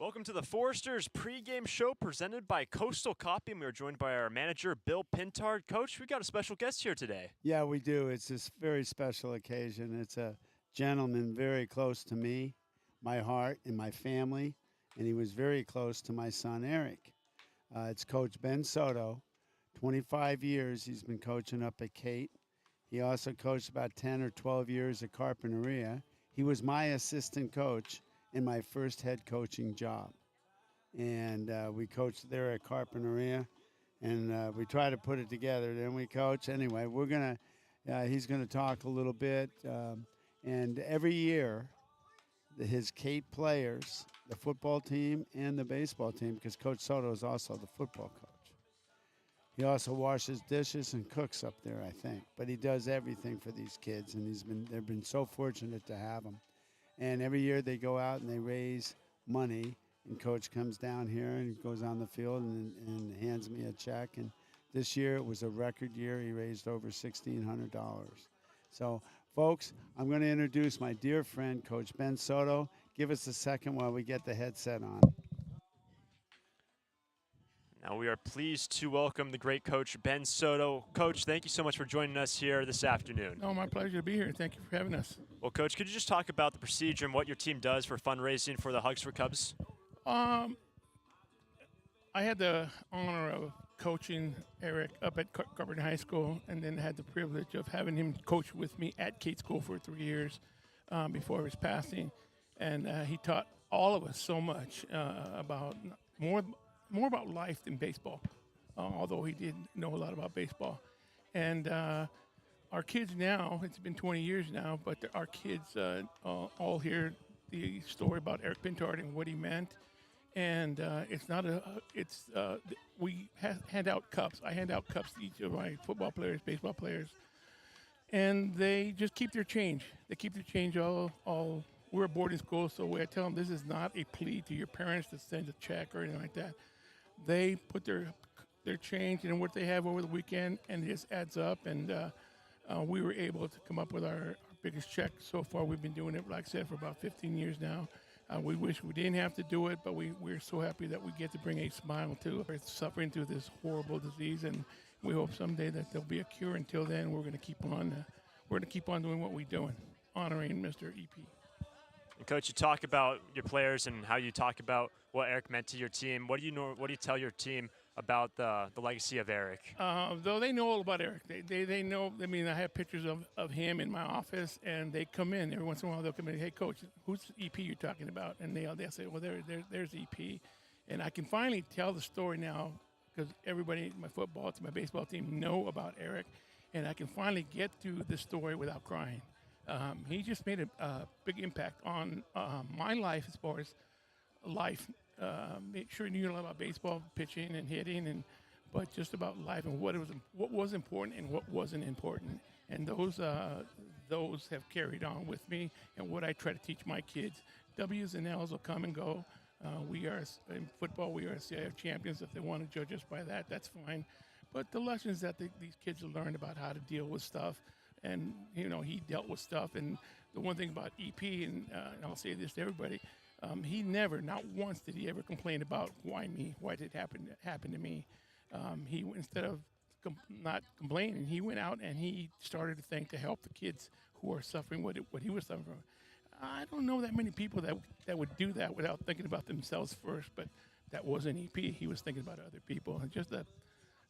Welcome to the Foresters pregame show presented by Coastal Copy, and we are joined by our manager, Bill Pintard. Coach, we got a special guest here today. Yeah, we do. It's this very special occasion. It's a gentleman very close to me, my heart, and my family, and he was very close to my son, Eric. It's Coach Ben Soto. 25 years he's been coaching up at Kate. He also coached about 10 or 12 years at Carpinteria. He was my assistant coach in my first head coaching job. And we coached there at Carpinteria, and we try to put it together. Then we coach. Anyway, he's gonna talk a little bit. And every year, his Kate players, the football team and the baseball team, because Coach Soto is also the football coach. He also washes dishes and cooks up there, I think. But he does everything for these kids, and they've been so fortunate to have him. And every year they go out and they raise money, and Coach comes down here and goes on the field and hands me a check. And this year it was a record year. He raised over $1,600. So, folks, I'm going to introduce my dear friend, Coach Ben Soto. Give us a second while we get the headset on. Now we are pleased to welcome the great Coach Ben Soto. Coach, thank you so much for joining us here this afternoon. No, my pleasure to be here. Thank you for having us. Well, Coach, could you just talk about the procedure and what your team does for fundraising for the Hugs for Cubs? I had the honor of coaching Eric up at Carpenter High School, and then had the privilege of having him coach with me at Kate School for 3 years before his passing. And he taught all of us so much about more about life than baseball, although he did know a lot about baseball. And our kids now, it's been 20 years now, but our kids all hear the story about Eric Pintard and what he meant. And we hand out cups. I hand out cups to each of my football players, baseball players, and they just keep their change. They keep their change all. We're a boarding school, so I tell them this is not a plea to your parents to send a check or anything like that. They put their change and what they have over the weekend, and it just adds up. And we were able to come up with our biggest check so far. We've been doing it, like I said, for about 15 years now. We wish we didn't have to do it, but we're so happy that we get to bring a smile to suffering through this horrible disease, and we hope someday that there'll be a cure. Until then, we're going to keep on doing what we're doing, honoring Mr. EP. And Coach, you talk about your players and how you talk about what Eric meant to your team. What do you tell your team about the legacy of Eric? Though they know all about Eric. They know. I mean, I have pictures of him in my office, and they come in every once in a while. They'll come in, hey, Coach, who's EP you're talking about? And they'll say, well, there's EP. And I can finally tell the story now because everybody, my football team, my baseball team, know about Eric, and I can finally get through the story without crying. He just made a big impact on my life as far as life. Make sure he knew a lot about baseball, pitching and hitting, but just about life and what was important and what wasn't important. And those have carried on with me. And what I try to teach my kids, W's and L's will come and go. We are in football. We are CIF champions. If they want to judge us by that, that's fine. But the lessons that these kids have learned about how to deal with stuff. And, he dealt with stuff. And the one thing about EP, and I'll say this to everybody, he never, not once did he ever complain about why me, why did it happen to me. He, instead of not complaining, he went out and he started a thing to help the kids who are suffering what he was suffering from. I don't know that many people that would do that without thinking about themselves first, but that wasn't EP. He was thinking about other people. And just that.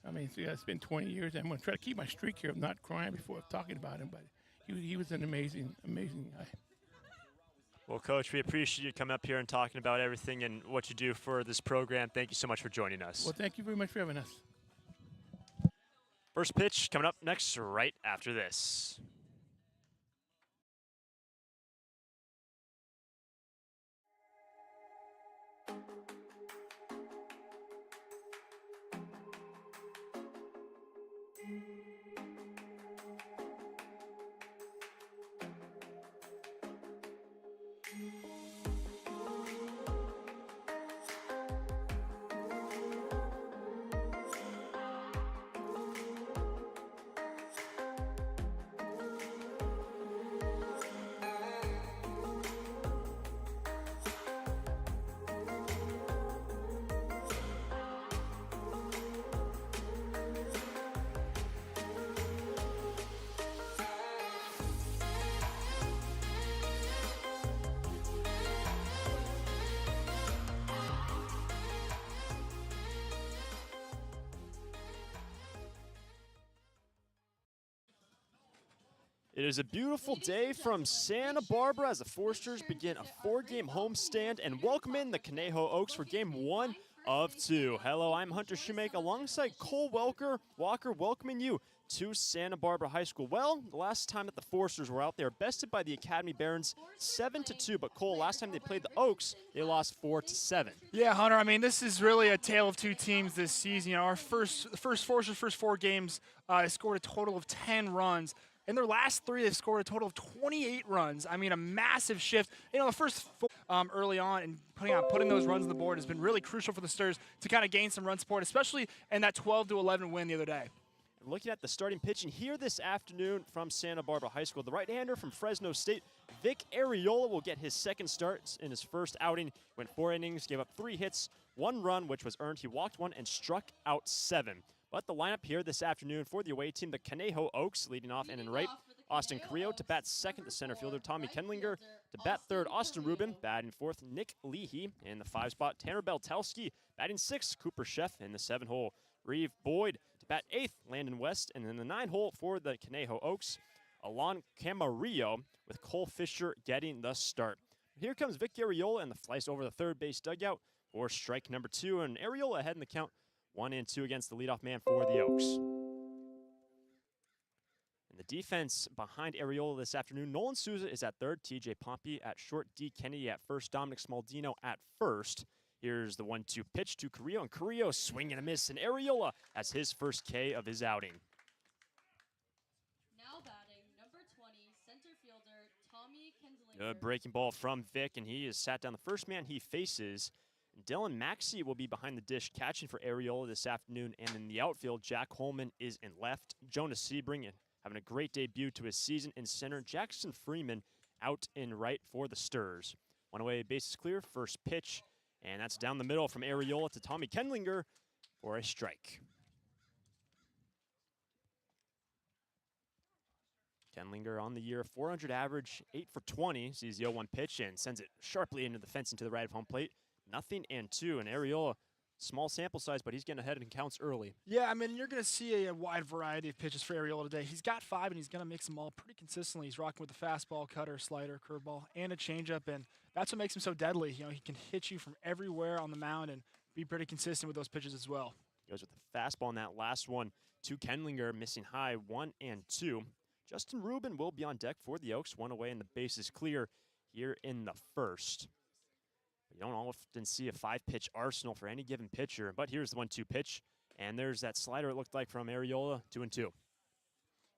It's been 20 years, and I'm going to try to keep my streak here of not crying before talking about him, but he was an amazing, amazing guy. Well, Coach, we appreciate you coming up here and talking about everything and what you do for this program. Thank you so much for joining us. Well, thank you very much for having us. First pitch coming up next right after this. It is a beautiful day from Santa Barbara as the Foresters begin a 4-game homestand and welcome in the Conejo Oaks for game 1 of 2. Hello, I'm Hunter Shoemaker alongside Cole Walker, welcoming you to Santa Barbara High School. Well, the last time that the Foresters were out there, bested by the Academy Barons 7-2, but Cole, last time they played the Oaks, they lost 4-7. Yeah, Hunter, I mean, this is really a tale of two teams this season. You know, the first Foresters' first 4 games scored a total of 10 runs. In their last 3, they've scored a total of 28 runs. I mean, a massive shift. You know, the first 4 early on and putting those runs on the board has been really crucial for the Stars to kind of gain some run support, especially in that 12-11 win the other day. Looking at the starting pitching here this afternoon from Santa Barbara High School, the right-hander from Fresno State, Vic Ariola, will get his second start in his first outing. Went 4 innings, gave up 3 hits, 1 run, which was earned. He walked 1 and struck out 7. But the lineup here this afternoon for the away team, the Conejo Oaks leading off, and in right, Austin Carrillo to bat second, the center fielder Tommy Kendlinger to bat third, Austin Rubin batting fourth, Nick Leahy in the 5 spot, Tanner Beltelski batting 6th, Cooper Sheff in the 7 hole, Reeve Boyd to bat 8th, Landon West, and in the 9 hole for the Conejo Oaks, Alon Camarillo with Cole Fisher getting the start. Here comes Vic Ariola and the slice over the third base dugout for strike number 2, and Ariola ahead in the count 1-2 against the leadoff man for the Oaks. And the defense behind Ariola this afternoon, Nolan Souza is at third, TJ Pompey at short, D. Kennedy at first, Dominic Smaldino at first. Here's the 1-2 pitch to Carrillo, and Carrillo swing and a miss, and Ariola has his first K of his outing. Now batting, number 20, center fielder Tommy Kendlinger. Good breaking ball from Vic, and he has sat down the first man he faces. Dylan Maxey will be behind the dish catching for Ariola this afternoon, and in the outfield, Jack Holman is in left. Jonas Sebring having a great debut to his season in center. Jackson Freeman out in right for the Stars. One away, bases clear, first pitch, and that's down the middle from Ariola to Tommy Kendlinger for a strike. Kendlinger on the year, 400 average, 8 for 20, sees the 0-1 pitch and sends it sharply into the fence into the right of home plate. 0-2, and Ariola, small sample size, but he's getting ahead and counts early. Yeah, I mean, you're going to see a wide variety of pitches for Ariola today. He's got 5, and he's going to mix them all pretty consistently. He's rocking with a fastball, cutter, slider, curveball, and a changeup, and that's what makes him so deadly. You know, he can hit you from everywhere on the mound and be pretty consistent with those pitches as well. Goes with the fastball in that last one to Kendlinger, missing high, 1-2. Justin Rubin will be on deck for the Oaks, 1 away, and the base is clear here in the first. You don't often see a 5-pitch arsenal for any given pitcher, but here's the 1-2 pitch, and there's that slider it looked like from Ariola, 2-2. You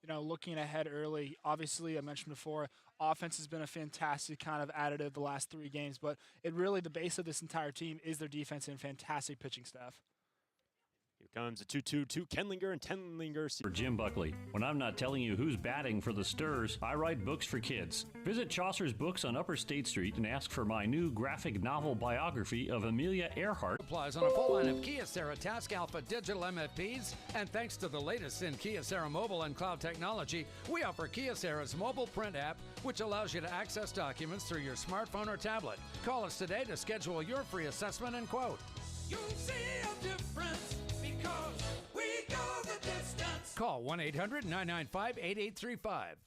know, looking ahead early, obviously I mentioned before, offense has been a fantastic kind of additive the last 3 games, but it really, the base of this entire team is their defense and fantastic pitching staff. Here comes a 2-2 to Kendlinger, and Kendlinger. For Jim Buckley. When I'm not telling you who's batting for the Stars, I write books for kids. Visit Chaucer's Books on Upper State Street and ask for my new graphic novel biography of Amelia Earhart. Applies on a full line of Kyocera Task Alpha digital MFPs, and thanks to the latest in Kyocera mobile and cloud technology, we offer Kyocera's mobile print app, which allows you to access documents through your smartphone or tablet. Call us today to schedule your free assessment and quote. You'll see a difference because we go the distance. Call 1-800-995-8835.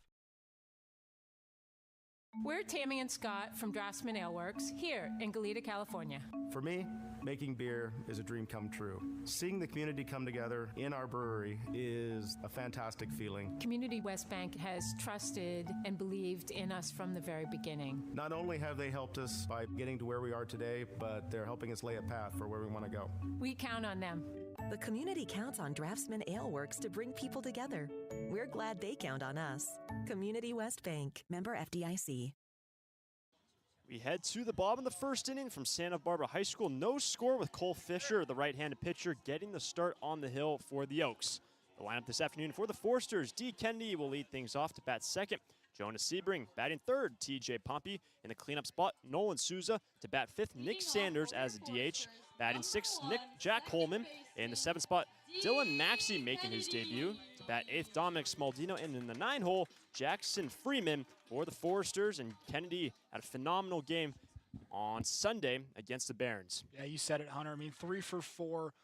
We're Tammy and Scott from Draftsman Ale Works here in Goleta, California. For me, making beer is a dream come true. Seeing the community come together in our brewery is a fantastic feeling. Community West Bank has trusted and believed in us from the very beginning. Not only have they helped us by getting to where we are today, but they're helping us lay a path for where we want to go. We count on them. The community counts on Draftsman Ale Works to bring people together. We're glad they count on us. Community West Bank, member FDIC. We head to the bottom of the first inning from Santa Barbara High School. No score with Cole Fisher, the right-handed pitcher, getting the start on the hill for the Oaks. The lineup this afternoon for the Foresters, D. Kennedy will lead things off to bat second. Jonas Sebring batting third. TJ Pompey in the cleanup spot. Nolan Souza to bat fifth. Nick Sanders as a DH. Batting sixth, Jack Holman in the 7th spot. Dylan Maxey making his debut. To bat 8th, Dominic Smaldino. And in the 9 hole, Jackson Freeman for the Foresters. And Kennedy had a phenomenal game on Sunday against the Barons. Yeah, you said it, Hunter. I mean, 3 for 4,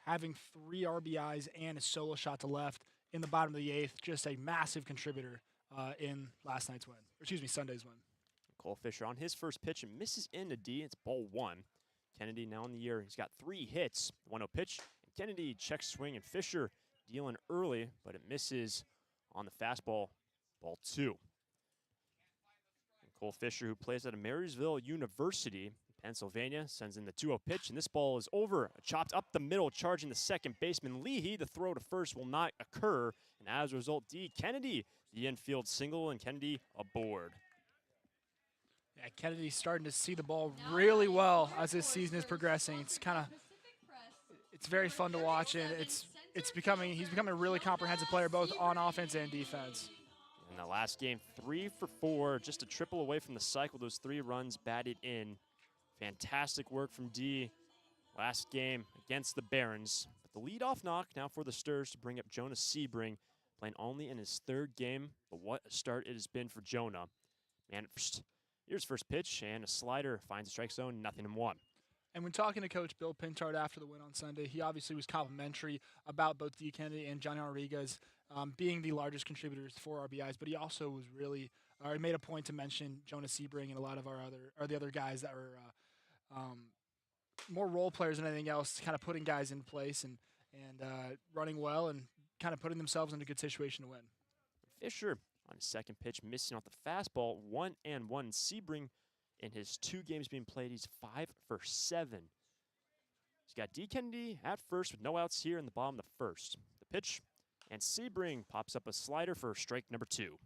having 3 RBIs and a solo shot to left in the bottom of the 8th. Just a massive contributor in last night's win. Or excuse me, Sunday's win. Cole Fisher on his first pitch and misses in a D. It's ball one. Kennedy now in the year. He's got 3 hits. 1-0 pitch. And Kennedy checks swing, and Fisher dealing early, but it misses on the fastball. Ball 2. And Cole Fisher, who plays at Marysville University in Pennsylvania, sends in the 2-0 pitch, and this ball is over. Chopped up the middle, charging the second baseman Leahy. The throw to first will not occur, and as a result, D. Kennedy, the infield single, and Kennedy aboard. Yeah, Kennedy's starting to see the ball really well as this season is progressing. It's very fun to watch, and he's becoming a really comprehensive player both on offense and defense. In the last game, 3 for 4, just a triple away from the cycle. Those 3 runs batted in. Fantastic work from D last game against the Barons. But the leadoff knock now for the Sturs to bring up Jonah Sebring, playing only in his 3rd game. But what a start it has been for Jonah. Man, here's first pitch, and a slider finds the strike zone, 0-1. And when talking to Coach Bill Pintard after the win on Sunday, he obviously was complimentary about both D. Kennedy and Johnny Rodriguez being the largest contributors to 4 RBIs, but he also was really made a point to mention Jonah Sebring and a lot of the other guys that were more role players than anything else, kind of putting guys in place and running well and kind of putting themselves in a good situation to win. Fisher on his second pitch, missing off the fastball, 1-1. Sebring, in his 2 games being played, he's 5 for 7. He's got D. Kennedy at first with no outs here in the bottom of the 1st. The pitch, and Sebring pops up a slider for strike number 2.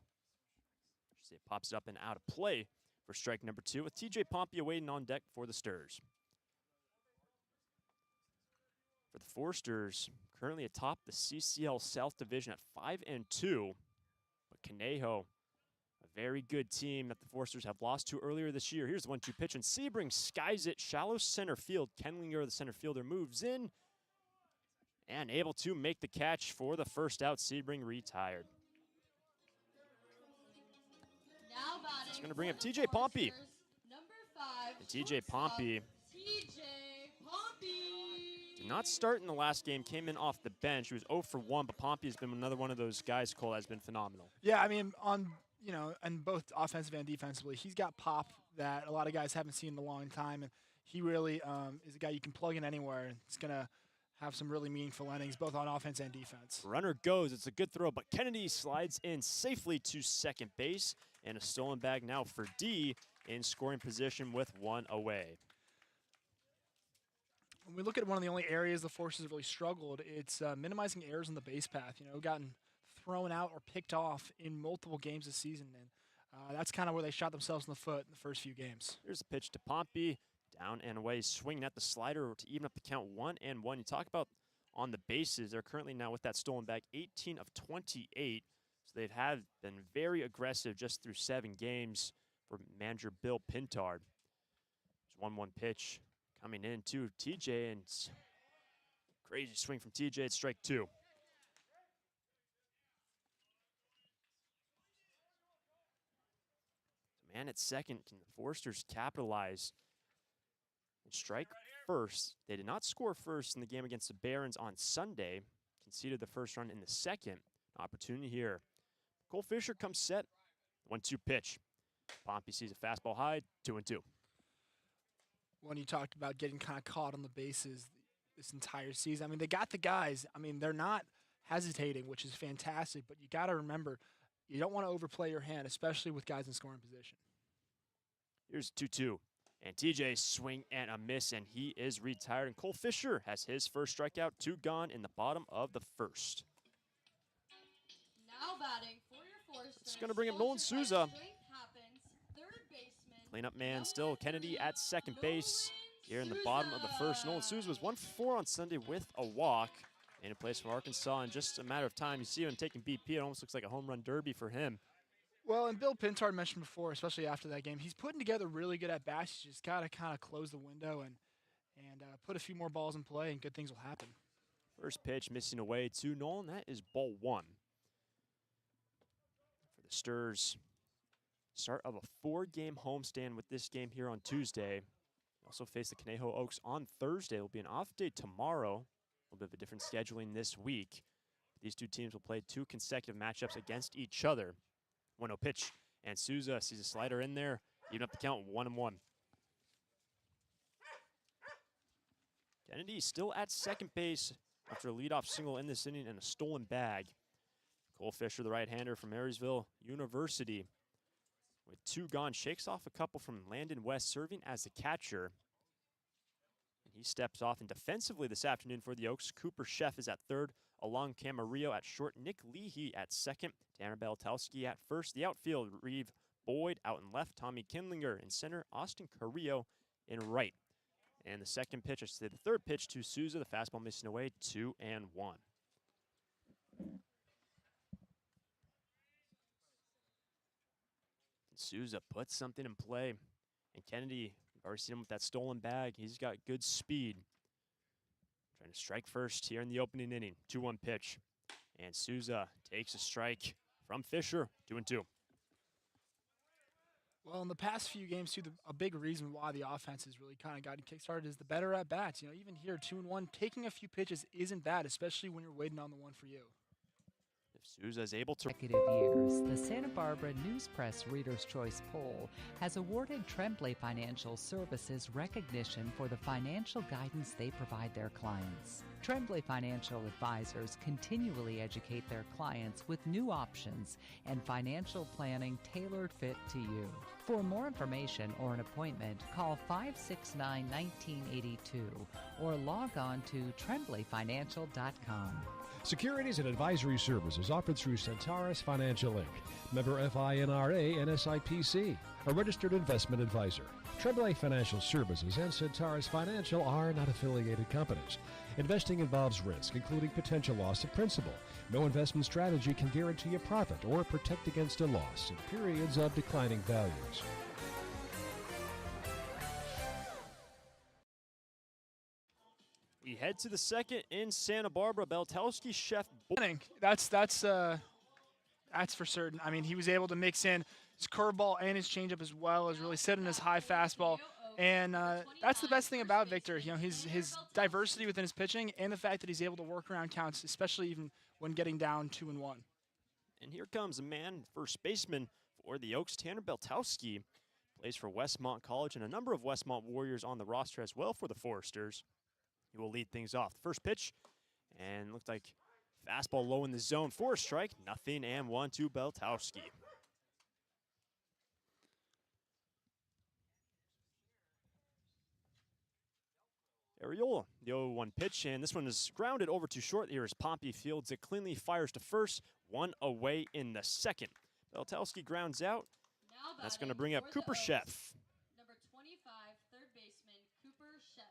It pops it up and out of play for strike number 2, with TJ Pompey waiting on deck for the Sturs. For the Forsters, currently atop the CCL South Division at 5-2. But Conejo, a very good team that the Forsters have lost to earlier this year. Here's the 1-2 pitch, and Sebring skies it shallow center field. Kenlinger, the center fielder, moves in and able to make the catch for the first out. Sebring retired. It's going to bring up TJ Pompey. And TJ Pompey did not start in the last game, came in off the bench. He was 0 for 1, but Pompey has been another one of those guys, Cole, has been phenomenal. Yeah, I mean, and both offensive and defensively, he's got pop that a lot of guys haven't seen in a long time, and he really is a guy you can plug in anywhere, and it's going to have some really meaningful innings, both on offense and defense. Runner goes. It's a good throw, but Kennedy slides in safely to second base, and a stolen bag now for D in scoring position with 1 away. When we look at one of the only areas the Forces have really struggled, it's minimizing errors on the base path. Gotten thrown out or picked off in multiple games this season, and that's kind of where they shot themselves in the foot in the first few games. Here's a pitch to Pompey, down and away, swinging at the slider to even up the count 1-1. You talk about on the bases, they're currently now with that stolen bag 18 of 28. So they've been very aggressive just through 7 games for manager Bill Pintard. There's 1-1 pitch coming in to TJ, and crazy swing from TJ. It's strike 2. Man at second, can the Forsters capitalize and strike first? They did not score first in the game against the Barons on Sunday. Conceded the first run in the second. Opportunity here. Cole Fisher comes set. 1-2 pitch. Pompey sees a fastball high. 2-2. When you talked about getting kind of caught on the bases this entire season, I mean, they got the guys. I mean, they're not hesitating, which is fantastic, but you got to remember, you don't want to overplay your hand, especially with guys in scoring position. Here's 2-2. And TJ swing and a miss, and he is retired. And Cole Fisher has his first strikeout, 2 gone in the bottom of the 1st. Now batting for your Forsters. It's going to bring up Nolan Souza. Cleanup man still Kennedy at second base here in the bottom of the 1st. Nolan Souza was 1 for 4 on Sunday with a walk. In a place from Arkansas in just a matter of time. You see him taking BP. It almost looks like a home run derby for him. Well, and Bill Pintard mentioned before, especially after that game, he's putting together really good at-bats. You just got to kind of close the window and put a few more balls in play, and good things will happen. First pitch missing away to Nolan. That is ball 1. For the Sturs, start of a 4-game homestand with this game here on Tuesday. Also face the Conejo Oaks on Thursday. It will be an off day tomorrow. A little bit of a different scheduling this week. These two teams will play 2 consecutive matchups against each other. 1-0 pitch. And Souza sees a slider in there, even up the count 1-1. Kennedy still at second base after a leadoff single in this inning and a stolen bag. Cole Fisher, the right-hander from Marysville University, with 2 gone, shakes off a couple from Landon West, serving as the catcher. And he steps off, and defensively this afternoon for the Oaks, Cooper Sheff is at third, along Camarillo at short, Nick Leahy at second, Tanner Beltowski at first. The outfield, Reeve Boyd out in left, Tommy Kindlinger in center, Austin Carrillo in right. And the second pitch, I should say the third pitch to Souza, the fastball missing away, 2-1. Souza puts something in play. And Kennedy, we've already seen him with that stolen bag. He's got good speed. Trying to strike first here in the opening inning. 2-1 pitch. And Souza takes a strike from Fisher. 2-2. Well, in the past few games, too, a big reason why the offense has really kind of gotten kickstarted is the better at bats. You know, even here, 2-1, taking a few pitches isn't bad, especially when you're waiting on the one for you. If Souza is able to. Years, the Santa Barbara News Press Reader's Choice Poll has awarded Tremblay Financial Services recognition for the financial guidance they provide their clients. Tremblay Financial Advisors continually educate their clients with new options and financial planning tailored fit to you. For more information or an appointment, call 569-1982 or log on to tremblayfinancial.com. Securities and advisory services offered through Centaurus Financial Inc., member FINRA and SIPC, a registered investment advisor. Tremblay Financial Services and Centaurus Financial are not affiliated companies. Investing involves risk, including potential loss of principal. No investment strategy can guarantee a profit or protect against a loss in periods of declining values. We head to the second in Santa Barbara. Beltowski, Sheff. That's for certain. I mean, he was able to mix in his curveball and his changeup as well as really setting his high fastball. And that's the best thing about Victor. You know, his diversity within his pitching and the fact that he's able to work around counts, especially even when getting down 2-1. And here comes a man, first baseman for the Oaks, Tanner Beltowski. Plays for Westmont College and a number of Westmont Warriors on the roster as well for the Foresters. He will lead things off. The first pitch, and looked like fastball low in the zone for a strike. 0-1 to Beltowski. Ariola, the 0-1 pitch, and this one is grounded over to short. Here is Pompey, fields it cleanly, fires to first, 1 away in the second. Beltowski grounds out. That's going to bring up Cooper Sheff. Number 25, third baseman, Cooper Sheff.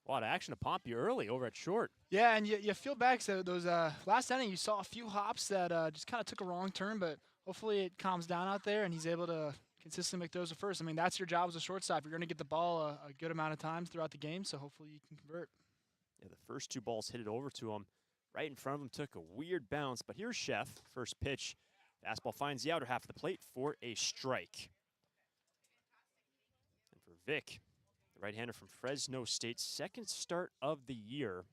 A lot of action to Pompey early over at short. Yeah, and you feel back. So those last inning, you saw a few hops that just kind of took a wrong turn, but hopefully it calms down out there and he's able to consistently make those at first. I mean, that's your job as a shortstop. You're going to get the ball a good amount of times throughout the game, so hopefully you can convert. Yeah, the first 2 balls hit it over to him. Right in front of him, took a weird bounce, but here's Sheff. First pitch. Fastball finds the outer half of the plate for a strike. And for Vic, the right-hander from Fresno State, second start of the year.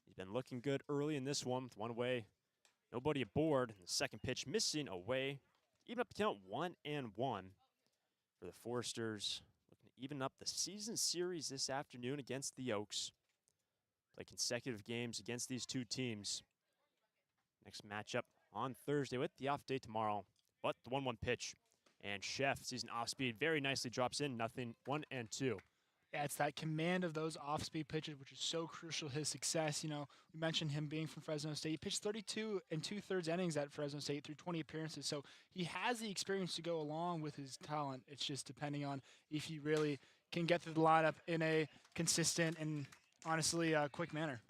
He's been looking good early in this one with 1 away. Nobody aboard. And the second pitch missing away. Even up the count 1-1 for the Foresters. Looking to even up the season series this afternoon against the Oaks. Play consecutive games against these 2 teams. Next matchup on Thursday with the off day tomorrow. But the 1-1 pitch. And Sheff sees an off-speed, very nicely drops in, 1-2. Yeah, it's that command of those off-speed pitches, which is so crucial to his success. You know, we mentioned him being from Fresno State. He pitched 32 2/3 innings at Fresno State through 20 appearances. So he has the experience to go along with his talent. It's just depending on if he really can get through the lineup in a consistent and, honestly, quick manner.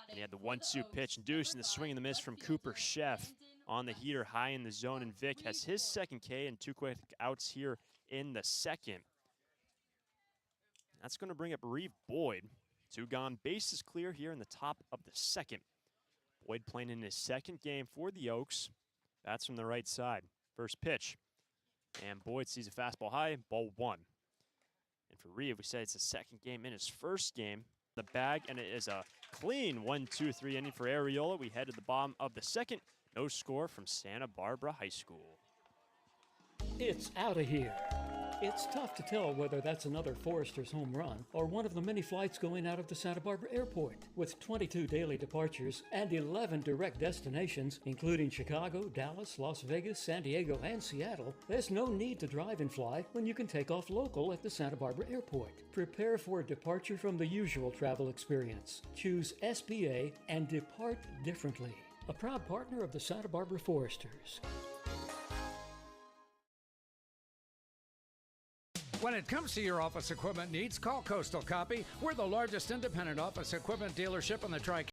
And he had the 1-2 pitch, inducing the swing and the miss from Cooper Sheff on the heater high in the zone. And Vic has his second K and 2 quick outs here in the second. That's going to bring up Reeve Boyd. 2 gone, bases clear here in the top of the second. Boyd playing in his second game for the Oaks. That's from the right side. First pitch. And Boyd sees a fastball high, ball 1. And for Reeve, we said it's the second game in his first game. The bag, and it is a clean 1-2-3 inning for Ariola. We head to the bottom of the second. No score from Santa Barbara High School. It's out of here. It's tough to tell whether that's another Forester's home run or one of the many flights going out of the Santa Barbara airport. With 22 daily departures and 11 direct destinations, including Chicago, Dallas, Las Vegas, San Diego, and Seattle, there's no need to drive and fly when you can take off local at the Santa Barbara airport. Prepare for a departure from the usual travel experience. Choose SBA and depart differently. A proud partner of the Santa Barbara Foresters. When it comes to your office equipment needs, call Coastal Copy. We're the largest independent office equipment dealership in the Tri-County.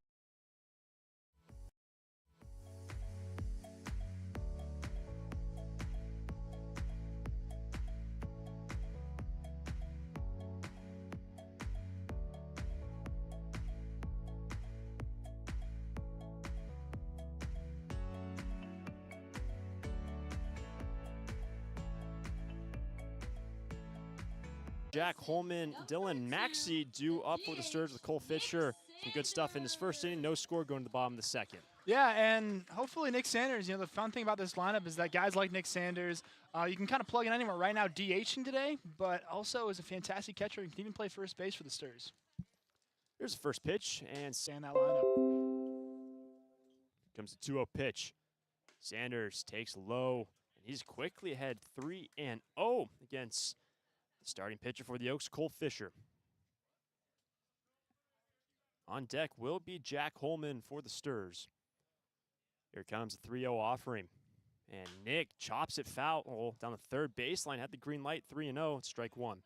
Jack Holman, Dylan Maxey due up for the Sturs with Cole Fisher. Some good stuff in his first inning. No score going to the bottom of the second. Yeah, and hopefully Nick Sanders, the fun thing about this lineup is that guys like Nick Sanders, you can kind of plug in anywhere. Right now, DHing today, but also is a fantastic catcher and can even play first base for the Sturs. Here's the first pitch, and stand that lineup. Comes a 2-0 pitch. Sanders takes low, and he's quickly ahead 3-0 against the starting pitcher for the Oaks, Cole Fisher. On deck will be Jack Holman for the Sturs. Here comes the 3-0 offering. And Nick chops it foul down the third baseline. Had the green light, 3-0, strike one.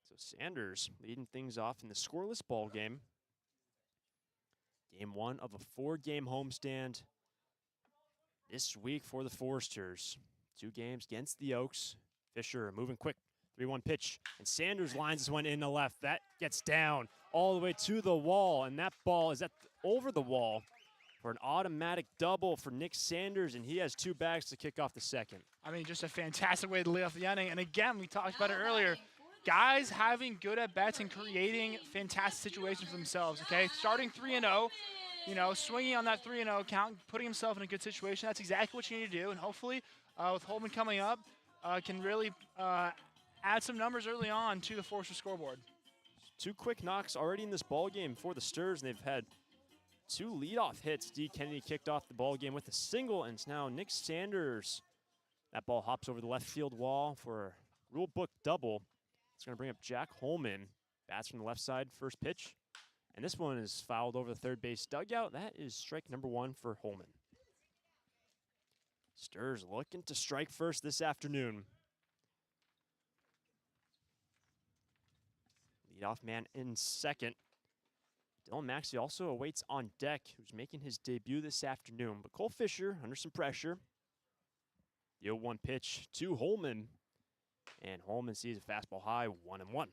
So Sanders leading things off in the scoreless ball game. Game one of a 4-game homestand this week for the Foresters. 2 games against the Oaks. Fisher moving quick. 3-1 pitch. And Sanders lines this one in the left. That gets down all the way to the wall. And that ball is over the wall for an automatic double for Nick Sanders. And he has 2 bags to kick off the second. I mean, just a fantastic way to lead off the inning. And again, we talked about it earlier. Guys having good at-bats and creating fantastic situations for themselves, okay? Starting 3-0. Swinging on that 3-0 count, putting himself in a good situation. That's exactly what you need to do. And hopefully, with Holman coming up, can really add some numbers early on to the Forester scoreboard. 2 quick knocks already in this ball game for the Sturs, and they've had 2 leadoff hits. D. Kennedy kicked off the ball game with a single, and it's now Nick Sanders. That ball hops over the left field wall for a rule book double. It's going to bring up Jack Holman. Bats from the left side, first pitch. And this one is fouled over the third base dugout. That is strike number 1 for Holman. Sturs looking to strike first this afternoon. Leadoff man in second. Dylan Maxey also awaits on deck, who's making his debut this afternoon. But Cole Fisher under some pressure. The 0-1 pitch to Holman. And Holman sees a fastball high, 1-1.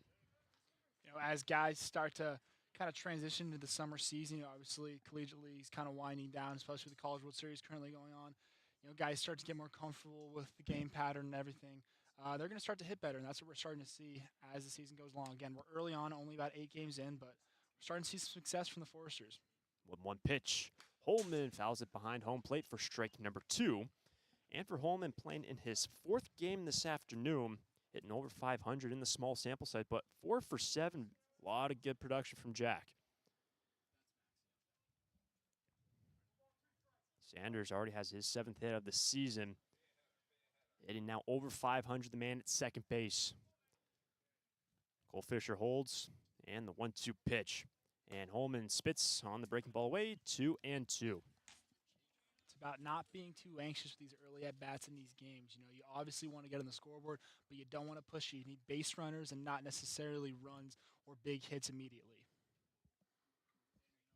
As guys start to kind of transition to the summer season, obviously collegiate league's kind of winding down, especially with the College World Series currently going on. Guys start to get more comfortable with the game pattern and everything. They're going to start to hit better, and that's what we're starting to see as the season goes along. Again, we're early on, only about 8 games in, but we're starting to see some success from the Foresters. 1-1 pitch. Holman fouls it behind home plate for strike number 2. And for Holman, playing in his 4th game this afternoon, hitting over 500 in the small sample size, but 4 for 7. A lot of good production from Jack. Sanders already has his 7th hit of the season. Hitting now over 500, the man at second base. Cole Fisher holds, and the 1-2 pitch. And Holman spits on the breaking ball away, 2-2. It's about not being too anxious with these early at-bats in these games. You obviously want to get on the scoreboard, but you don't want to push it. You need base runners and not necessarily runs or big hits immediately.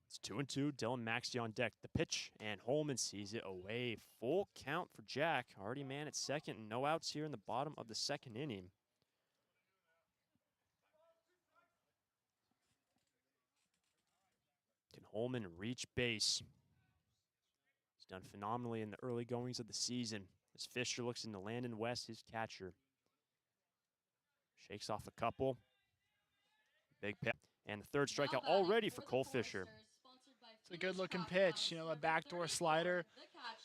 It's 2-2. Dylan Maxey on deck. The pitch, and Holman sees it away. Full count for Jack. Already man at second. No outs here in the bottom of the second inning. Can Holman reach base? He's done phenomenally in the early goings of the season. As Fisher looks into Landon West, his catcher. Shakes off a couple. Big pitch. And the third strikeout already for Cole Fisher. It's a good-looking pitch. You know, a backdoor slider.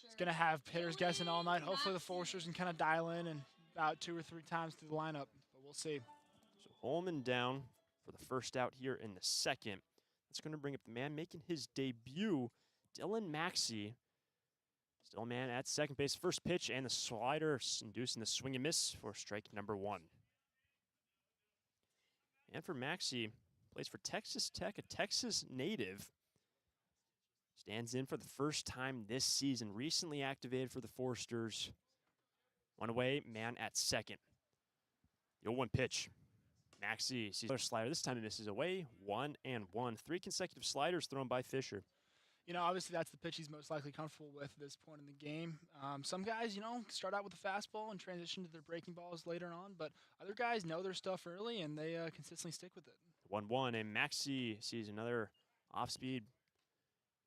It's going to have hitters guessing all night. Hopefully the Foresters can kind of dial in and about 2 or 3 times through the lineup, but we'll see. So Holman down for the first out here in the second. That's going to bring up the man making his debut, Dylan Maxey. Still a man at second base. First pitch and the slider inducing the swing and miss for strike number 1. And for Maxey, plays for Texas Tech, a Texas native. Stands in for the first time this season. Recently activated for the Foresters. One away, man at second. The 0-1 pitch. Maxey sees another slider. This time he misses away. 1-1. 3 consecutive sliders thrown by Fisher. You know, obviously that's the pitch he's most likely comfortable with at this point in the game. Some guys, you know, start out with a fastball and transition to their breaking balls later on, but other guys know their stuff early and they consistently stick with it. 1-1, and Maxey sees another off-speed.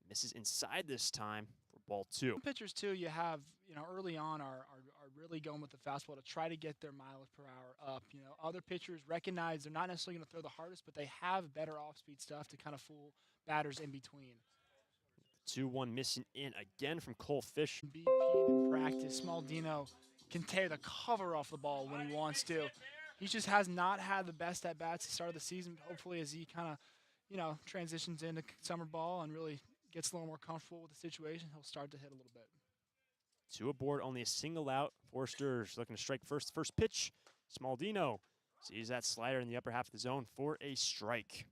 Misses inside this time for ball 2. Some pitchers, too, you have, you know, early on are really going with the fastball to try to get their mileage per hour up. You know, other pitchers recognize they're not necessarily going to throw the hardest, but they have better off-speed stuff to kind of fool batters in between. 2-1 missing in again from Cole Fisher. BP in practice, Small Dino can tear the cover off the ball when he wants to. He just has not had the best at-bats at the start of the season. Hopefully as he kind of, you know, transitions into summer ball and really gets a little more comfortable with the situation, he'll start to hit a little bit. 2 aboard, only a single out. Foresters looking to strike first. First pitch, Smaldino sees that slider in the upper half of the zone for a strike.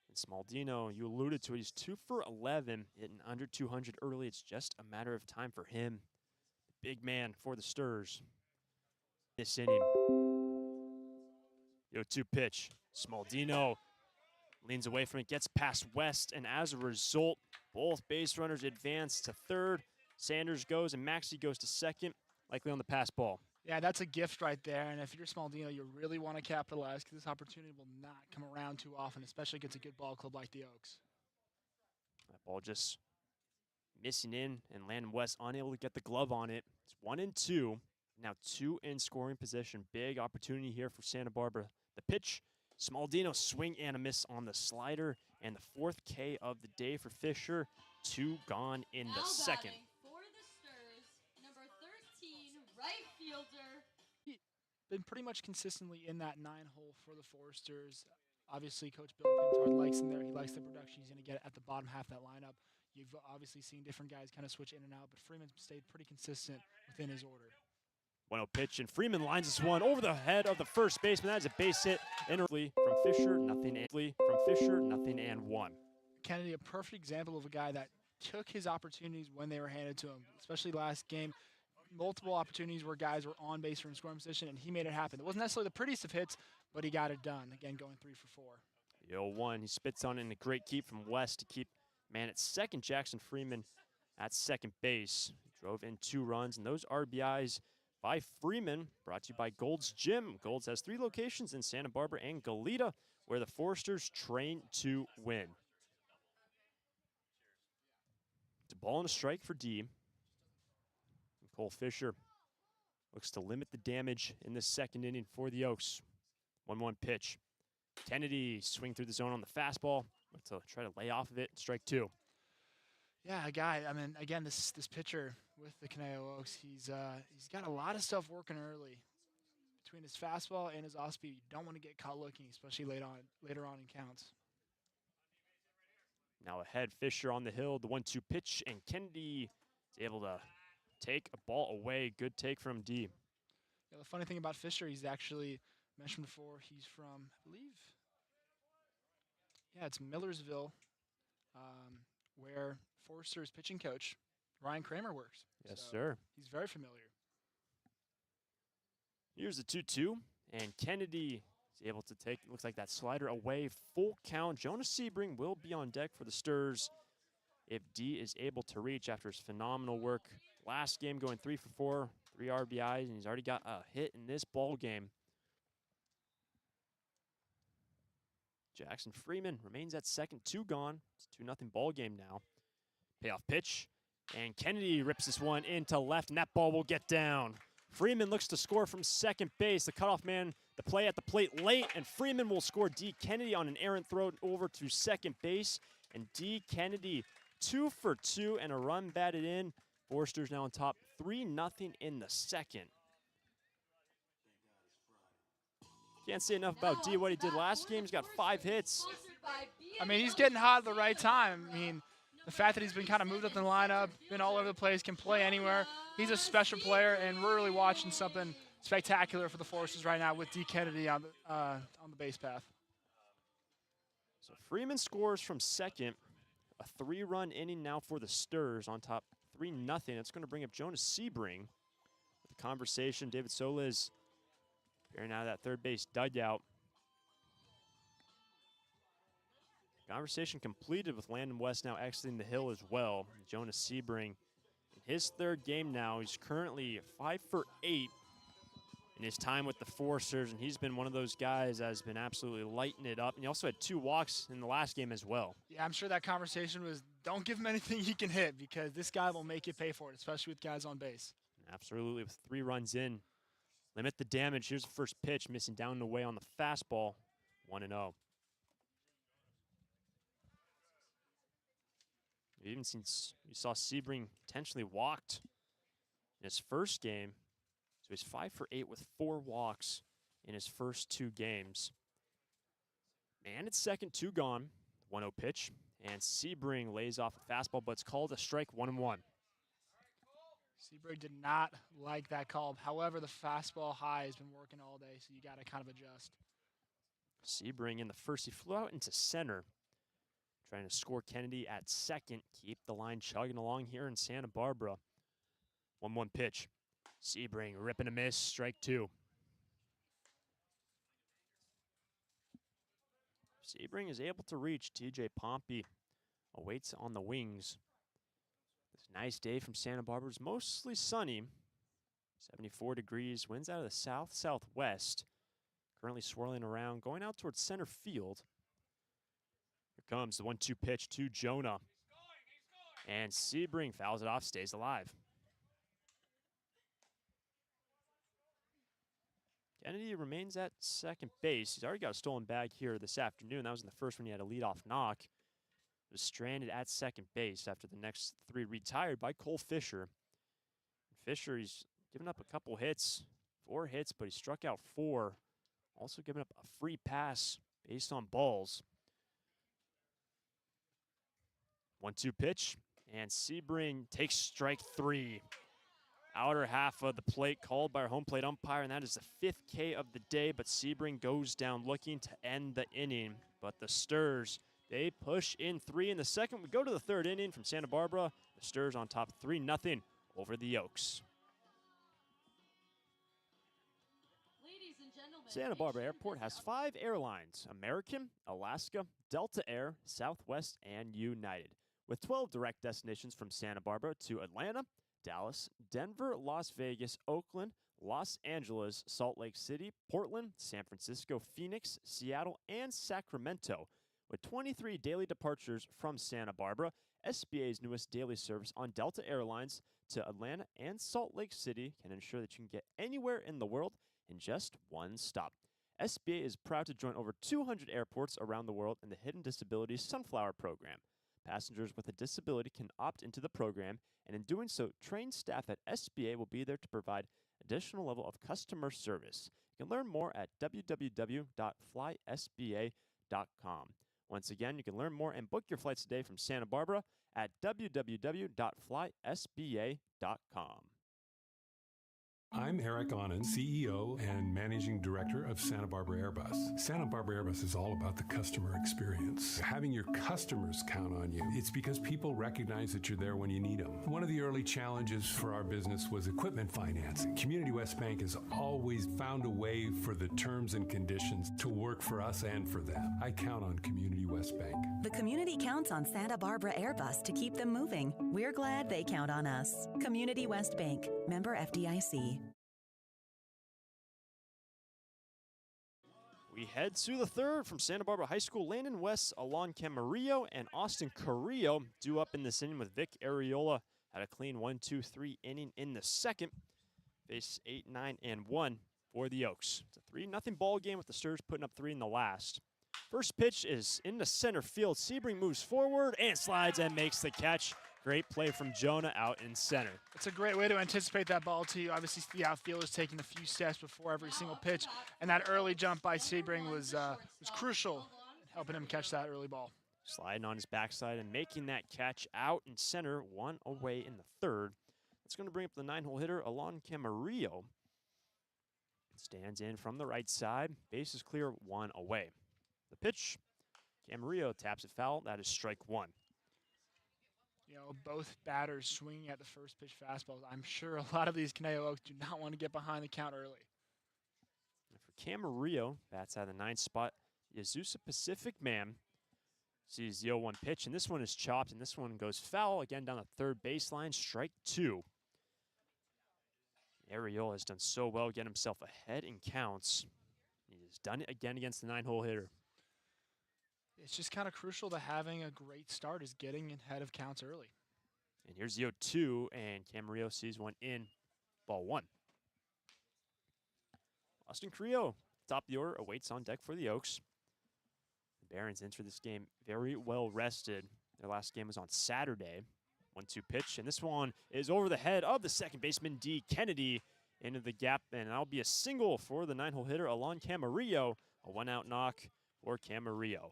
And Smaldino, you alluded to it, he's 2 for 11, hitting under 200 early. It's just a matter of time for him. The big man for the Sturs. This inning. 0-2 pitch. Smaldino leans away from it, gets past West, and as a result, both base runners advance to third. Sanders goes, and Maxey goes to second, likely on the pass ball. Yeah, that's a gift right there, and if you're Smaldino, you really want to capitalize because this opportunity will not come around too often, especially against a good ball club like the Oaks. That ball just missing in, and Landon West unable to get the glove on it. It's 1-2. Now 2 in scoring position. Big opportunity here for Santa Barbara. The pitch, Smaldino swing and a miss on the slider, and the 4th K of the day for Fisher. 2 gone in the second. For the Sturs, number 13, right fielder. Been pretty much consistently in that 9 hole for the Foresters. Obviously, Coach Bill Pintard likes him there. He likes the production he's going to get at the bottom half of that lineup. You've obviously seen different guys kind of switch in and out, but Freeman's stayed pretty consistent within his order. 1-0 pitch, and Freeman lines this one over the head of the first baseman. That's a base hit. From Fisher, nothing and 1. Kennedy, a perfect example of a guy that took his opportunities when they were handed to him, especially last game. Multiple opportunities where guys were on base or in scoring position, and he made it happen. It wasn't necessarily the prettiest of hits, but he got it done. Again, going 3 for 4. 0-1, he spits on it in a great keep from West to keep man at second. Jackson Freeman at second base. He drove in 2 runs, and those RBIs by Freeman, brought to you by Gold's Gym. Gold's has 3 locations in Santa Barbara and Goleta, where the Foresters train to win. It's a ball and a strike for D. And Cole Fisher looks to limit the damage in the second inning for the Oaks. 1-1 pitch. Kennedy swing through the zone on the fastball. To try to lay off of it. Strike 2. Yeah, a guy. I mean, again, this pitcher with the Conejo Oaks, he's got a lot of stuff working early between his fastball and his off speed. You don't want to get caught looking, especially later on in counts. Now ahead, Fisher on the hill. The 1-2 pitch, and Kennedy is able to take a ball away. Good take from D. Yeah, the funny thing about Fisher, he's actually mentioned before. He's from, I believe, it's Millersville, where Foresters pitching coach Ryan Kramer works. Yes, so sir. He's very familiar. Here's the 2-2, and Kennedy is able to take, looks like that slider away. Full count. Jonas Sebring will be on deck for the Sturs if D is able to reach after his phenomenal work last game, going 3 for 4, 3 RBIs, and he's already got a hit in this ball game. Jackson Freeman remains at second, 2 gone. It's 2-0 ball game now. Payoff pitch, and Kennedy rips this one into left, and that ball will get down. Freeman looks to score from second base. The cutoff man The play at the plate late, and Freeman will score. D. Kennedy on an errant throw over to second base. And D. Kennedy 2 for 2 and a run batted in. Foresters now on top 3-0 in the second. Can't say enough about D, what he did last game. He's got 5 hits. I mean, he's getting hot at the right time. I mean, the fact that he's been kind of moved up in the lineup, been all over the place, can play anywhere. He's a special player, and we're really watching something spectacular for the Foresters right now with D. Kennedy on the base path. So Freeman scores from second. A 3-run inning now for the Sturs on top 3-0. It's going to bring up Jonas Sebring with the conversation. David Solis peering out of that third base dugout. Conversation completed with Landon West now exiting the hill as well. Jonas Sebring in his third game now. He's currently 5 for 8 in his time with the Foresters, and he's been one of those guys that has been absolutely lighting it up. And he also had 2 walks in the last game as well. Yeah, I'm sure that conversation was, don't give him anything he can hit, because this guy will make you pay for it, especially with guys on base. Absolutely, with 3 runs in. Limit the damage. Here's the first pitch, missing down and away on the fastball. 1-0. Even since we saw Sebring potentially walked in his first game. So he's 5 for 8 with 4 walks in his first 2 games. And it's second, 2 gone. 1-0 pitch. And Sebring lays off a fastball, but it's called a strike, 1-1. Sebring did not like that call. However, the fastball high has been working all day, so you got to kind of adjust. Sebring in the first, he flew out into center, trying to score Kennedy at second. Keep the line chugging along here in Santa Barbara. 1-1 pitch. Sebring ripping a miss, strike 2. Sebring is able to reach. TJ Pompey awaits on the wings. This nice day from Santa Barbara. It's mostly sunny. 74 degrees. Winds out of the south-southwest. Currently swirling around, going out towards center field. Here comes the 1-2 pitch to Jonah. And Sebring fouls it off, stays alive. Kennedy remains at second base. He's already got a stolen bag here this afternoon. That was in the first one. He had a leadoff knock. He was stranded at second base after the next 3 retired by Cole Fisher. Fisher, he's given up a couple hits, 4 hits, but he struck out 4. Also given up a free pass based on balls. 1-2 pitch, and Sebring takes strike 3. Outer half of the plate called by our home plate umpire, and that is the 5th K of the day, but Sebring goes down looking to end the inning. But the Sturs, they push in 3 in the second. We go to the 3rd inning from Santa Barbara. The Sturs on top 3-0 over the Oaks. Santa Barbara Airport has 5 airlines: American, Alaska, Delta Air, Southwest, and United, with 12 direct destinations from Santa Barbara to Atlanta, Dallas, Denver, Las Vegas, Oakland, Los Angeles, Salt Lake City, Portland, San Francisco, Phoenix, Seattle, and Sacramento. With 23 daily departures from Santa Barbara, SBA's newest daily service on Delta Airlines to Atlanta and Salt Lake City can ensure that you can get anywhere in the world in just one stop. SBA is proud to join over 200 airports around the world in the Hidden Disabilities Sunflower Program. Passengers with a disability can opt into the program, and in doing so, trained staff at SBA will be there to provide additional level of customer service. You can learn more at www.flysba.com. Once again, you can learn more and book your flights today from Santa Barbara at www.flysba.com. I'm Eric Onen, CEO and Managing Director of Santa Barbara Airbus. Santa Barbara Airbus is all about the customer experience. Having your customers count on you. It's because people recognize that you're there when you need them. One of the early challenges for our business was equipment financing. Community West Bank has always found a way for the terms and conditions to work for us and for them. I count on Community West Bank. The community counts on Santa Barbara Airbus to keep them moving. We're glad they count on us. Community West Bank, member FDIC. We head to the 3rd from Santa Barbara High School. Landon West, Alon Camarillo, and Austin Carrillo due up in this inning with Vic Areola. Had a clean 1-2-3 inning in the second. Face 8, 9, and 1. for the Oaks. It's a 3-0 ball game with the Stars putting up 3 in the last. First pitch is into center field. Sebring moves forward and slides and makes the catch. Great play from Jonah out in center. It's a great way to anticipate that ball, too. Obviously, the outfielders taking a few steps before every single pitch, and that early jump by Sebring was crucial in helping him catch that early ball. Sliding on his backside and making that catch out in center, 1 away in the third. That's going to bring up the 9-hole hitter, Alon Camarillo. Stands in from the right side. Base is clear, 1 away. The pitch, Camarillo taps it foul. That is strike 1. You know, both batters swinging at the first pitch fastballs. I'm sure a lot of these Conejo Oaks do not want to get behind the count early. And for Camarillo, bats out of the 9th spot. Yazusa Pacific Man sees the 0-1 pitch, and this one is chopped, and this one goes foul again down the third baseline. Strike 2. Arriola has done so well getting himself ahead in counts. He has done it again against the 9-hole hitter. It's just kind of crucial to having a great start is getting ahead of counts early. And here's the 0-2, and Camarillo sees one in, ball 1. Austin Carrillo, top of the order, awaits on deck for the Oaks. The Barons enter this game very well rested. Their last game was on Saturday. 1-2 pitch, and this one is over the head of the second baseman, D. Kennedy, into the gap, and that'll be a single for the 9-hole hitter, Alon Camarillo. A 1-out knock for Camarillo.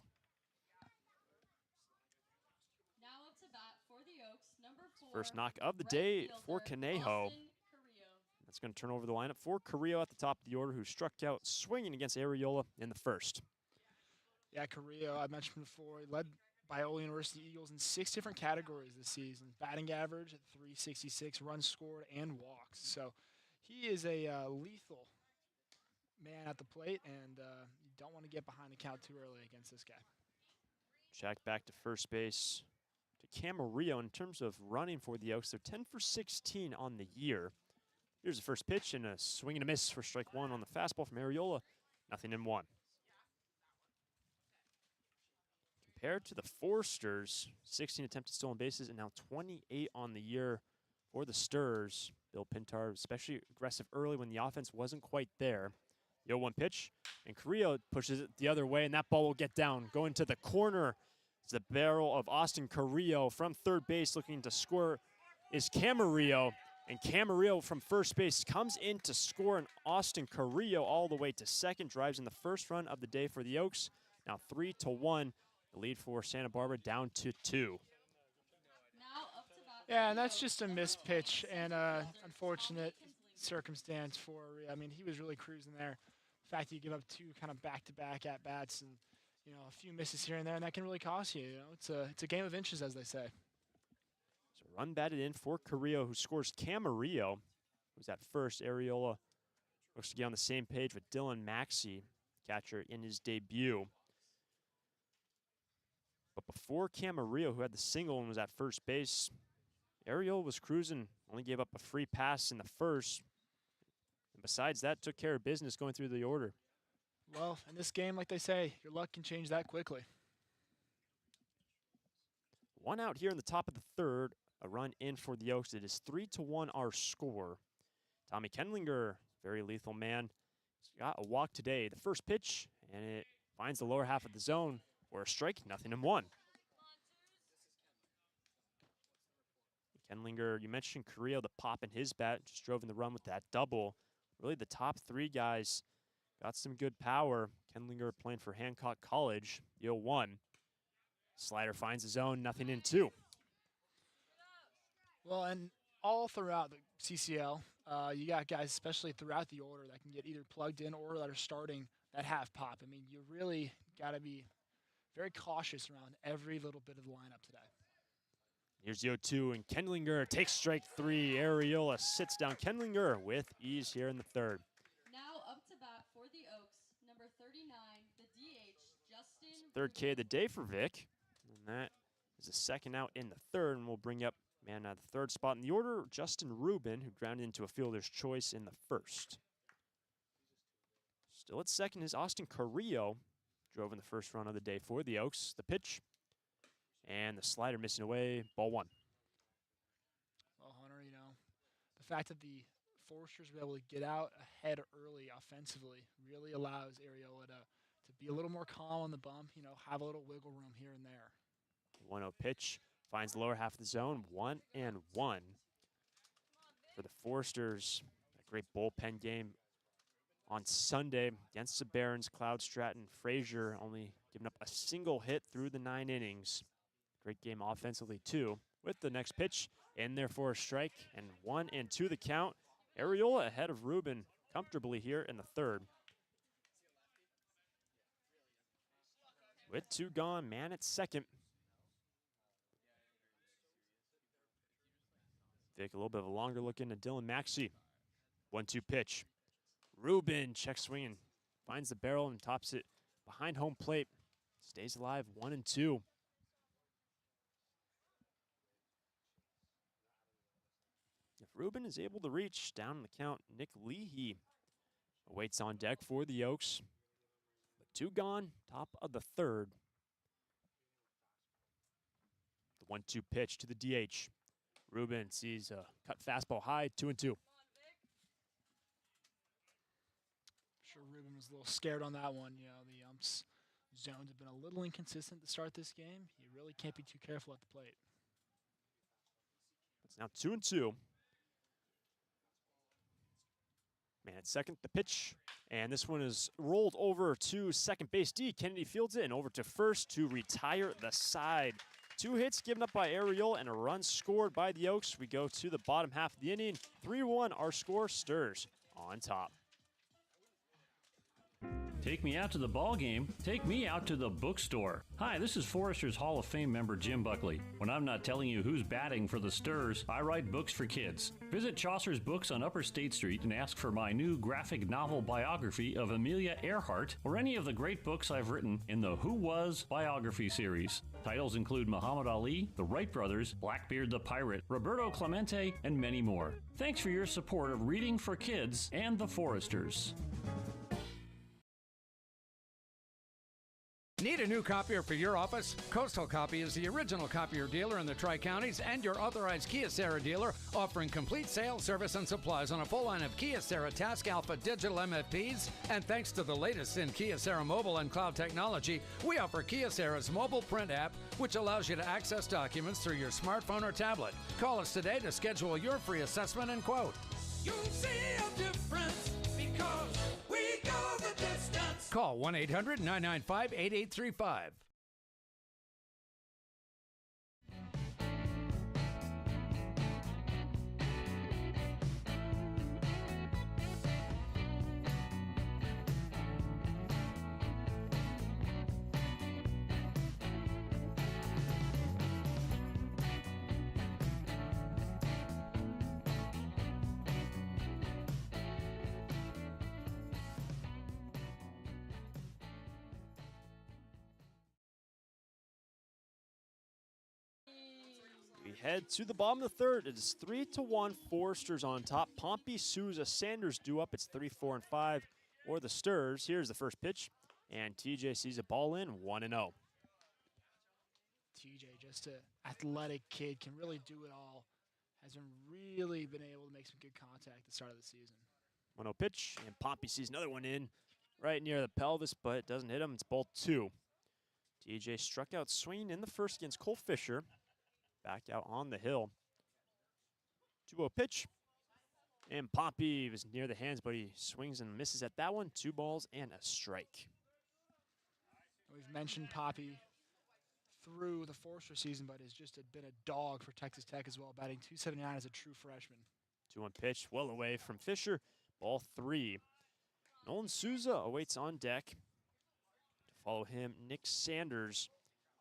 Now up to bat for the Oaks, number 4. First knock of the day for Conejo. That's going to turn over the lineup for Carrillo at the top of the order, who struck out swinging against Arriola in the first. Yeah, Carrillo, I mentioned before, he led Biola University Eagles in 6 different categories this season. Batting average at 366, runs scored, and walks. So he is a lethal man at the plate, and you don't want to get behind the count too early against this guy. Check back to first base to Camarillo. In terms of running for the Oaks, they're 10 for 16 on the year. Here's the first pitch, and a swing and a miss for strike 1 on the fastball from Arriola. 0-1. Compared to the Forsters, 16 attempted stolen bases and now 28 on the year for the Sturs. Bill Pintar, especially aggressive early when the offense wasn't quite there. The 0-1 pitch, and Carrillo pushes it the other way, and that ball will get down. Going to the corner is the barrel of Austin Carrillo from third base. Looking to score is Camarillo, and Camarillo from first base comes in to score, and Austin Carrillo all the way to second, drives in the first run of the day for the Oaks. Now 3-1. The lead for Santa Barbara down to 2. Yeah, and that's just a missed pitch and unfortunate circumstance for. I mean, he was really cruising there. The fact that you give up 2 kind of back-to-back at-bats and, you know, a few misses here and there, and that can really cost you. You know, it's a game of inches, as they say. So run batted in for Carrillo, who scores Camarillo, who's at first. Arriola looks to get on the same page with Dylan Maxey, catcher in his debut. But before Camarillo, who had the single and was at first base, Arriola was cruising, only gave up a free pass in the first. And besides that, took care of business going through the order. Well, in this game, like they say, your luck can change that quickly. 1 out here in the top of the third, a run in for the Oaks. It is 3-1 our score. Tommy Kendlinger, very lethal man, he's got a walk today. The first pitch, and it finds the lower half of the zone. Or a strike, 0-1. Kendlinger, you mentioned Carrillo, the pop in his bat, just drove in the run with that double. Really, the top 3 guys got some good power. Kendlinger playing for Hancock College, the 0-1. Slider finds the zone, 0-2. Well, and all throughout the CCL, you got guys, especially throughout the order, that can get either plugged in or that are starting that have pop. I mean, you really got to be very cautious around every little bit of the lineup today. Here's the 0-2, and Kendlinger takes strike 3. Arriola sits down Kendlinger with ease here in the third. Now up to bat for the Oaks, number 39, the DH, Justin. Third K of the day for Vic, and that is the second out in the third, and we'll bring up man at the third spot in the order, Justin Rubin, who grounded into a fielder's choice in the first. Still at second is Austin Carrillo. Drove in the first run of the day for the Oaks. The pitch and the slider missing away. Ball 1. Well, Hunter, you know, the fact that the Foresters were able to get out ahead early offensively really allows Ariola to be a little more calm on the bump, have a little wiggle room here and there. 1-0 pitch finds the lower half of the zone, 1-1 for the Foresters. A great bullpen game on Sunday against the Barons. Cloud Stratton, Frazier only giving up a single hit through the 9 innings. Great game offensively too. With the next pitch in there for a strike, and 1-2 the count. Ariola ahead of Ruben comfortably here in the third. With 2 gone, man at second. Take a little bit of a longer look into Dylan Maxey. 1-2 pitch. Ruben check swinging, finds the barrel and tops it behind home plate. Stays alive, 1-2. If Ruben is able to reach down the count, Nick Leahy awaits on deck for the Oaks. But 2 gone, top of the third. The 1-2 pitch to the DH. Ruben sees a cut fastball high, 2-2. Sure, Ruben was a little scared on that one. The umps zones have been a little inconsistent to start this game. You really can't be too careful at the plate. It's now 2-2. Man at second, the pitch. And this one is rolled over to second base D. Kennedy fields it and over to first to retire the side. 2 hits given up by Ariola and a run scored by the Oaks. We go to the bottom half of the inning. 3-1, our score. Sturs on top. Take me out to the ball game. Take me out to the bookstore. Hi, this is Foresters Hall of Fame member Jim Buckley. When I'm not telling you who's batting for the Sturs, I write books for kids. Visit Chaucer's Books on Upper State Street and ask for my new graphic novel biography of Amelia Earhart or any of the great books I've written in the Who Was biography series. Titles include Muhammad Ali, the Wright Brothers, Blackbeard the Pirate, Roberto Clemente, and many more. Thanks for your support of reading for kids and the Foresters. Need a new copier for your office? Coastal Copy is the original copier dealer in the Tri-Counties and your authorized Kyocera dealer, offering complete sales, service, and supplies on a full line of Kyocera Task Alpha digital MFPs. And thanks to the latest in Kyocera mobile and cloud technology, we offer Kyocera's mobile print app, which allows you to access documents through your smartphone or tablet. Call us today to schedule your free assessment and quote. You'll see a difference because we go the distance. Call 1-800-995-8835. We head to the bottom of the third. It is 3-1. Foresters on top. Pompey, Souza, Sanders due up. It's 3-4-5. Or the Sturs. Here's the first pitch. And TJ sees a ball in, 1-0. TJ, just an athletic kid, can really do it all. Hasn't really been able to make some good contact at the start of the season. 1-0 pitch. And Pompey sees another one in right near the pelvis, but it doesn't hit him. It's ball 2. TJ struck out swinging in the first against Cole Fisher. Back out on the hill. 2-0 pitch. And Pompey was near the hands, but he swings and misses at that one. 2 balls and a strike. We've mentioned Poppy through the Forester season, but has just been a dog for Texas Tech as well, batting .279 as a true freshman. 2-1 pitch, well away from Fisher. Ball 3. Nolan Souza awaits on deck. To follow him, Nick Sanders.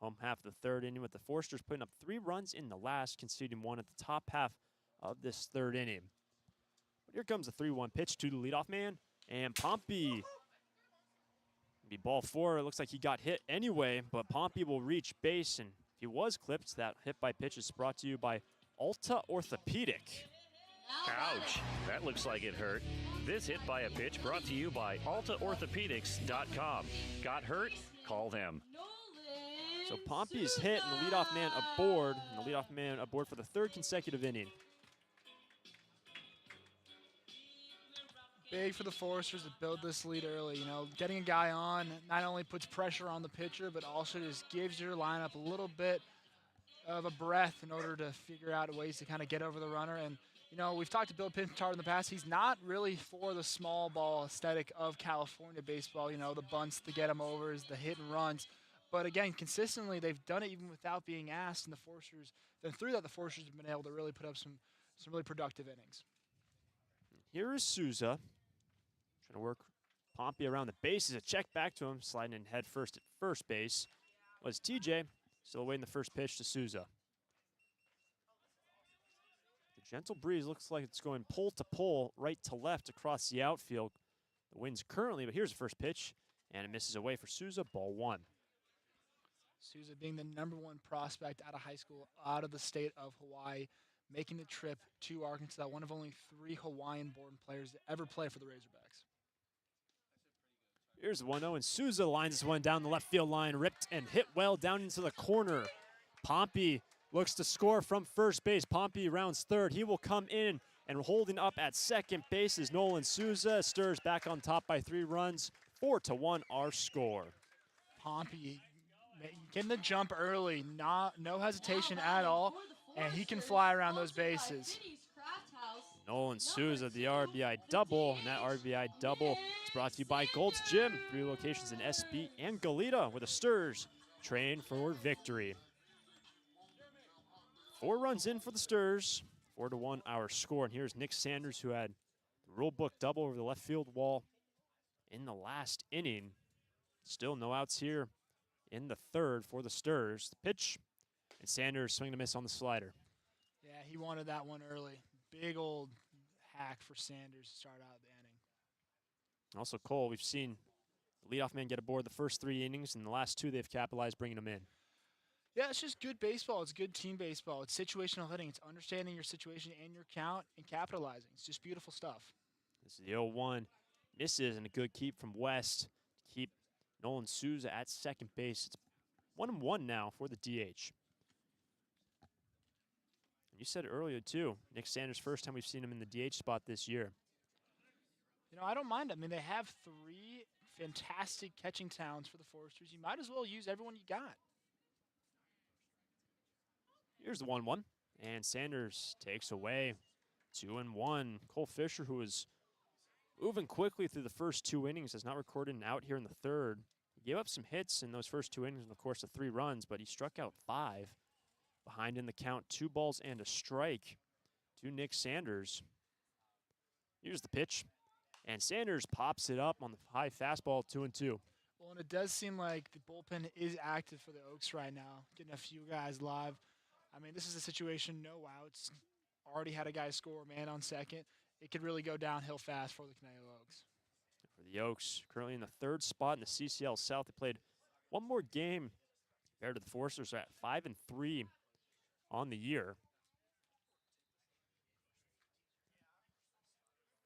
Home half of the third inning with the Foresters putting up 3 runs in the last, conceding 1 at the top half of this third inning. But here comes the 3-1 pitch to the leadoff man, and Pompey. Be ball 4. It looks like he got hit anyway, but Pompey will reach base, and if he was clipped, that hit by pitch is brought to you by Alta Orthopedic. Ouch, that looks like it hurt. This hit by a pitch brought to you by AltaOrthopedics.com. Got hurt? Call them. So Pompey's hit and the leadoff man aboard, for the 3rd consecutive inning. big for the Foresters to build this lead early. You know, getting a guy on not only puts pressure on the pitcher, but also just gives your lineup a little bit of a breath in order to figure out ways to kind of get over the runner. And, you know, we've talked to Bill Pintard in the past. He's not really for the small ball aesthetic of California baseball, you know, the bunts, the get 'em overs, the hit and runs. But again, consistently, they've done it even without being asked, and the Foresters, then through that, the Foresters have been able to really put up some really productive innings. Here is Souza trying to work Pompey around the bases. A check back to him, sliding in head first at first base. Was TJ still awaiting the first pitch to Souza. The gentle breeze looks like it's going pole to pole, right to left across the outfield. The wind's currently, but here's the first pitch, and it misses away for Souza, ball one. Souza being the #1 prospect out of high school, out of the state of Hawaii, making the trip to Arkansas, one of only 3 Hawaiian-born players to ever play for the Razorbacks. Here's the 1-0, and Souza lines this one down the left field line, ripped and hit well down into the corner. Pompey looks to score from first base. Pompey rounds third. He will come in, and holding up at second base is Nolan Souza. Stirs back on top by 3 runs. 4-1 our score. Pompey getting the jump early, no hesitation at all, and he can fly around those bases. Nolan Souza, the RBI double, and that RBI double is brought to you by Gold's Gym. 3 locations in SB and Goleta, where the Stirs train for victory. 4 runs in for the Stirs. 4-1 our score. And here's Nick Sanders, who had the rule book double over the left field wall in the last inning. Still no outs here in the third for the Stirs. The pitch, and Sanders swing and miss on the slider. Yeah, he wanted that one early. Big old hack for Sanders to start out the inning. Also, Cole, we've seen the leadoff man get aboard the first 3 innings, and the last 2 they've capitalized bringing him in. Yeah, it's just good baseball. It's good team baseball. It's situational hitting. It's understanding your situation and your count and capitalizing. It's just beautiful stuff. This is the 0-1. Misses, and a good keep from West to keep Nolan Souza at second base. It's 1-1 now for the DH. And you said it earlier, too. Nick Sanders, first time we've seen him in the DH spot this year. You know, I don't mind it. I mean, they have 3 fantastic catching talents for the Foresters. You might as well use everyone you got. Here's the 1-1, and Sanders takes away 2-1. Cole Fisher, who was moving quickly through the first 2 innings, has not recorded an out here in the third. He gave up some hits in those first 2 innings, and of course, the 3 runs, but he struck out 5. Behind in the count, 2 balls and a strike to Nick Sanders. Here's the pitch, and Sanders pops it up on the high fastball, 2-2. Well, and it does seem like the bullpen is active for the Oaks right now, getting a few guys live. I mean, this is a situation, no outs. Already had a guy score, man on second. It could really go downhill fast for the Conejo Oaks. For the Oaks, currently in the 3rd spot in the CCL South. They played 1 more game compared to the Foresters at 5-3 on the year.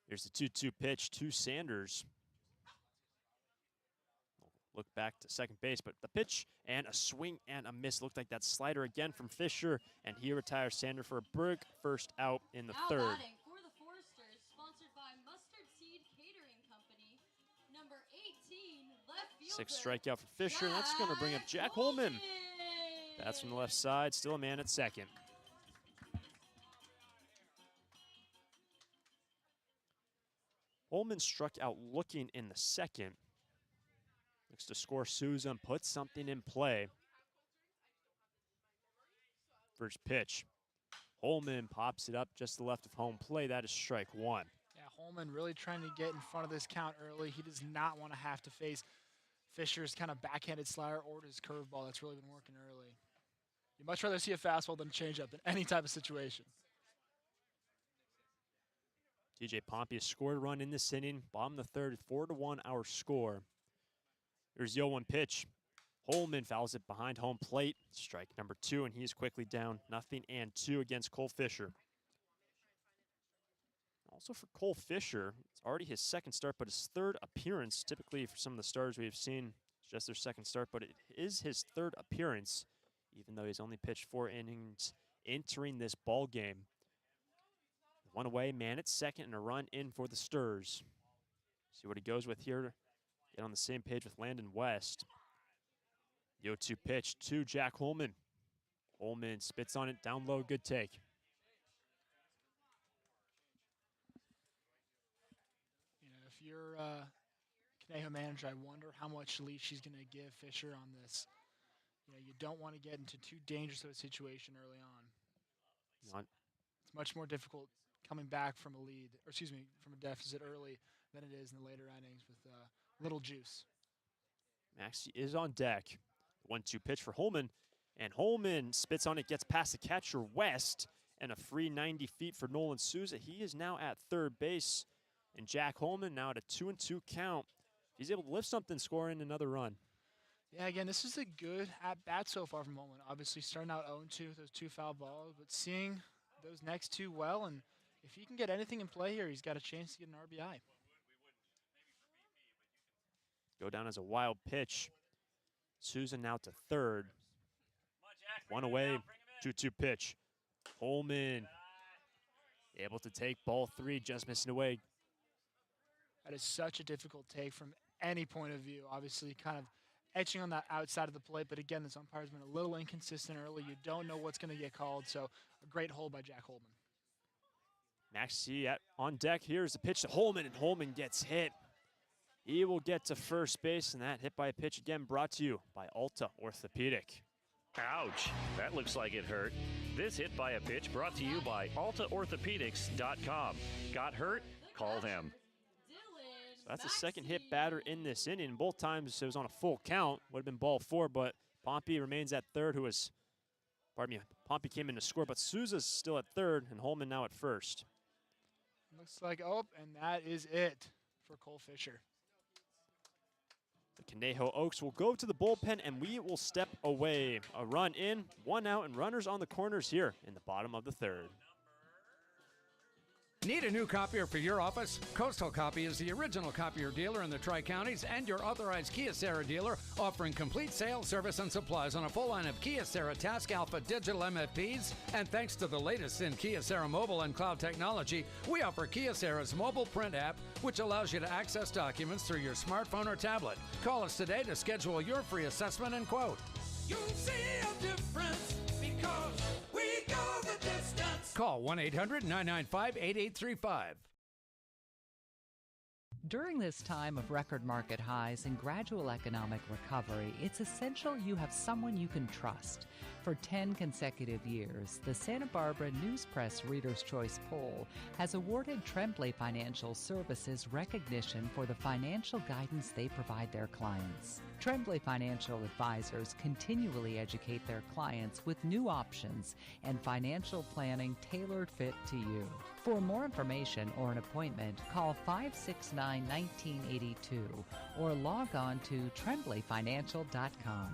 Here's the 2-2 pitch to Sanders. Look back to second base, but the pitch and a swing and a miss. Looked like that slider again from Fisher, and he retires Sanders for a big first out in the third. Batting for the Foresters, sponsored by Mustard Seed Catering Company, number 18, left fielder. 6th strikeout for Fisher, and that's going to bring up Jack Holman. That's from the left side, still a man at second. Holman struck out looking in the second. Looks to score Souza and put something in play. First pitch. Holman pops it up just to the left of home play. That is strike 1. Yeah, Holman really trying to get in front of this count early. He does not want to have to face Fisher's kind of backhanded slider or his curveball that's really been working early. You'd much rather see a fastball than a changeup in any type of situation. TJ Pompey has scored a run in this inning. Bottom of the 3rd, 4-1 our score. Here's the 0-1 pitch. Holman fouls it behind home plate. Strike number 2, and he's quickly down 0-2 against Cole Fisher. Also for Cole Fisher, it's already his 2nd start, but his 3rd appearance. Typically for some of the stars we have seen, it's just their 2nd start, but it is his 3rd appearance, even though he's only pitched 4 innings entering this ball game. 1 away, man at second, and a run in for the Stirs. See what he goes with here to get on the same page with Landon West. The 0-2 pitch to Jack Holman. Holman spits on it, down low, good take. You know, if you're Conejo manager, I wonder how much leash she's going to give Fisher on this. You know, you don't want to get into too dangerous of a situation early on. It's much more difficult coming back from a lead, or excuse me, from a deficit early than it is in the later innings with little juice. Maxey is on deck. 1-2 pitch for Holman, and Holman spits on it, gets past the catcher West, and a free 90 feet for Nolan Souza. He is now at third base, and Jack Holman now at a 2-2 count. He's able to lift something, scoring another run. Yeah, again, this is a good at-bat so far from Holman. Obviously, starting out 0-2 with those 2 foul balls, but seeing those next 2 well, and if he can get anything in play here, he's got a chance to get an RBI. Go down as a wild pitch. Souza now to third. 1 away, 2-2 pitch. Holman able to take ball 3, just missing away. That is such a difficult take from any point of view. Obviously, kind of etching on that outside of the plate, but again, this umpire's been a little inconsistent early. You don't know what's going to get called, so a great hold by Jack Holman. Maxey on deck. Here's the pitch to Holman, and Holman gets hit. He will get to first base, and that hit by a pitch again brought to you by Alta Orthopedic. Ouch, that looks like it hurt. This hit by a pitch brought to you by AltaOrthopedics.com. Got hurt? Call them. So that's the second hit batter in this inning. Both times it was on a full count. Would have been ball 4, but Pompey remains at third, Pompey came in to score, but Souza's still at third, and Holman now at first. Looks like, and that is it for Cole Fisher. The Conejo Oaks will go to the bullpen, and we will step away. A run in, 1 out, and runners on the corners here in the bottom of the third. Need a new copier for your office? Coastal Copy is the original copier dealer in the Tri-Counties and your authorized Kyocera dealer, offering complete sales, service, and supplies on a full line of Kyocera Task Alpha digital MFPs. And thanks to the latest in Kyocera mobile and cloud technology, we offer Kyocera's mobile print app, which allows you to access documents through your smartphone or tablet. Call us today to schedule your free assessment and quote. You'll see a difference because we go the distance. Call 1-800-995-8835. During this time of record market highs and gradual economic recovery, it's essential you have someone you can trust. For 10 consecutive years, the Santa Barbara News Press Reader's Choice Poll has awarded Tremblay Financial Services recognition for the financial guidance they provide their clients. Tremblay Financial Advisors continually educate their clients with new options and financial planning tailored fit to you. For more information or an appointment, call 569-1982 or log on to tremblayfinancial.com.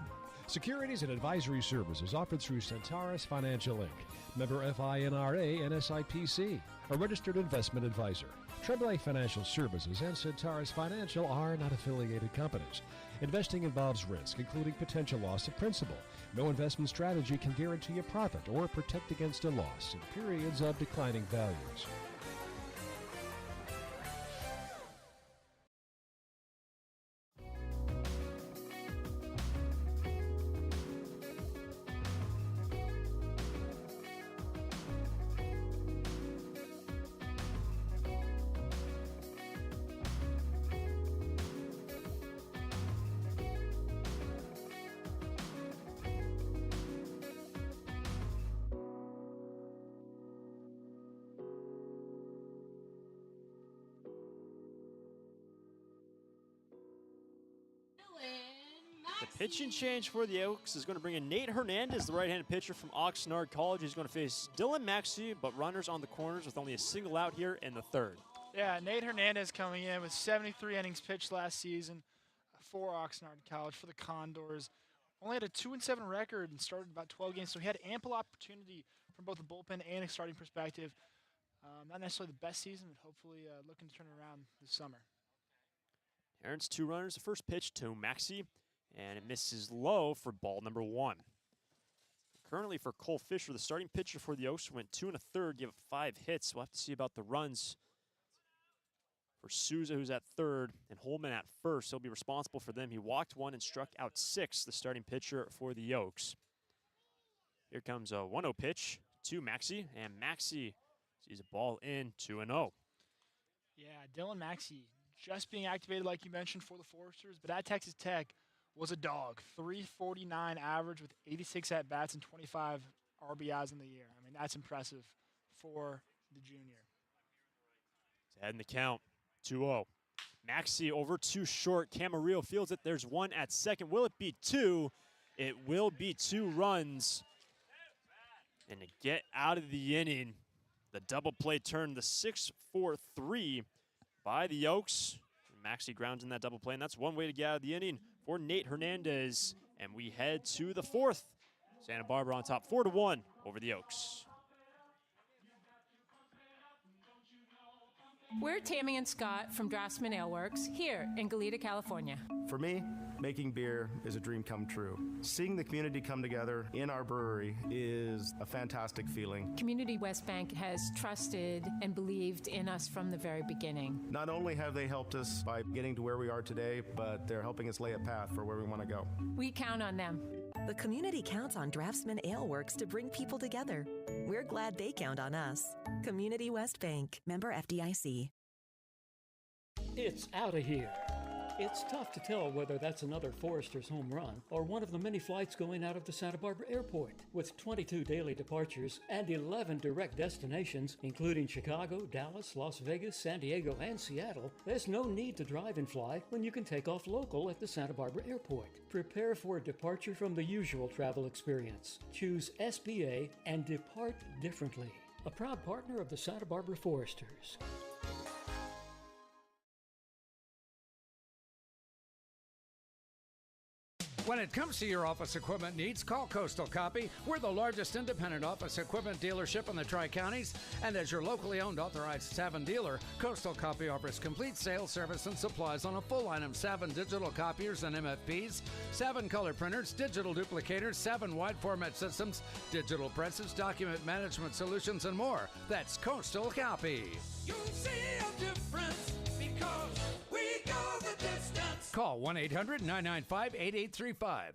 Securities and advisory services offered through Centaurus Financial Inc., member FINRA and SIPC, a registered investment advisor. Tremblay Financial Services and Centaurus Financial are not affiliated companies. Investing involves risk, including potential loss of principal. No investment strategy can guarantee a profit or protect against a loss in periods of declining values. The pitching change for the Oaks is going to bring in Nate Hernandez, the right-handed pitcher from Oxnard College. He's going to face Dylan Maxey, but runners on the corners with only a single out here in the third. Yeah, Nate Hernandez coming in with 73 innings pitched last season for Oxnard College for the Condors. Only had a 2-7 record and started about 12 games, so he had ample opportunity from both the bullpen and a starting perspective. Not necessarily the best season, but hopefully looking to turn it around this summer. Aaron's 2 runners. The first pitch to Maxey, and it misses low for ball number 1. Currently for Cole Fisher, the starting pitcher for the Oaks, went 2 1/3, gave up 5 hits. We'll have to see about the runs for Souza, who's at third, and Holman at first. He'll be responsible for them. He walked one and struck out 6, the starting pitcher for the Oaks. Here comes a 1-0 pitch to Maxey, and Maxey sees a ball in 2-0. Yeah, Dylan Maxey just being activated, like you mentioned, for the Foresters, but at Texas Tech was a dog. 349 average with 86 at-bats and 25 RBIs in the year. I mean, that's impressive for the junior. It's ahead in the count, 2-0. Maxey over too short. Camarillo fields it. There's one at second. Will it be 2? It will be 2 runs. And to get out of the inning, the double play turned the 6-4-3 by the Oaks. Maxey grounds in that double play, and that's one way to get out of the inning for Nate Hernandez. And we head to the 4th. Santa Barbara on top 4-1 over the Oaks. We're Tammy and Scott from Draftsman Ale Works here in Goleta, California. For me, making beer is a dream come true. Seeing the community come together in our brewery is a fantastic feeling. Community West Bank has trusted and believed in us from the very beginning. Not only have they helped us by getting to where we are today, but they're helping us lay a path for where we want to go. We count on them. The community counts on Draftsman Ale Works to bring people together. We're glad they count on us. Community West Bank, member FDIC. It's out of here. It's tough to tell whether that's another Foresters home run or one of the many flights going out of the Santa Barbara airport. With 22 daily departures and 11 direct destinations, including Chicago, Dallas, Las Vegas, San Diego, and Seattle, there's no need to drive and fly when you can take off local at the Santa Barbara airport. Prepare for a departure from the usual travel experience. Choose SBA and depart differently. A proud partner of the Santa Barbara Foresters. When it comes to your office equipment needs, call Coastal Copy. We're the largest independent office equipment dealership in the Tri-Counties, and as your locally owned authorized Savin dealer, Coastal Copy offers complete sales, service, and supplies on a full line of Savin digital copiers and MFPs, Savin color printers, digital duplicators, Savin wide format systems, digital presses, document management solutions, and more. That's Coastal Copy. You'll see a difference because we go the distance. Call 1-800-995-8835.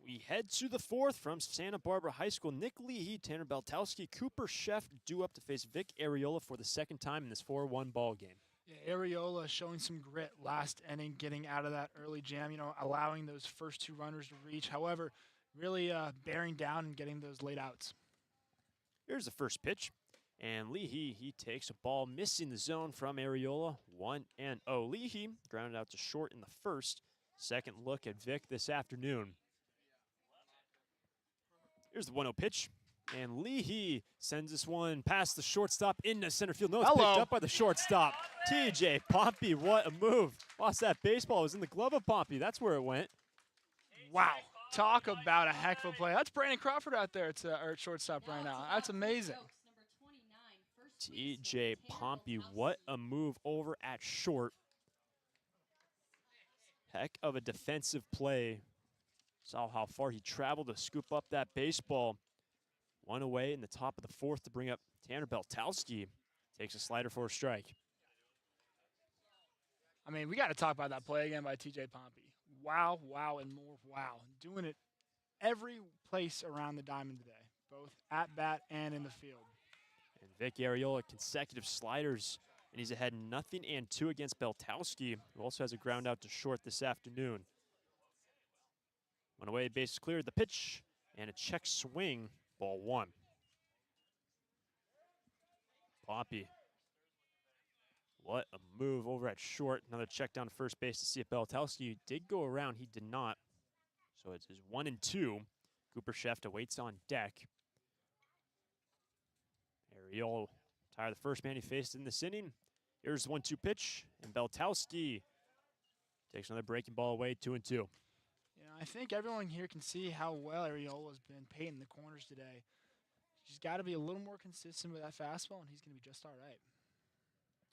We head to the 4th from Santa Barbara High School. Nick Leahy, Tanner Beltowski, Cooper Sheff due up to face Vic Areola for the second time in this 4-1 ball game. Yeah, Areola showing some grit last inning, getting out of that early jam, allowing those first 2 runners to reach. However, really bearing down and getting those late outs. Here's the first pitch. And Leahy, he takes a ball missing the zone from Areola, 1-0. Leahy grounded out to short in the first. Second look at Vic this afternoon. Here's the 1-0 pitch. And Leahy sends this one past the shortstop into center field. No, it's picked up by the shortstop. TJ Pompey, what a move. Lost that baseball. It was in the glove of Pompey. That's where it went. Wow. Talk about a heck of a play. That's Brandon Crawford out there at shortstop right now. That's amazing. TJ Pompey, what a move over at short. Heck of a defensive play. Saw how far he traveled to scoop up that baseball. One away in the top of the 4th to bring up Tanner Beltowski. Takes a slider for a strike. I mean, we got to talk about that play again by TJ Pompey. Wow, wow, and more wow. Doing it every place around the diamond today, both at bat and in the field. And Vic Areola, consecutive sliders, and he's ahead 0-2 against Beltowski, who also has a ground out to short this afternoon. One away, base cleared, the pitch, and a check swing, ball 1. Pompey, what a move over at short. Another check down to first base to see if Beltowski did go around. He did not. So it's 1-2. Cooper Sheff waits on deck. Areola tired the first man he faced in this inning. Here's the 1-2 pitch, and Beltowski takes another breaking ball away, 2-2. I think everyone here can see how well Areola's been painting the corners today. He's got to be a little more consistent with that fastball, and he's going to be just all right.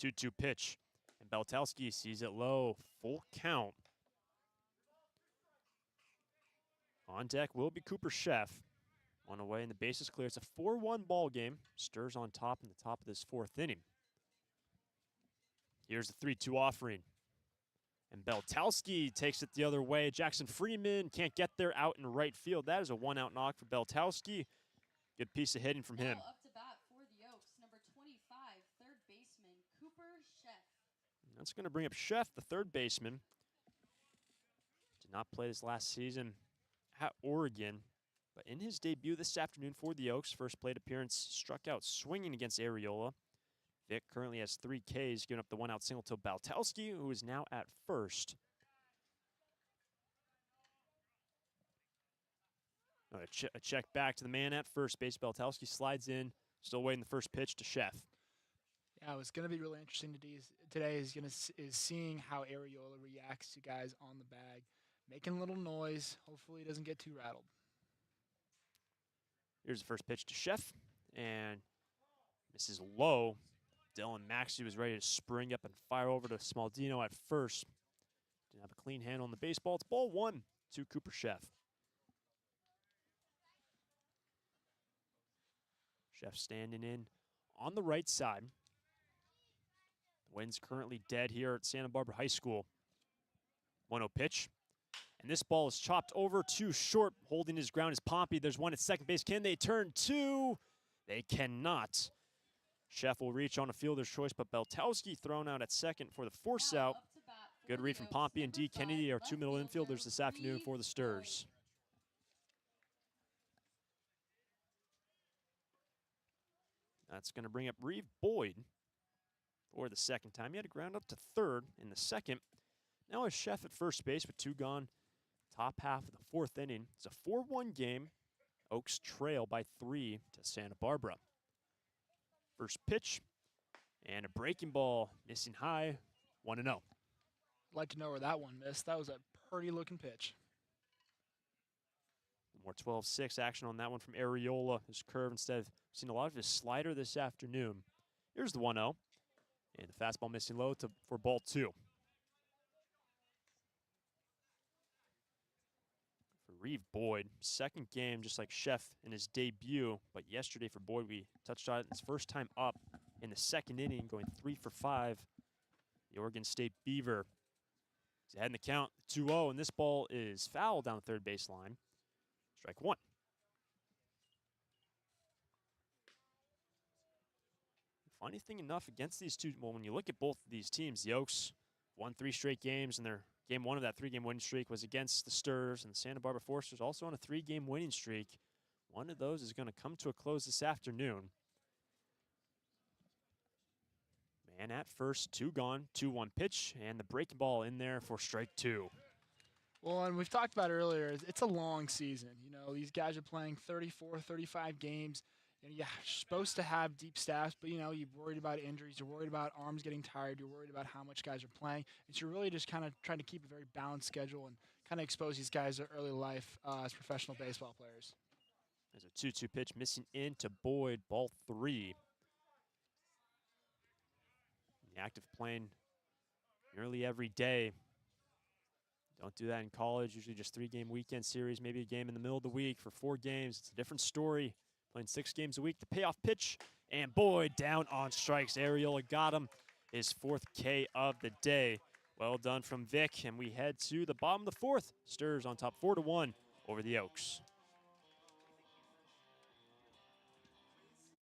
2-2 pitch, and Beltowski sees it low, full count. On deck will be Cooper Sheff. One away, and the base is clear. It's a 4-1 ball game. Stirs on top in the top of this 4th inning. Here's the 3-2 offering. And Beltowski takes it the other way. Jackson Freeman can't get there out in right field. That is a 1-out knock for Beltowski. Good piece of hitting from him. Now up to bat for the Oaks, number 25, third baseman, Cooper Chef. That's going to bring up Chef, the third baseman. Did not play this last season at Oregon, but in his debut this afternoon for the Oaks, first plate appearance, struck out swinging against Arriola. Vic currently has 3 Ks, giving up the 1-out single to Baltowski, who is now at first. A check back to the man at first base. Baltowski slides in, still waiting the first pitch to Chef. Yeah, what's going to be really interesting today is seeing how Arriola reacts to guys on the bag, making a little noise. Hopefully, he doesn't get too rattled. Here's the first pitch to Chef, and misses low. Dylan Maxey was ready to spring up and fire over to Smaldino at first. Didn't have a clean handle on the baseball. It's ball 1 to Cooper Chef. Chef standing in on the right side. The wind's currently dead here at Santa Barbara High School. 1-0 pitch. And this ball is chopped over too short. Holding his ground is Pompey. There's one at second base. Can they turn 2? They cannot. Chef will reach on a fielder's choice, but Beltowski thrown out at second for the force out. Good read from Pompey and D. Kennedy, our 2 middle infielders this afternoon for the Sturs. That's going to bring up Reeve Boyd for the second time. He had to ground up to third in the second. Now a Chef at first base with 2 gone. Top half of the 4th inning. It's a 4-1 game. Oaks trail by 3 to Santa Barbara. First pitch, and a breaking ball missing high, 1-0. I'd like to know where that one missed. That was a pretty-looking pitch. More 12-6 action on that one from Arriola. His curve instead of seeing a lot of his slider this afternoon. Here's the 1-0, and the fastball missing low for ball 2. Reeve Boyd, second game, just like Chef in his debut. But yesterday for Boyd, we touched on it his first time up in the second inning, going 3 for 5. The Oregon State Beaver is ahead in the count, 2-0, and this ball is fouled down the third baseline. Strike 1. Funny thing enough, against these two, well, when you look at both of these teams, the Oaks won 3 straight games, and their game 1 of that 3-game winning streak was against the Sturs, and the Santa Barbara Foresters also on a 3-game winning streak. One of those is going to come to a close this afternoon. Man at first, 2 gone, 2-1 pitch, and the breaking ball in there for strike 2. Well, and we've talked about earlier, it's a long season. You know, these guys are playing 34, 35 games. And you're supposed to have deep staffs, but, you know, you're worried about injuries. You're worried about arms getting tired. You're worried about how much guys are playing. And so you're really just kind of trying to keep a very balanced schedule and kind of expose these guys to early life as professional baseball players. There's a 2-2 pitch missing into Boyd, ball 3. The active playing nearly every day. Don't do that in college. Usually just 3-game weekend series, maybe a game in the middle of the week for 4 games. It's a different story. Playing 6 games a week. The payoff pitch, and Boyd down on strikes. Arriola got him. His 4th K of the day. Well done from Vic, and we head to the bottom of the 4th. Sturs on top 4-1 over the Oaks.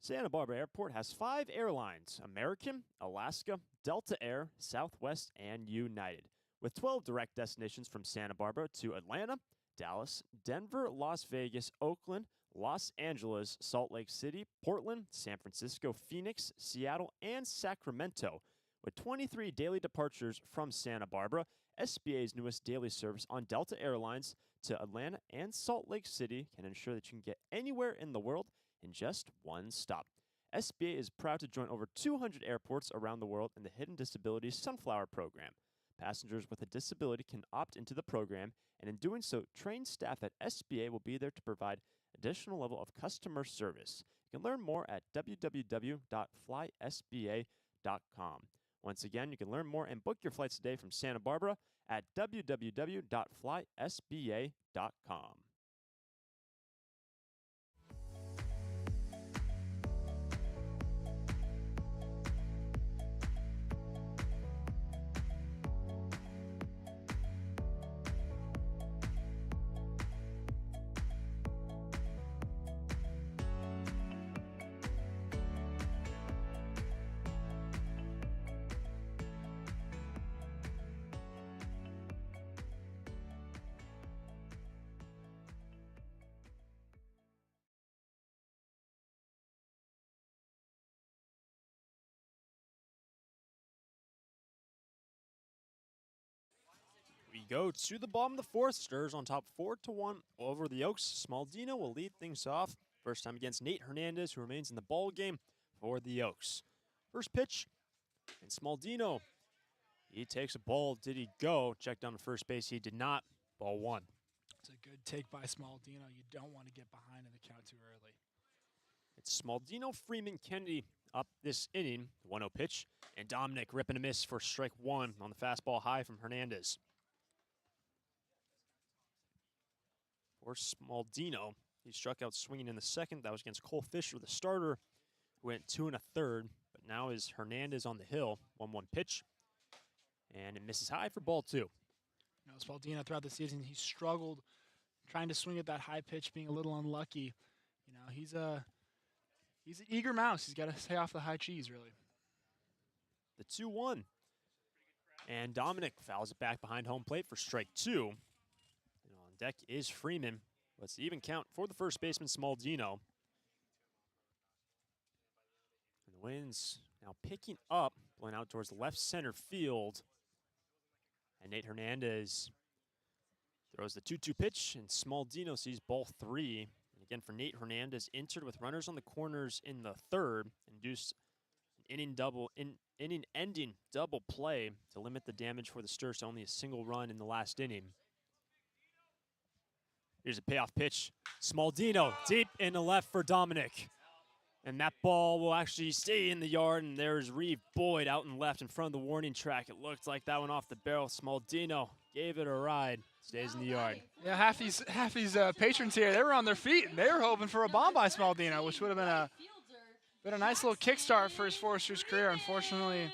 Santa Barbara Airport has 5 airlines: American, Alaska, Delta Air, Southwest, and United, with 12 direct destinations from Santa Barbara to Atlanta, Dallas, Denver, Las Vegas, Oakland, Los Angeles, Salt Lake City, Portland, San Francisco, Phoenix, Seattle, and Sacramento. With 23 daily departures from Santa Barbara, SBA's newest daily service on Delta Airlines to Atlanta and Salt Lake City can ensure that you can get anywhere in the world in just one stop. SBA is proud to join over 200 airports around the world in the Hidden Disabilities Sunflower Program. Passengers with a disability can opt into the program, and in doing so, trained staff at SBA will be there to provide additional level of customer service. You can learn more at www.flysba.com. Once again, you can learn more and book your flights today from Santa Barbara at www.flysba.com. go to the bottom of the fourth. Stars on top 4-1 over the Oaks. Smaldino will lead things off. First time against Nate Hernandez, who remains in the ball game for the Oaks. First pitch, and Smaldino, he takes a ball. Did he go? Checked down to first base. He did not. Ball 1. It's a good take by Smaldino. You don't want to get behind in the count too early. It's Smaldino, Freeman, Kennedy up this inning. 1-0 pitch, and Dominic ripping a miss for strike 1 on the fastball high from Hernandez. For Smaldino, he struck out swinging in the second. That was against Cole Fisher, the starter, who went 2 1/3. But now is Hernandez on the hill. 1-1 pitch, and it misses high for ball 2. You know, Spaldino throughout the season, he struggled trying to swing at that high pitch, being a little unlucky. You know, he's an eager mouse. He's got to stay off the high cheese, really. The 2-1. And Dominic fouls it back behind home plate for strike 2. And on deck is Freeman. Let's even count for the first baseman, Smaldino. And the wind's now picking up, blowing out towards the left center field. And Nate Hernandez throws the 2-2 pitch, and Smaldino sees ball 3. And again, for Nate Hernandez, entered with runners on the corners in the third, induced an inning-ending double play to limit the damage for the Stars to only a single run in the last inning. Here's a payoff pitch. Smaldino deep in the left for Dominic. And that ball will actually stay in the yard, and there's Reeve Boyd out and left in front of the warning track. It looked like that went off the barrel. Smaldino gave it a ride. Stays in the yard. Yeah, half these patrons here, they were on their feet, and they were hoping for a bomb by Smaldino, which would have been a nice little kickstart for his Forester's career. Unfortunately,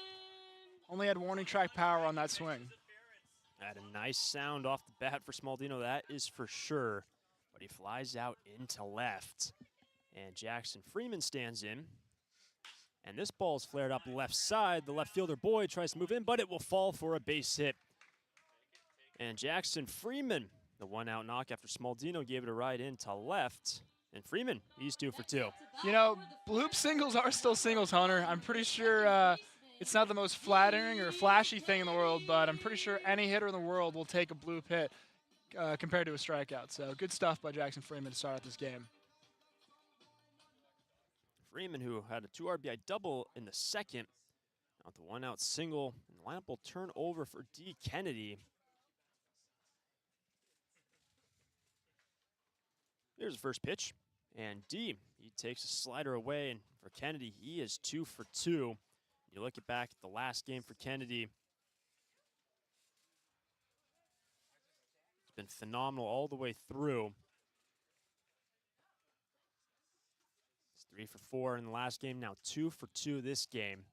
only had warning track power on that swing. Had a nice sound off the bat for Smaldino, that is for sure. But he flies out into left. And Jackson Freeman stands in. And this ball is flared up left side. The left fielder Boyd tries to move in, but it will fall for a base hit. And Jackson Freeman, the 1-out knock after Smaldino gave it a ride into left. And Freeman, he's 2 for 2. You know, bloop singles are still singles, Hunter. I'm pretty sure it's not the most flattering or flashy thing in the world, but I'm pretty sure any hitter in the world will take a bloop hit compared to a strikeout. So good stuff by Jackson Freeman to start out this game. Freeman, who had a 2 RBI double in the second, out the 1-out single, and the lineup will turn over for D. Kennedy. Here's the first pitch, and D, he takes a slider away, and for Kennedy, he is 2 for 2. You look back at the last game for Kennedy. It's been phenomenal all the way through. 3 for 4 in the last game, now 2 for 2 this game.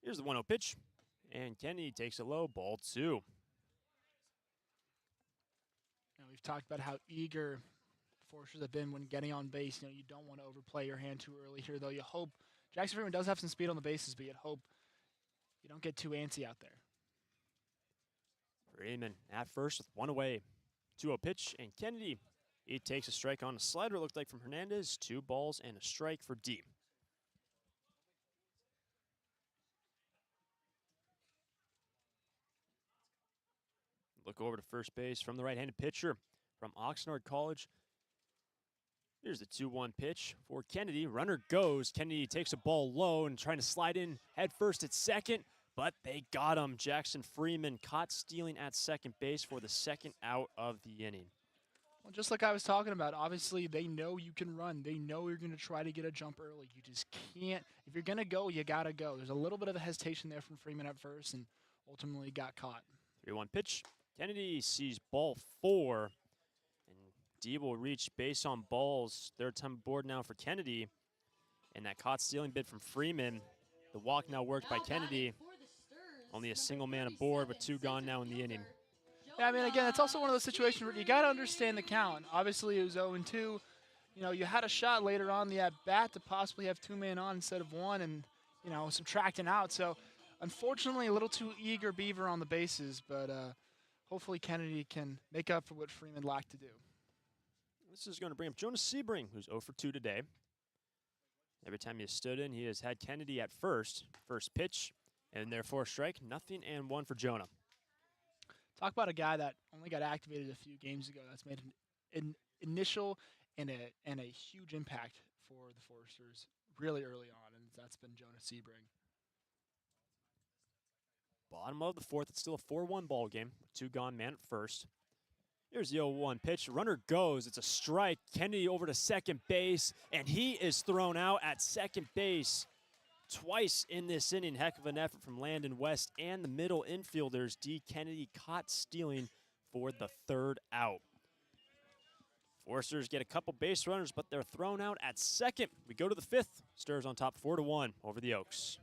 Here's the 1-0 pitch, and Kennedy takes it low, ball 2. You know, we've talked about how eager Foresters have been when getting on base. You know, you don't want to overplay your hand too early here, though. You hope Jackson Freeman does have some speed on the bases, but you'd hope you don't get too antsy out there. Freeman at first with 1 away. 2-0 pitch, and Kennedy, he takes a strike on a slider, it looked like, from Hernandez. 2 balls and a strike for D. Look over to first base from the right-handed pitcher from Oxnard College. Here's the 2-1 pitch for Kennedy. Runner goes. Kennedy takes a ball low and trying to slide in head first at second, but they got him. Jackson Freeman caught stealing at second base for the second out of the inning. Well, just like I was talking about, obviously they know you can run. They know you're going to try to get a jump early. You just can't. If you're going to go, you got to go. There's a little bit of a hesitation there from Freeman at first and ultimately got caught. 3-1 pitch. Kennedy sees ball 4. And D will reach base on balls. Third time aboard now for Kennedy. And that caught stealing bid from Freeman. The walk now worked by Kennedy. Only a single man aboard, but 2 gone now in the inning. Yeah, I mean, again, it's also one of those situations where you got to understand the count. Obviously, it was 0-2. You know, you had a shot later on the at-bat to possibly have 2 men on instead of 1 and, you know, subtracting out. So, unfortunately, a little too eager Beaver on the bases, but hopefully Kennedy can make up for what Freeman lacked to do. This is going to bring up Jonas Sebring, who's 0 for 2 today. Every time he has stood in, he has had Kennedy at first. First pitch, and therefore strike. 0-1 for Jonah. Talk about a guy that only got activated a few games ago that's made an initial and a huge impact for the Foresters really early on, and that's been Jonah Sebring. Bottom of the fourth, it's still a 4-1 ball game. 2 gone, man at first. Here's the 0-1 pitch. Runner goes. It's a strike. Kennedy over to second base, and he is thrown out at second base twice in this inning. Heck of an effort from Landon West and the middle infielders. D. Kennedy caught stealing for the 3rd out. Foresters get a couple base runners, but they're thrown out at second. We go to the 5th. Stars on top 4-1 over the Oaks.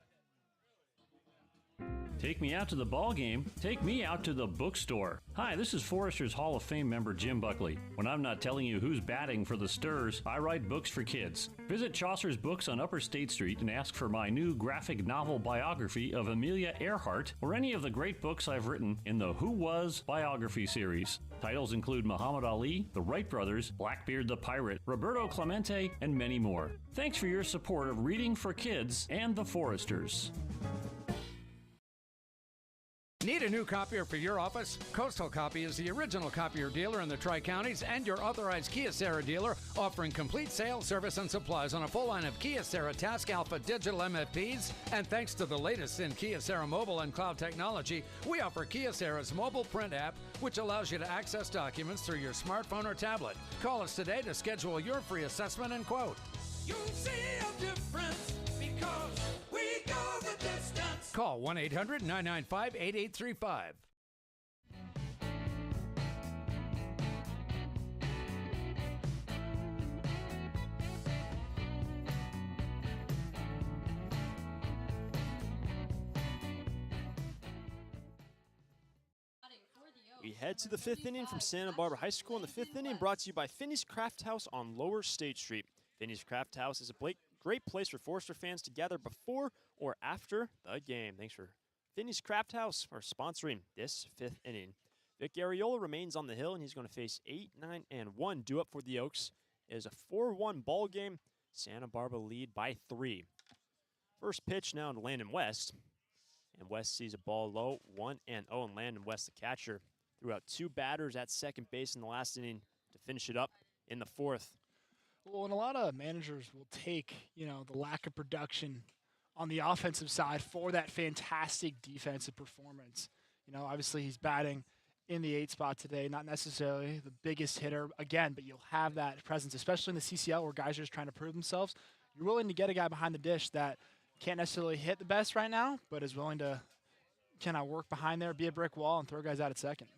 Take me out to the ball game. Take me out to the bookstore. Hi, this is Foresters Hall of Fame member Jim Buckley. When I'm not telling you who's batting for the Sturs, I write books for kids. Visit Chaucer's Books on Upper State Street and ask for my new graphic novel biography of Amelia Earhart or any of the great books I've written in the Who Was biography series. Titles include Muhammad Ali, the Wright Brothers, Blackbeard the Pirate, Roberto Clemente, and many more. Thanks for your support of reading for kids and the Foresters. Need a new copier for your office? Coastal Copy is the original copier dealer in the Tri-Counties and your authorized Kyocera dealer, offering complete sales, service, and supplies on a full line of Kyocera Task Alpha digital MFPs. And thanks to the latest in Kyocera mobile and cloud technology, we offer Kyocera's mobile print app, which allows you to access documents through your smartphone or tablet. Call us today to schedule your free assessment and quote. You'll see a difference because we go the distance. Call 1-800-995-8835. We head to the 5th inning from Santa Barbara High School, and the 5th inning brought to you by Finney's Craft House on Lower State Street. Finney's Craft House is a great place for Forester fans to gather before or after the game. Thanks for Finney's Craft House for sponsoring this 5th inning. Vic Ariola remains on the hill, and he's going to face 8-9-1. Due up for the Oaks is a 4-1 ball game. Santa Barbara lead by 3. First pitch now to Landon West. And West sees a ball low, 1-0, and Landon West, the catcher, threw out 2 batters at second base in the last inning to finish it up in the 4th. Well, and a lot of managers will take, the lack of production on the offensive side for that fantastic defensive performance. Obviously he's batting in the 8 spot today, not necessarily the biggest hitter again, but you'll have that presence, especially in the CCL where guys are just trying to prove themselves. You're willing to get a guy behind the dish that can't necessarily hit the best right now, but is willing to kind of work behind there, be a brick wall, and throw guys out at second.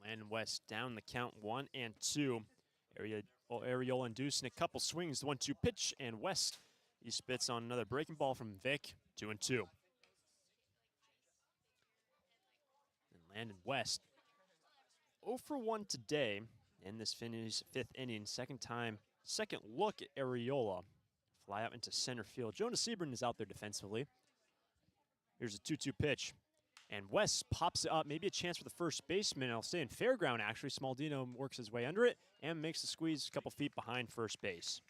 Landon West down the count 1-2. Ariola inducing a couple swings, the 1-2 pitch, and West, he spits on another breaking ball from Vic, 2-2. And Landon West, 0 for 1 today in this Finney's 5th inning. Second look at Ariola. Fly out into center field. Jonah Sebring is out there defensively. Here's a 2-2 pitch. And West pops it up, maybe a chance for the first baseman. I'll stay in fairground, actually. Smaldino works his way under it and makes the squeeze a couple feet behind first base.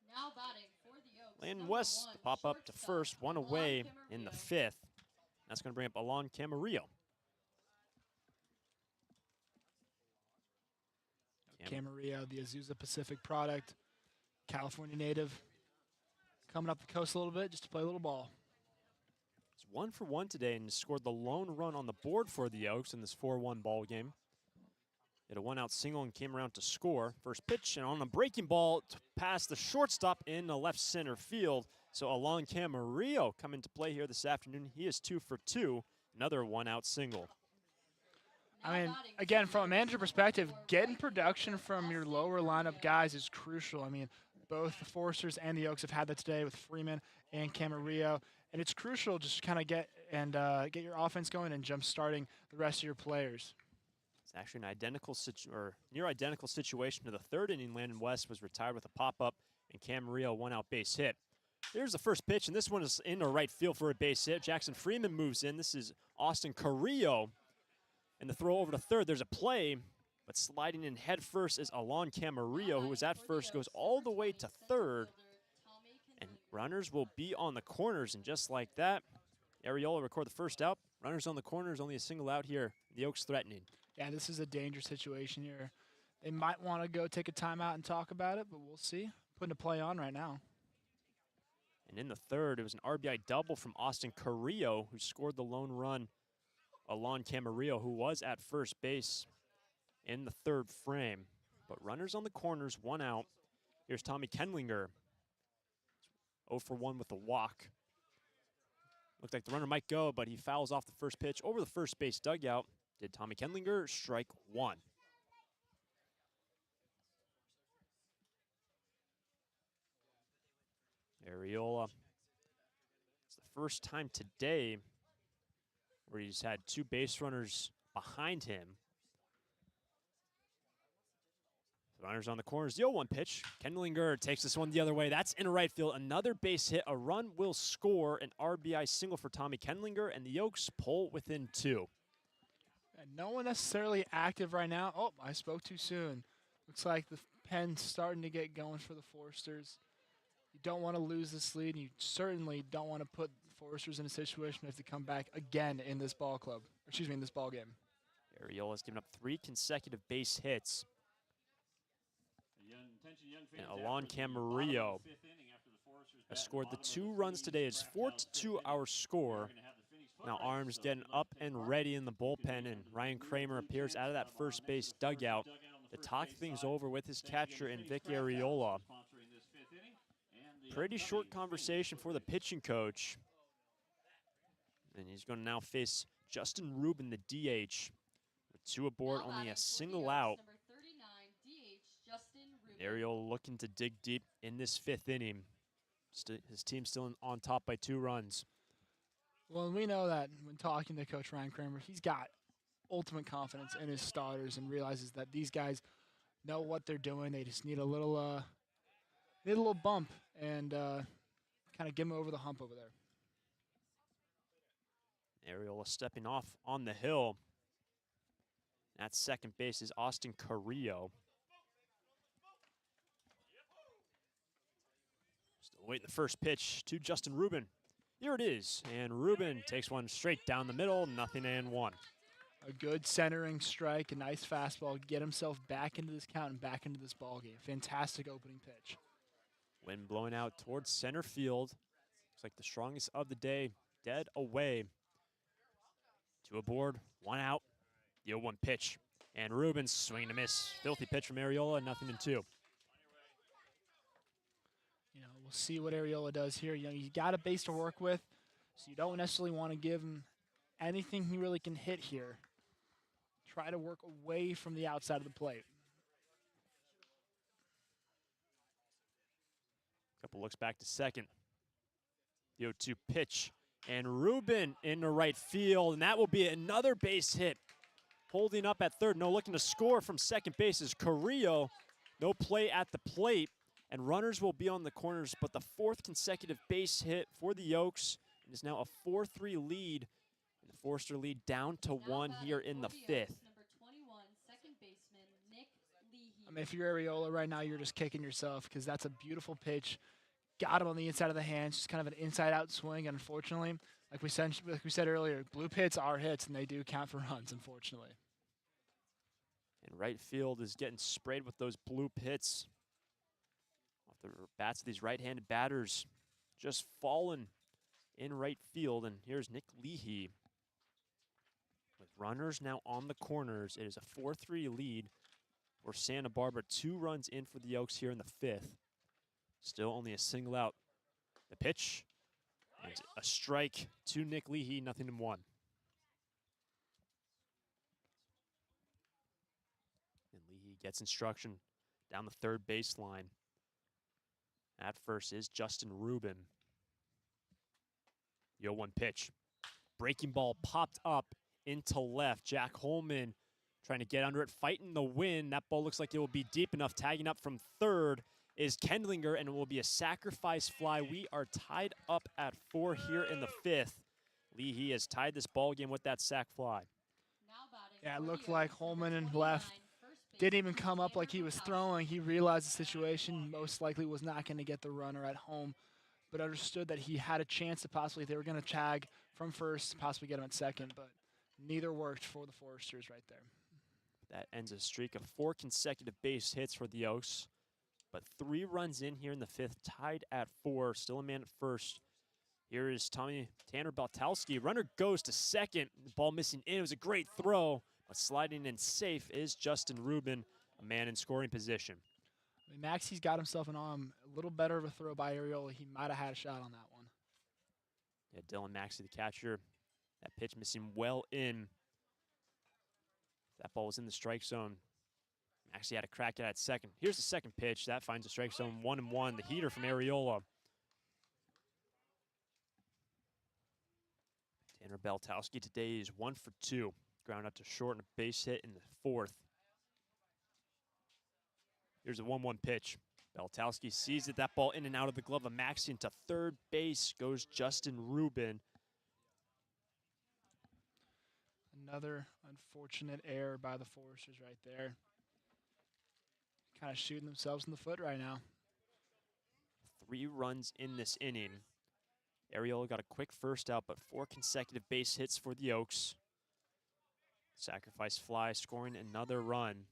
Now batting for the Oaks. Landon West to pop up to first, 1 away in the 5th. That's going to bring up Alon Camarillo. Camarillo, the Azusa Pacific product, California native, coming up the coast a little bit just to play a little ball. It's 1 for 1 today and scored the lone run on the board for the Oaks in this 4-1 ball game. Hit a 1-out single and came around to score. First pitch and on a breaking ball past the shortstop in the left center field. So Alon Camarillo coming to play here this afternoon. He is 2 for 2, another 1-out single. I mean, again, from a manager perspective, getting production from your lower lineup guys is crucial. I mean, both the Foresters and the Oaks have had that today with Freeman and Camarillo. And it's crucial just to kind of get your offense going and jump starting the rest of your players. It's actually an near identical situation to the 3rd inning. Landon West was retired with a pop-up and Camarillo 1-out base hit. Here's the first pitch, and this one is in the right field for a base hit. Jackson Freeman moves in. This is Austin Carrillo. And the throw over to 3rd, there's a play, but sliding in head first is Alon Camarillo, who was at first, goes all the way to 3rd. And runners will be on the corners, and just like that, Ariola record the first out. Runners on the corners, only a single out here. The Oaks threatening. Yeah, this is a dangerous situation here. They might want to go take a timeout and talk about it, but we'll see. Putting a play on right now. And in the third, it was an RBI double from Austin Carrillo, who scored the lone run. Alon Camarillo, who was at first base in the third frame. But runners on the corners, 1 out. Here's Tommy Kendlinger. 0 for 1 with a walk. Looked like the runner might go, but he fouls off the first pitch over the first base dugout. Did Tommy Kendlinger strike 1? Arriola. It's the first time today where he's had 2 base runners behind him. The runners on the corners. The 0-1 pitch. Kendlinger takes this one the other way. That's in right field. Another base hit. A run will score. An RBI single for Tommy Kendlinger, and the Oaks pull within 2. And no one necessarily active right now. Oh, I spoke too soon. Looks like the pen's starting to get going for the Foresters. You don't want to lose this lead, and you certainly don't want to put the Foresters in a situation where they have to come back again in this ball club. Excuse me, in this ball game. Arriola's given up 3 consecutive base hits. And Alon Camarillo has scored the 2 runs today. It's 4-2 our score. Now Arms getting up and ready in the bullpen, and Ryan Kramer appears out of that first base dugout to talk things over with his catcher and Vic Arriola. Pretty short conversation for the pitching coach. And he's going to now face Justin Rubin, the DH, with 2 aboard, only a single out. Arriola looking to dig deep in this 5th inning. His team's still on top by 2 runs. Well, we know that when talking to Coach Ryan Kramer, he's got ultimate confidence in his starters and realizes that these guys know what they're doing. They just need a little bump and kind of get them over the hump over there. Arriola stepping off on the hill. At second base is Austin Carrillo. Still waiting the first pitch to Justin Rubin. Here it is, and Rubin takes one straight down the middle, 0-1. A good centering strike, a nice fastball, get himself back into this count and back into this ball game. Fantastic opening pitch. Wind blowing out towards center field. Looks like the strongest of the day, dead away. 2 aboard, 1 out. The 0-1 pitch, and Rubin swinging a miss. Filthy pitch from Arriola, 0-2. We'll see what Arriola does here. You got a base to work with, so you don't necessarily want to give him anything he really can hit here. Try to work away from the outside of the plate. Couple looks back to second. The 0-2 pitch, and Rubin in the right field, and that will be another base hit. Holding up at third, no, looking to score from second base is Carrillo. No play at the plate. And runners will be on the corners, but the 4th consecutive base hit for the Oaks. It is now a 4-3 lead. And the Forester lead down to 1 here in the 5th. I mean, if you're Arriola right now, you're just kicking yourself because that's a beautiful pitch. Got him on the inside of the hands, just kind of an inside-out swing. And unfortunately, like we said earlier, blue hits are hits, and they do count for runs, unfortunately. And right field is getting sprayed with those blue hits. The bats of these right-handed batters just fallen in right field. And here's Nick Leahy. With runners now on the corners, it is a 4-3 lead for Santa Barbara. 2 runs in for the Oaks here in the 5th. Still only a single out. The pitch, and a strike to Nick Leahy, 0-1. And Leahy gets instruction down the third baseline. At first is Justin Rubin. The 0-1 pitch. Breaking ball popped up into left. Jack Holman trying to get under it, fighting the wind. That ball looks like it will be deep enough. Tagging up from third is Kendlinger, and it will be a sacrifice fly. We are tied up at 4 here in the 5th. Leahy has tied this ball game with that sac fly. Yeah, it looked like Holman and left. Didn't even come up like he was throwing. He realized the situation most likely was not going to get the runner at home. but understood that he had a chance to possibly, if they were going to tag from first, possibly get him at second, but neither worked for the Foresters right there. That ends a streak of 4 consecutive base hits for the Oaks. But 3 runs in here in the 5th, tied at 4, still a man at first. Here is Tanner Baltowski. Runner goes to second. The ball missing in. It was a great throw, but sliding in safe is Justin Rubin, a man in scoring position. I mean, Maxie's got himself an arm. A little better of a throw by Ariola. He might have had a shot on that one. Yeah, Dylan Maxey, the catcher. That pitch missing well in. That ball was in the strike zone. Maxey had a crack at second. Here's the second pitch. That finds the strike zone 1-1. The heater from Ariola. Tanner Baltowski today is 1 for 2. Ground out to short and a base hit in the 4th. Here's a 1-1 pitch. Baltowski sees it. That ball in and out of the glove of Maxey into third base goes Justin Rubin. Another unfortunate error by the Foresters right there. Kind of shooting themselves in the foot right now. 3 runs in this inning. Ariola got a quick first out, but 4 consecutive base hits for the Oaks. Sacrifice fly scoring another run.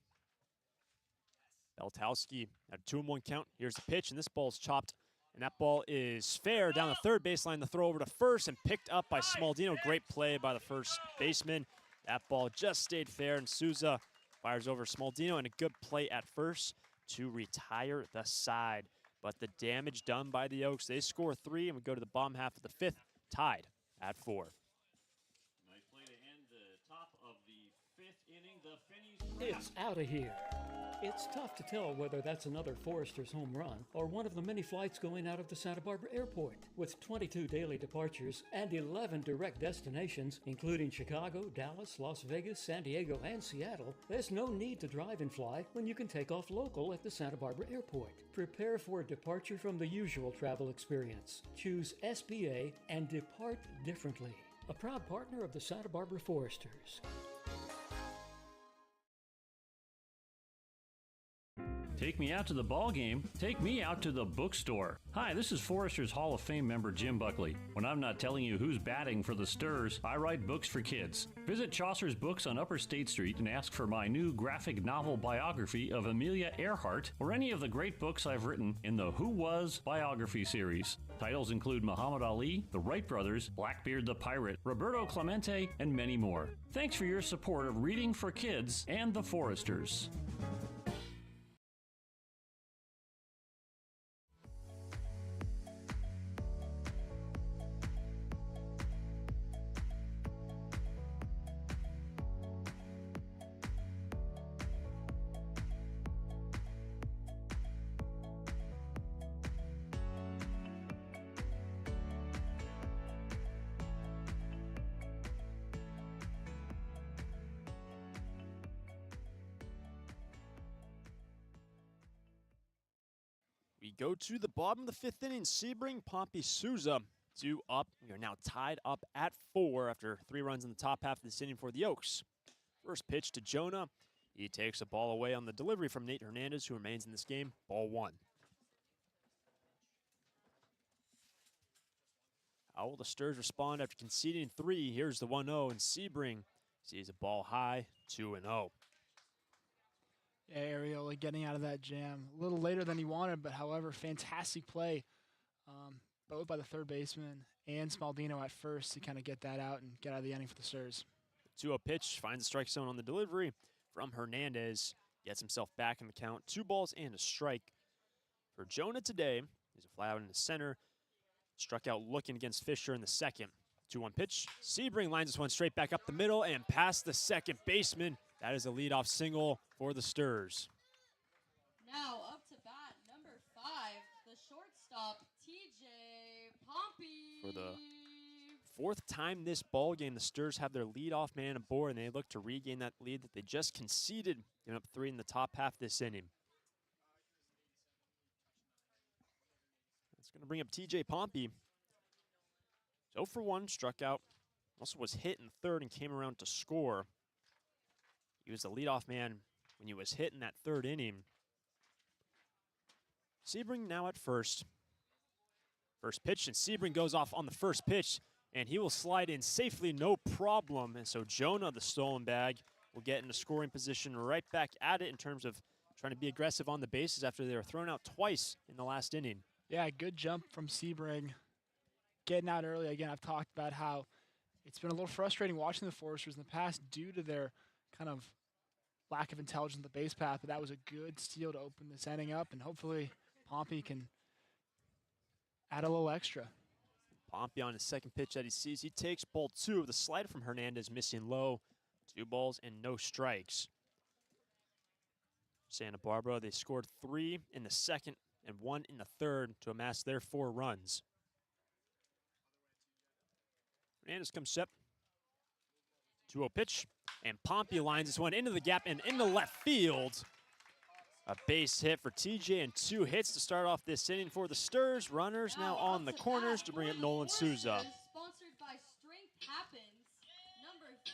Baltowski at a 2-1 count. Here's the pitch, and this ball's chopped. And that ball is fair down the third baseline. The throw over to first and picked up by Smaldino. Great play by the first baseman. That ball just stayed fair, and Souza fires over Smaldino, and a good play at first to retire the side. But the damage done by the Oaks, they score 3, and we go to the bottom half of the 5th, tied at 4. Nice play to end the top of the 5th inning. The Finnies. It's out of here. It's tough to tell whether that's another Foresters home run or one of the many flights going out of the Santa Barbara airport. With 22 daily departures and 11 direct destinations, including Chicago, Dallas, Las Vegas, San Diego, and Seattle, there's no need to drive and fly when you can take off local at the Santa Barbara airport. Prepare for a departure from the usual travel experience. Choose SBA and depart differently. A proud partner of the Santa Barbara Foresters. Take me out to the ball game. Take me out to the bookstore. Hi, this is Foresters Hall of Fame member Jim Buckley. When I'm not telling you who's batting for the Sturs, I write books for kids. Visit Chaucer's Books on Upper State Street and ask for my new graphic novel biography of Amelia Earhart or any of the great books I've written in the Who Was biography series. Titles include Muhammad Ali, the Wright Brothers, Blackbeard the Pirate, Roberto Clemente, and many more. Thanks for your support of reading for kids and the Foresters. We go to the bottom of the 5th inning. Sebring, Pompey, Souza, 2 up. We are now tied up at 4 after 3 runs in the top half of this inning for the Oaks. First pitch to Jonah. He takes a ball away on the delivery from Nate Hernandez, who remains in this game. Ball 1. How will the Sturs respond after conceding 3? Here's the 1-0, and Sebring sees a ball high, 2-0. Yeah, Ariola getting out of that jam a little later than he wanted, but however, fantastic play, both by the third baseman and Smaldino at first to kind of get that out and get out of the inning for the Sturs. 2-0 pitch, finds the strike zone on the delivery from Hernandez. Gets himself back in the count. 2 balls and a strike. For Jonah today, he's a fly out in the center. Struck out looking against Fisher in the second. 2-1 pitch. Sebring lines this one straight back up the middle and past the second baseman. That is a leadoff single for the Sturs. Now up to bat, number 5, the shortstop, TJ Pompey. For the 4th time this ball game, the Sturs have their leadoff man aboard, and they look to regain that lead that they just conceded, giving up 3 in the top half this inning. That's going to bring up TJ Pompey. 0 for 1, struck out. Also was hit in the 3rd and came around to score. He was the leadoff man when he was hit in that 3rd inning. Sebring now at first. First pitch, and Sebring goes off on the first pitch, and he will slide in safely, no problem. And so Jonah, the stolen bag, will get in a scoring position right back at it in terms of trying to be aggressive on the bases after they were thrown out twice in the last inning. Yeah, good jump from Sebring. Getting out early. Again, I've talked about how it's been a little frustrating watching the Foresters in the past due to their kind of lack of intelligence in the base path, but that was a good steal to open this inning up, and hopefully Pompey can add a little extra. Pompey on his second pitch that he sees. He takes ball 2. The slider from Hernandez missing low. 2 balls and no strikes. Santa Barbara, they scored 3 in the second and 1 in the third to amass their 4 runs. Hernandez comes set. 2-0 pitch. And Pompey lines this one into the gap and into left field. A base hit for TJ and 2 hits to start off this inning for the Sturs. Runners now on the corners to bring up Nolan Souza. Sponsored by Strength Happens. Number 3,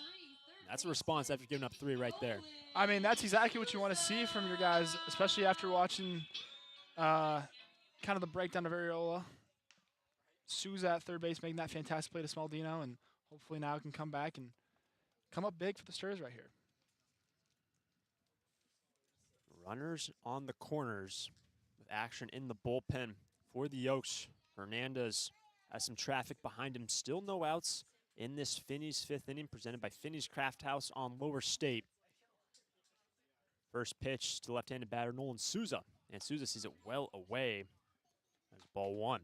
That's a response after giving up 3 right there. I mean, that's exactly what you want to see from your guys, especially after watching kind of the breakdown of Ariola. Souza at third base making that fantastic play to Smaldino, and hopefully now can come back and come up big for the Sturs right here. Runners on the corners with action in the bullpen for the Oaks. Hernandez has some traffic behind him. Still no outs in this Finney's 5th inning presented by Finney's Craft House on Lower State. First pitch to left-handed batter Nolan Souza. And Souza sees it well away. That's ball 1.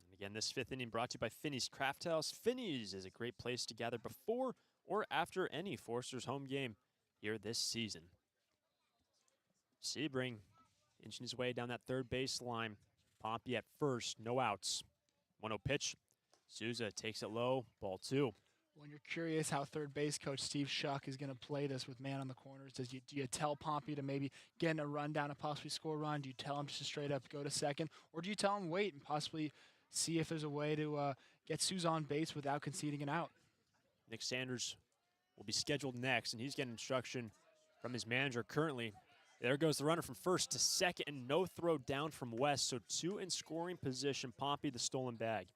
And again, this 5th inning brought to you by Finney's Craft House. Finney's is a great place to gather before or after any Foresters home game here this season. Sebring inching his way down that third base line. Pompey at first, no outs. 1-0 pitch. Souza takes it low, ball 2. When you're curious how third base coach Steve Shuck is going to play this with man on the corners, do you tell Pompey to maybe get in a run down and possibly score a run? Do you tell him just to straight up go to second? Or do you tell him wait and possibly see if there's a way to get Souza on base without conceding an out? Nick Sanders will be scheduled next, and he's getting instruction from his manager currently. There goes the runner from first to second, and no throw down from West, so 2 in scoring position. Pompey, the stolen bag.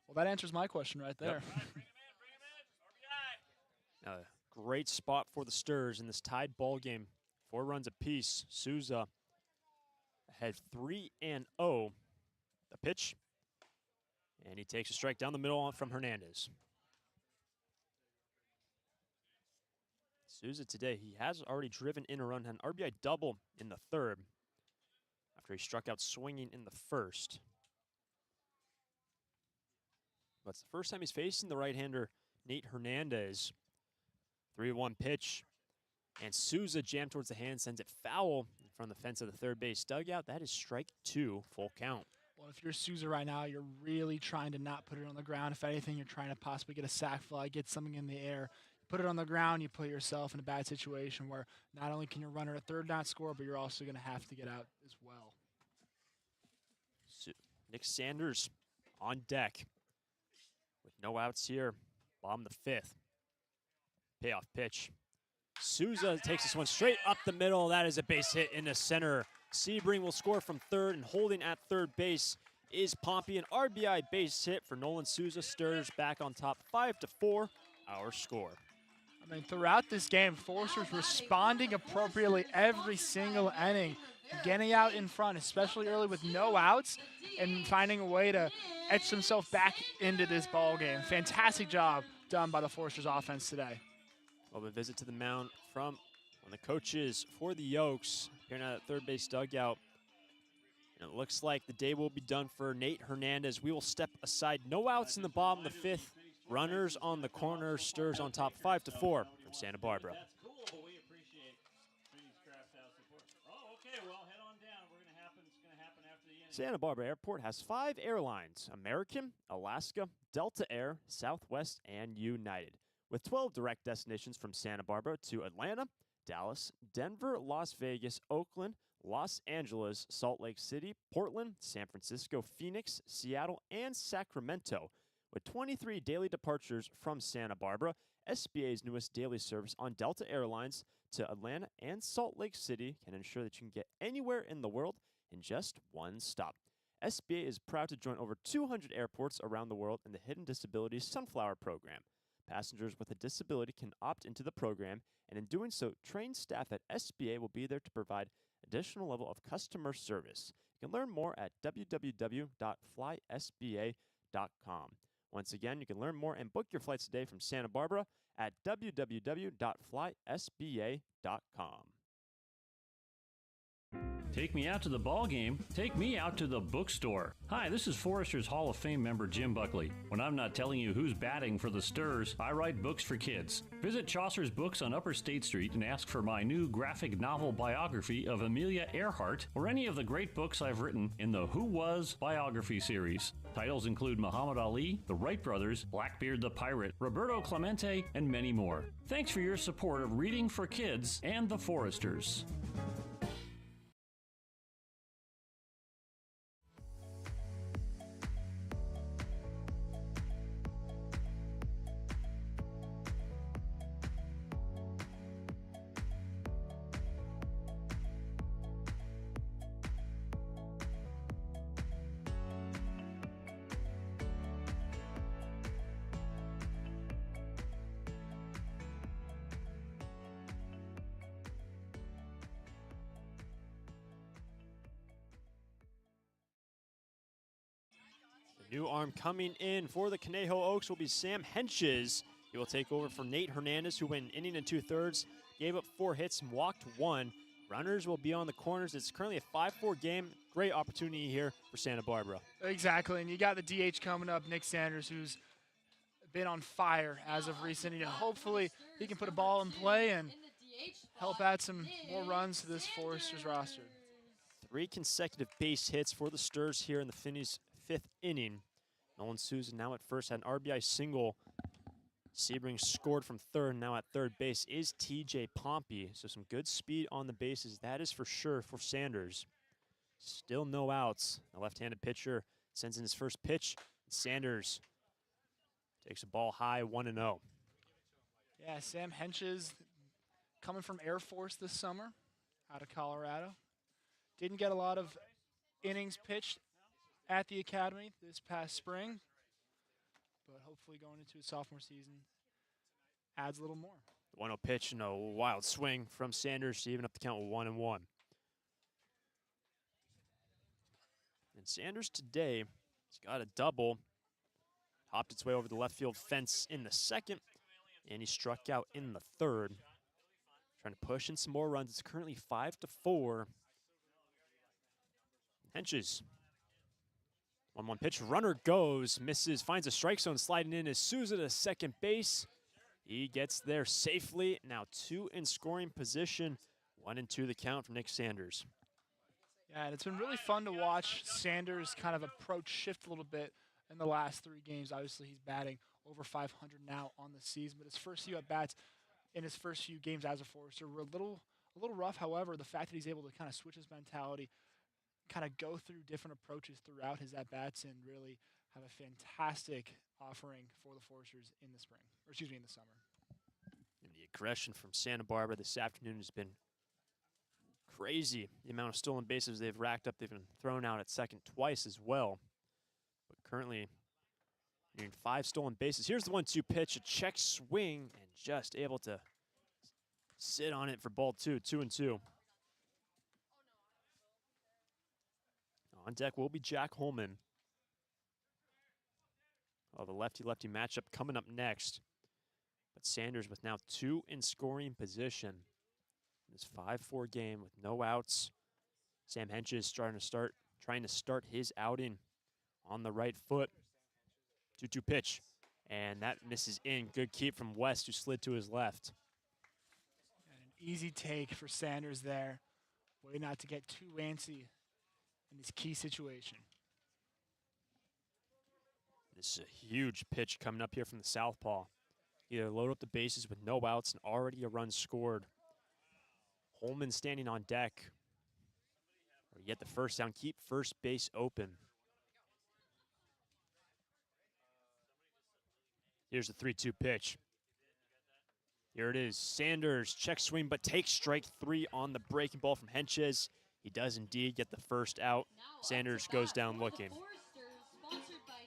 Well, that answers my question right there. Yep. A great spot for the Sturs in this tied ball game. 4 runs apiece. Souza ahead 3-0. The pitch. And he takes a strike down the middle from Hernandez. Souza today, he has already driven in a run, had an RBI double in the third after he struck out swinging in the first. But it's the first time he's facing the right-hander, Nate Hernandez. 3-1 pitch. And Souza jammed towards the hand, sends it foul in front of the fence of the third base dugout. That is strike 2, full count. Well, if you're Souza right now, you're really trying to not put it on the ground. If anything, you're trying to possibly get a sac fly, get something in the air. Put it on the ground, you put yourself in a bad situation where not only can your runner at third not score, but you're also going to have to get out as well. Nick Sanders on deck with no outs here. Bottom of the 5th. Payoff pitch. Souza takes this one straight up the middle. That is a base hit in the center. Sebring will score from third, and holding at third base is Pompey. An RBI base hit for Nolan Souza. Sturs back on top 5-4, our score. I mean, throughout this game, Foresters responding appropriately every single inning, getting out in front, especially early with no outs, and finding a way to etch themselves back into this ball game. Fantastic job done by the Foresters offense today. Well, a visit to the mound from one of the coaches for the Oaks, here now at third base dugout. And it looks like the day will be done for Nate Hernandez. We will step aside. No outs in the bottom of the 5th. Runners on the corner. Sturs on top 5-4 from Santa Barbara. That's cool. We appreciate Finney's Craft House support. Oh, okay. Well, head on down. It's going to happen after the end. Santa Barbara Airport has 5 airlines: American, Alaska, Delta Air, Southwest, and United, with 12 direct destinations from Santa Barbara to Atlanta, Dallas, Denver, Las Vegas, Oakland, Los Angeles, Salt Lake City, Portland, San Francisco, Phoenix, Seattle, and Sacramento, with 23 daily departures from Santa Barbara. SBA's newest daily service on Delta Airlines to Atlanta and Salt Lake City can ensure that you can get anywhere in the world in just one stop. SBA is proud to join over 200 airports around the world in the Hidden Disabilities Sunflower Program. Passengers with a disability can opt into the program, and in doing so, trained staff at SBA will be there to provide additional level of customer service. You can learn more at www.flysba.com. Once again, you can learn more and book your flights today from Santa Barbara at www.flysba.com. Take me out to the ball game. Take me out to the bookstore. Hi, this is Forrester's Hall of Fame member Jim Buckley. When I'm not telling you who's batting for the Sturs, I write books for kids. Visit Chaucer's Books on Upper State Street and ask for my new graphic novel biography of Amelia Earhart or any of the great books I've written in the Who Was biography series. Titles include Muhammad Ali, the Wright Brothers, Blackbeard the Pirate, Roberto Clemente, and many more. Thanks for your support of reading for kids and the Forresters. New arm coming in for the Conejo Oaks will be Sam Henches. He will take over for Nate Hernandez, who went an inning and 2/3, gave up 4 hits and walked 1. Runners will be on the corners. It's currently a 5-4 game. Great opportunity here for Santa Barbara. Exactly, and you got the DH coming up, Nick Sanders, who's been on fire as of recent. And hopefully he can put a ball in play and help add some more runs to this Foresters roster. 3 consecutive base hits for the Sturs here in the Finneys' 5th inning. Nolan Souza now at first had an RBI single. Sebring scored from third. Now at third base is TJ Pompey. So some good speed on the bases. That is for sure for Sanders. Still no outs. The left-handed pitcher sends in his first pitch. Sanders takes a ball high, 1-0. Yeah, Sam Henches coming from Air Force this summer out of Colorado. Didn't get a lot of innings pitched at the academy this past spring, but hopefully going into his sophomore season adds a little more. 1-0 pitch and a wild swing from Sanders to even up the count with 1-1. And Sanders today has got a double. Hopped its way over the left field fence in the second, and he struck out in the third. Trying to push in some more runs. It's currently 5-4. Henches. 1-1 pitch. Runner goes, misses, finds a strike zone. Sliding in is Souza to second base. He gets there safely. Now 2 in scoring position. 1-2 the count for Nick Sanders. Yeah, and it's been really fun to watch Sanders kind of approach shift a little bit in the last 3 games. Obviously, he's batting over 500 now on the season, but his first few at-bats in his first few games as a Forester were a little rough. However, the fact that he's able to kind of switch his mentality, kind of go through different approaches throughout his at-bats and really have a fantastic offering for the Foresters in the spring, or excuse me, in the summer. And the aggression from Santa Barbara this afternoon has been crazy. The amount of stolen bases they've racked up. They've been thrown out at second twice as well. But currently, nearing 5 stolen bases. Here's the 1-2 pitch, a check swing, and just able to sit on it for ball 2, 2-2. On deck will be Jack Holman. Oh, the lefty-lefty matchup coming up next. But Sanders with now 2 in scoring position. This 5-4 game with no outs. Sam Henches trying to start his outing on the right foot. 2-2 pitch. And that misses in. Good keep from West, who slid to his left. And an easy take for Sanders there. Way not to get too antsy in this key situation. This is a huge pitch coming up here from the southpaw. Either load up the bases with no outs and already a run scored. Holman standing on deck. Or get the first down, keep first base open. Here's the 3-2 pitch. Here it is. Sanders check swing, but takes strike 3 on the breaking ball from Henches. He does indeed get the first out. Sanders goes down looking.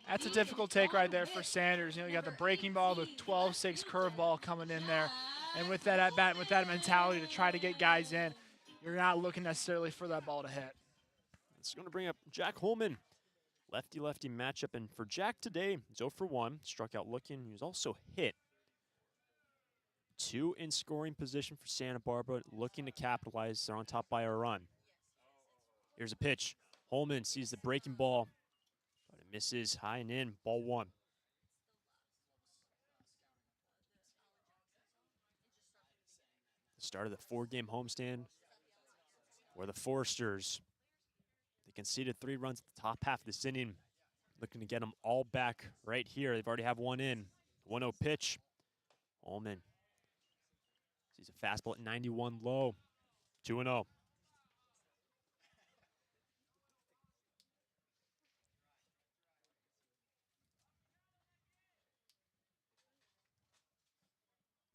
That's a difficult take right there for Sanders. You know, you got the breaking ball, the 12-6 curveball coming in there. And with that at bat, with that mentality to try to get guys in, you're not looking necessarily for that ball to hit. It's going to bring up Jack Holman. Lefty-lefty matchup. And for Jack today, he's 0 for 1. Struck out looking. He was also hit. 2 in scoring position for Santa Barbara, looking to capitalize. They're on top by a run. Here's a pitch. Holman sees the breaking ball, but it misses high and in. Ball 1. The start of the 4-game homestand for the Foresters. They conceded 3 runs at the top half of this inning. Looking to get them all back right here. They've already have one in. 1-0 pitch. Holman sees a fastball at 91 low. 2-0.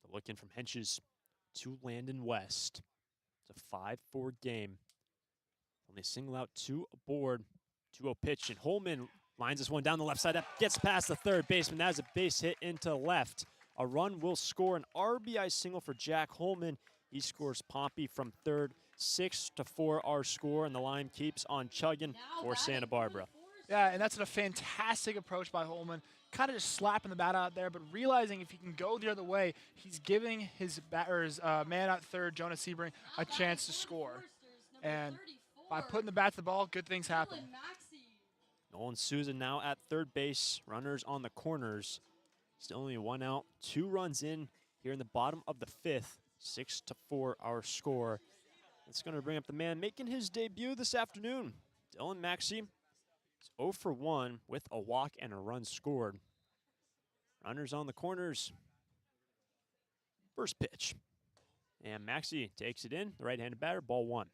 The look in from Henches to Landon West. It's a 5-4 game. Only single out, 2 aboard. 2-0 pitch, and Holman lines this one down the left side. That gets past the third baseman. That is a base hit into left. A run will score, an RBI single for Jack Holman. He scores Pompey from third. 6-4 our score, and the line keeps on chugging for Santa Barbara. Yeah, and that's a fantastic approach by Holman. Kind of just slapping the bat out there, but realizing if he can go the other way, he's giving his man at third, Jonah Sebring, a chance to score. And by putting the bat to the ball, good things happen. Nolan Souza now at third base. Runners on the corners. Still only 1 out. 2 runs in here in the bottom of the 5th. 6-4 our score. It's going to bring up the man making his debut this afternoon. Dylan Maxey is 0 for 1 with a walk and a run scored. Runners on the corners. First pitch. And Maxey takes it in. The right-handed batter, ball 1.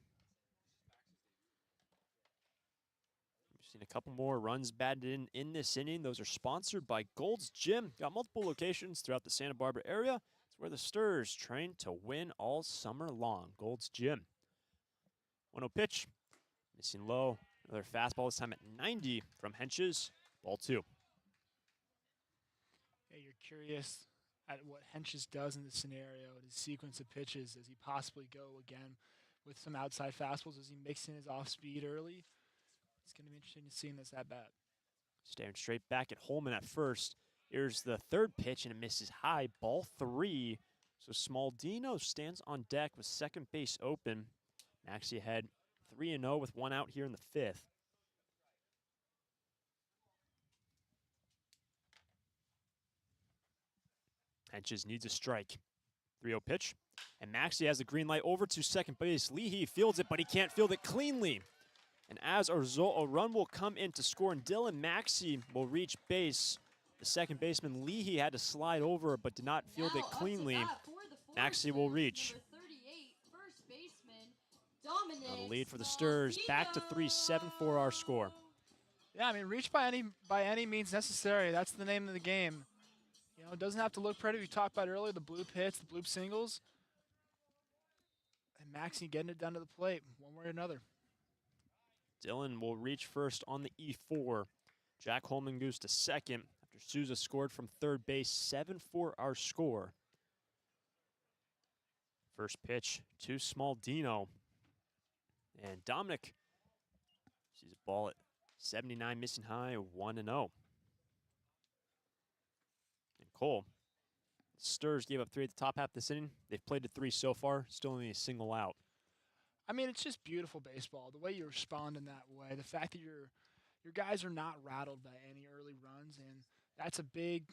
We've seen a couple more runs batted in this inning. Those are sponsored by Gold's Gym. Got multiple locations throughout the Santa Barbara area. It's where the Stars train to win all summer long. Gold's Gym. 1-0 pitch. Missing low. Another fastball, this time at 90 from Henches. Ball 2. Yeah, you're curious at what Henches does in this scenario, his sequence of pitches. Does he possibly go again with some outside fastballs? Does he mix in his off-speed early? It's going to be interesting to see in this at-bat. Staring straight back at Holman at first. Here's the third pitch, and it misses high. Ball 3. So Smaldino stands on deck with second base open. Maxey ahead 3-0 with 1 out here in the 5th. Henches needs a strike. 3-0 pitch. And Maxey has the green light over to second base. Leahy fields it, but he can't field it cleanly. And as a result, a run will come in to score, and Dylan Maxey will reach base. The second baseman, Leahy, had to slide over, but did not field it cleanly. Maxey will reach. Now the lead for the Stars, back to 3-7 for our score. Yeah, I mean, reach by any means necessary. That's the name of the game. You know, it doesn't have to look pretty. We talked about earlier the bloop hits, the bloop singles. And Maxey getting it down to the plate one way or another. Dylan will reach first on the E4. Jack Holman goes to second after Souza scored from third base. 7-4 our score. First pitch to Smaldino. And Dominic sees a ball at 79 missing high, 1-0. And Cole. Stars gave up 3 at the top half of this inning. They've played to 3 so far, still only a single out. I mean, it's just beautiful baseball. The way you respond in that way, the fact that your guys are not rattled by any early runs, and that's a big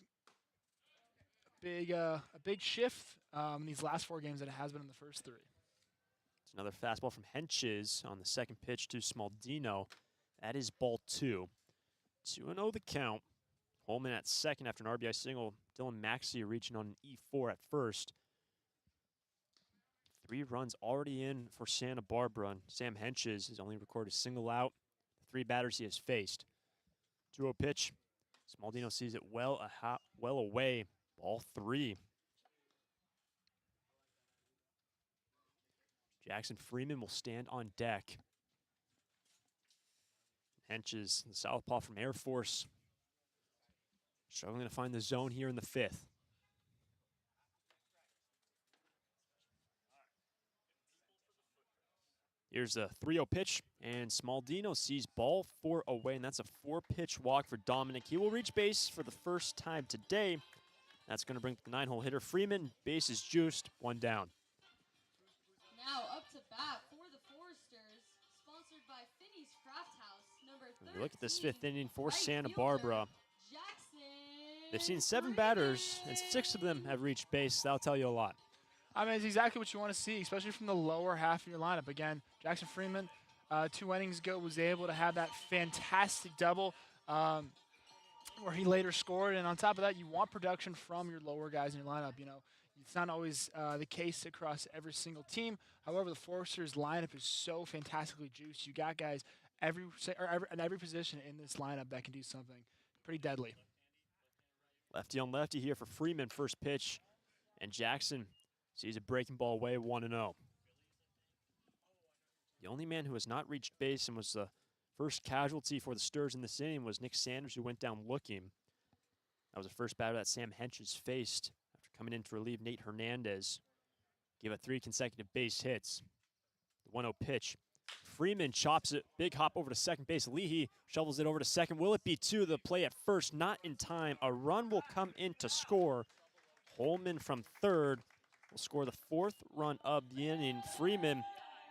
shift in these last 4 games that it has been in the first 3. It's another fastball from Henches on the second pitch to Smaldino. That is ball 2. 2-0 the count. Holman at second after an RBI single. Dylan Maxey reaching on an E4 at first. 3 runs already in for Santa Barbara. And Sam Henches has only recorded a single out. The 3 batters he has faced. 2-0 pitch. Smaldino sees it well away. Ball 3. Jackson Freeman will stand on deck. Henches, the southpaw from Air Force, struggling to find the zone here in the 5th. Here's a 3-0 pitch, and Smaldino sees ball 4 away, and that's a 4-pitch walk for Dominic. He will reach base for the first time today. That's going to bring the 9-hole hitter Freeman. Base is juiced, 1 down. Now up to bat for the Foresters, sponsored by Finney's Craft House, number 13. We look at this 5th inning for right Santa fielder, Barbara. Jackson They've seen 7 batters, and 6 of them have reached base. That'll tell you a lot. I mean, it's exactly what you want to see, especially from the lower half of your lineup. Again, Jackson Freeman, 2 innings ago, was able to have that fantastic double where he later scored. And on top of that, you want production from your lower guys in your lineup. You know, it's not always the case across every single team. However, the Foresters lineup is so fantastically juiced. You got guys at every position in this lineup that can do something pretty deadly. Lefty on lefty here for Freeman, first pitch. And Jackson sees a breaking ball away, 1-0. The only man who has not reached base and was the first casualty for the Sturs in this inning was Nick Sanders, who went down looking. That was the first batter that Sam Henches faced after coming in to relieve Nate Hernandez. Gave up 3 consecutive base hits. The 1-0 pitch. Freeman chops it. Big hop over to second base. Leahy shovels it over to second. Will it be 2? The play at first, not in time. A run will come in to score. Holman from third will score the 4th run of the inning. Freeman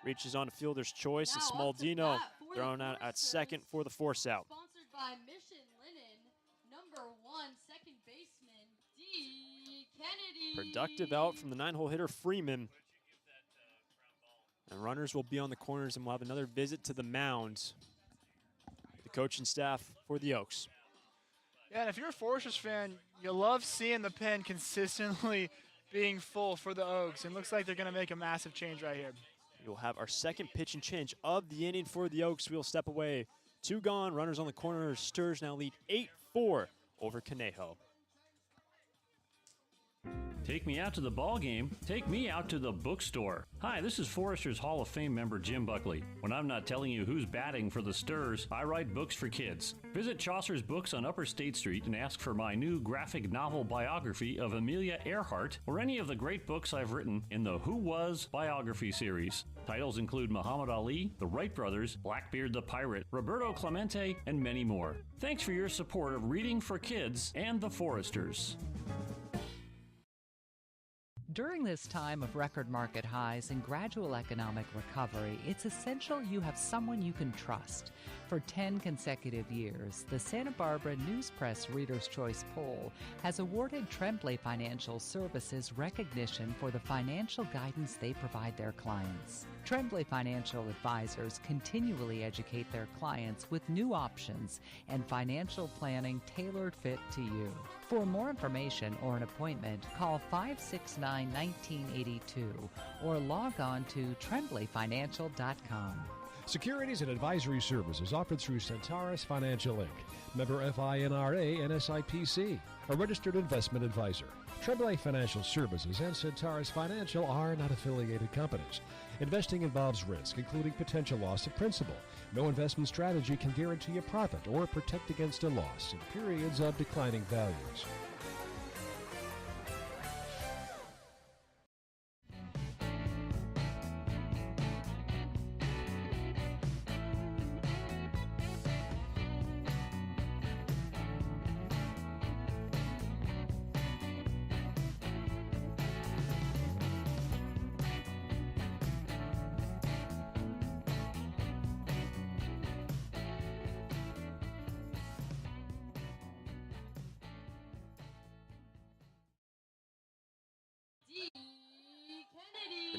reaches on a fielder's choice, and Smaldino thrown out at second for the force out. Sponsored by Mission Linen, number 1 second baseman, D. Kennedy. Productive out from the 9-hole hitter Freeman. And runners will be on the corners, and we'll have another visit to the mound. The coaching staff for the Oaks. Yeah, and if you're a Foresters fan, you love seeing the pen consistently being full for the Oaks. It looks like they're going to make a massive change right here. We'll have our second pitch and change of the inning for the Oaks. We'll step away. 2 gone, runners on the corner. Sturs now lead 8-4 over Conejo. Take me out to the ball game. Take me out to the bookstore. Hi, this is Foresters Hall of Fame member Jim Buckley. When I'm not telling you who's batting for the Sturs, I write books for kids. Visit Chaucer's Books on Upper State Street and ask for my new graphic novel biography of Amelia Earhart or any of the great books I've written in the Who Was biography series. Titles include Muhammad Ali, the Wright Brothers, Blackbeard the Pirate, Roberto Clemente, and many more. Thanks for your support of reading for kids and the Foresters. During this time of record market highs and gradual economic recovery, it's essential you have someone you can trust. For 10 consecutive years, the Santa Barbara News Press Reader's Choice Poll has awarded Tremblay Financial Services recognition for the financial guidance they provide their clients. Tremblay Financial Advisors continually educate their clients with new options and financial planning tailored fit to you. For more information or an appointment, call 569-1982 or log on to tremblayfinancial.com. Securities and advisory services offered through Centaurus Financial Inc., member FINRA and SIPC, a registered investment advisor. Tremblay Financial Services and Centaurus Financial are not affiliated companies. Investing involves risk, including potential loss of principal. No investment strategy can guarantee a profit or protect against a loss in periods of declining values.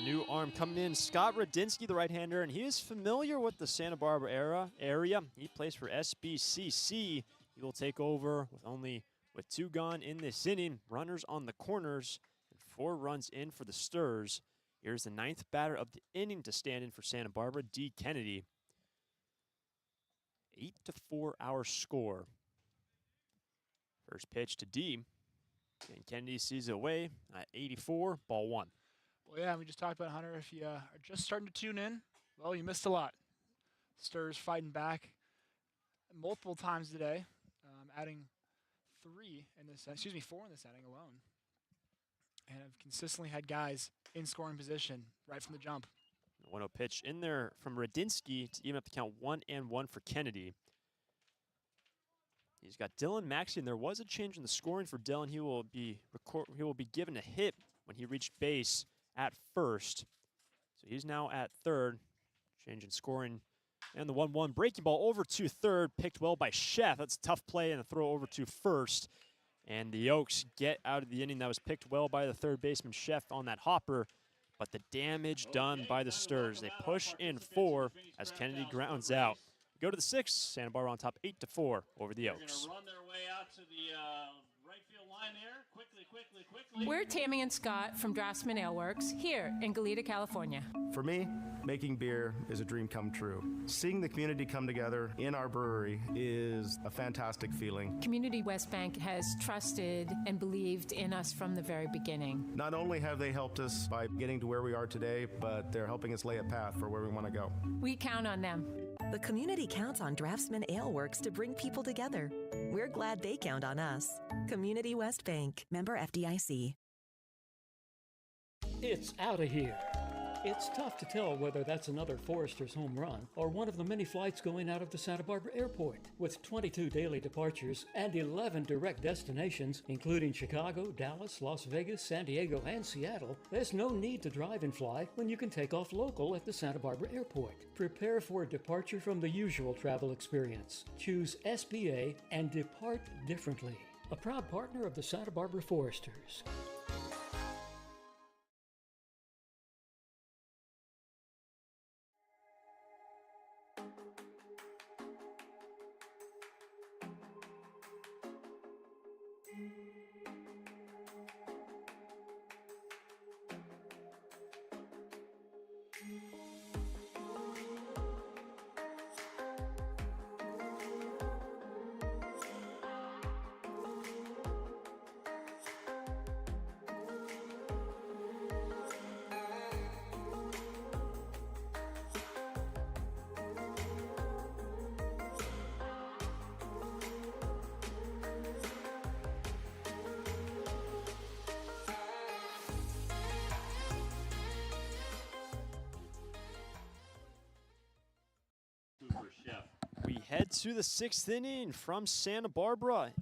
New arm coming in, Scott Radinsky, the right-hander, and he is familiar with the Santa Barbara area. He plays for SBCC. He will take over with 2 gone in this inning. Runners on the corners and 4 runs in for the Sturs. Here's the 9th batter of the inning to stand in for Santa Barbara, D. Kennedy. 8-4 our score. First pitch to D, and Kennedy sees it away at 84, ball 1. Well, yeah, we just talked about Hunter. If you are just starting to tune in, well, you missed a lot. Sturs fighting back multiple times today, adding 4 in this inning alone, and have consistently had guys in scoring position right from the jump. 1-0 pitch in there from Radinsky to even up the count 1-1 for Kennedy. He's got Dylan Maxey, and there was a change in the scoring for Dylan. He will be given a hit when he reached base at first. So he's now at third. Change in scoring. And the 1-1 breaking ball over to third, picked well by Chef. That's a tough play, and a throw over to first. And the Oaks get out of the inning. That was picked well by the third baseman, Chef, on that hopper. But the damage done by the Sturs. They push in 4 as Kennedy grounds out. Go to the 6th. Santa Barbara on top 8-4 over the Oaks. Run their way out to the right field line there. Quickly. We're Tammy and Scott from Draftsman Ale Works here in Goleta, California. For me, making beer is a dream come true. Seeing the community come together in our brewery is a fantastic feeling. Community West Bank has trusted and believed in us from the very beginning. Not only have they helped us by getting to where we are today, but they're helping us lay a path for where we want to go. We count on them. The community counts on Draftsman Ale Works to bring people together. We're glad they count on us. Community West Bank, member FDIC. It's out of here. It's tough to tell whether that's another Forester's home run or one of the many flights going out of the Santa Barbara airport. With 22 daily departures and 11 direct destinations, including Chicago, Dallas, Las Vegas, San Diego, and Seattle, there's no need to drive and fly when you can take off local at the Santa Barbara airport. Prepare for a departure from the usual travel experience. Choose SBA and depart differently. A proud partner of the Santa Barbara Foresters. We head to the 6th inning from Santa Barbara.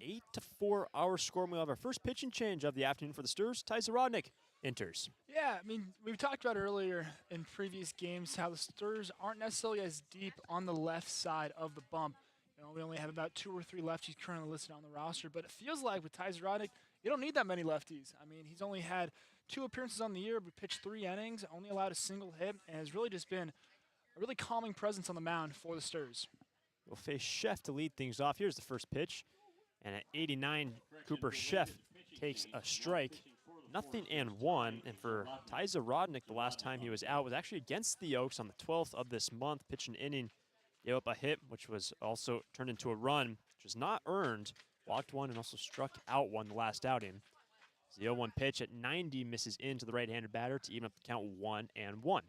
8-4 our score. We'll have our first pitching change of the afternoon for the Sturs. Ty Zarodnik enters. Yeah, I mean, we've talked about earlier in previous games how the Sturs aren't necessarily as deep on the left side of the bump. You know, we only have about 2 or 3 lefties currently listed on the roster, but it feels like with Ty Zarodnik, you don't need that many lefties. I mean, he's only had 2 appearances on the year, but pitched 3 innings, only allowed a single hit, and has really just been a really calming presence on the mound for the Sturs. We'll face Chef to lead things off. Here's the first pitch. And at 89, Cooper Chef takes a strike. 0-1. And for Ty Zarodnik, the last time he was out was actually against the Oaks on the 12th of this month. Pitched an inning, gave up a hit, which was also turned into a run, which was not earned. Walked one and also struck out one the last outing. The 0-1 pitch at 90 misses into the right-handed batter to even up the count 1-1.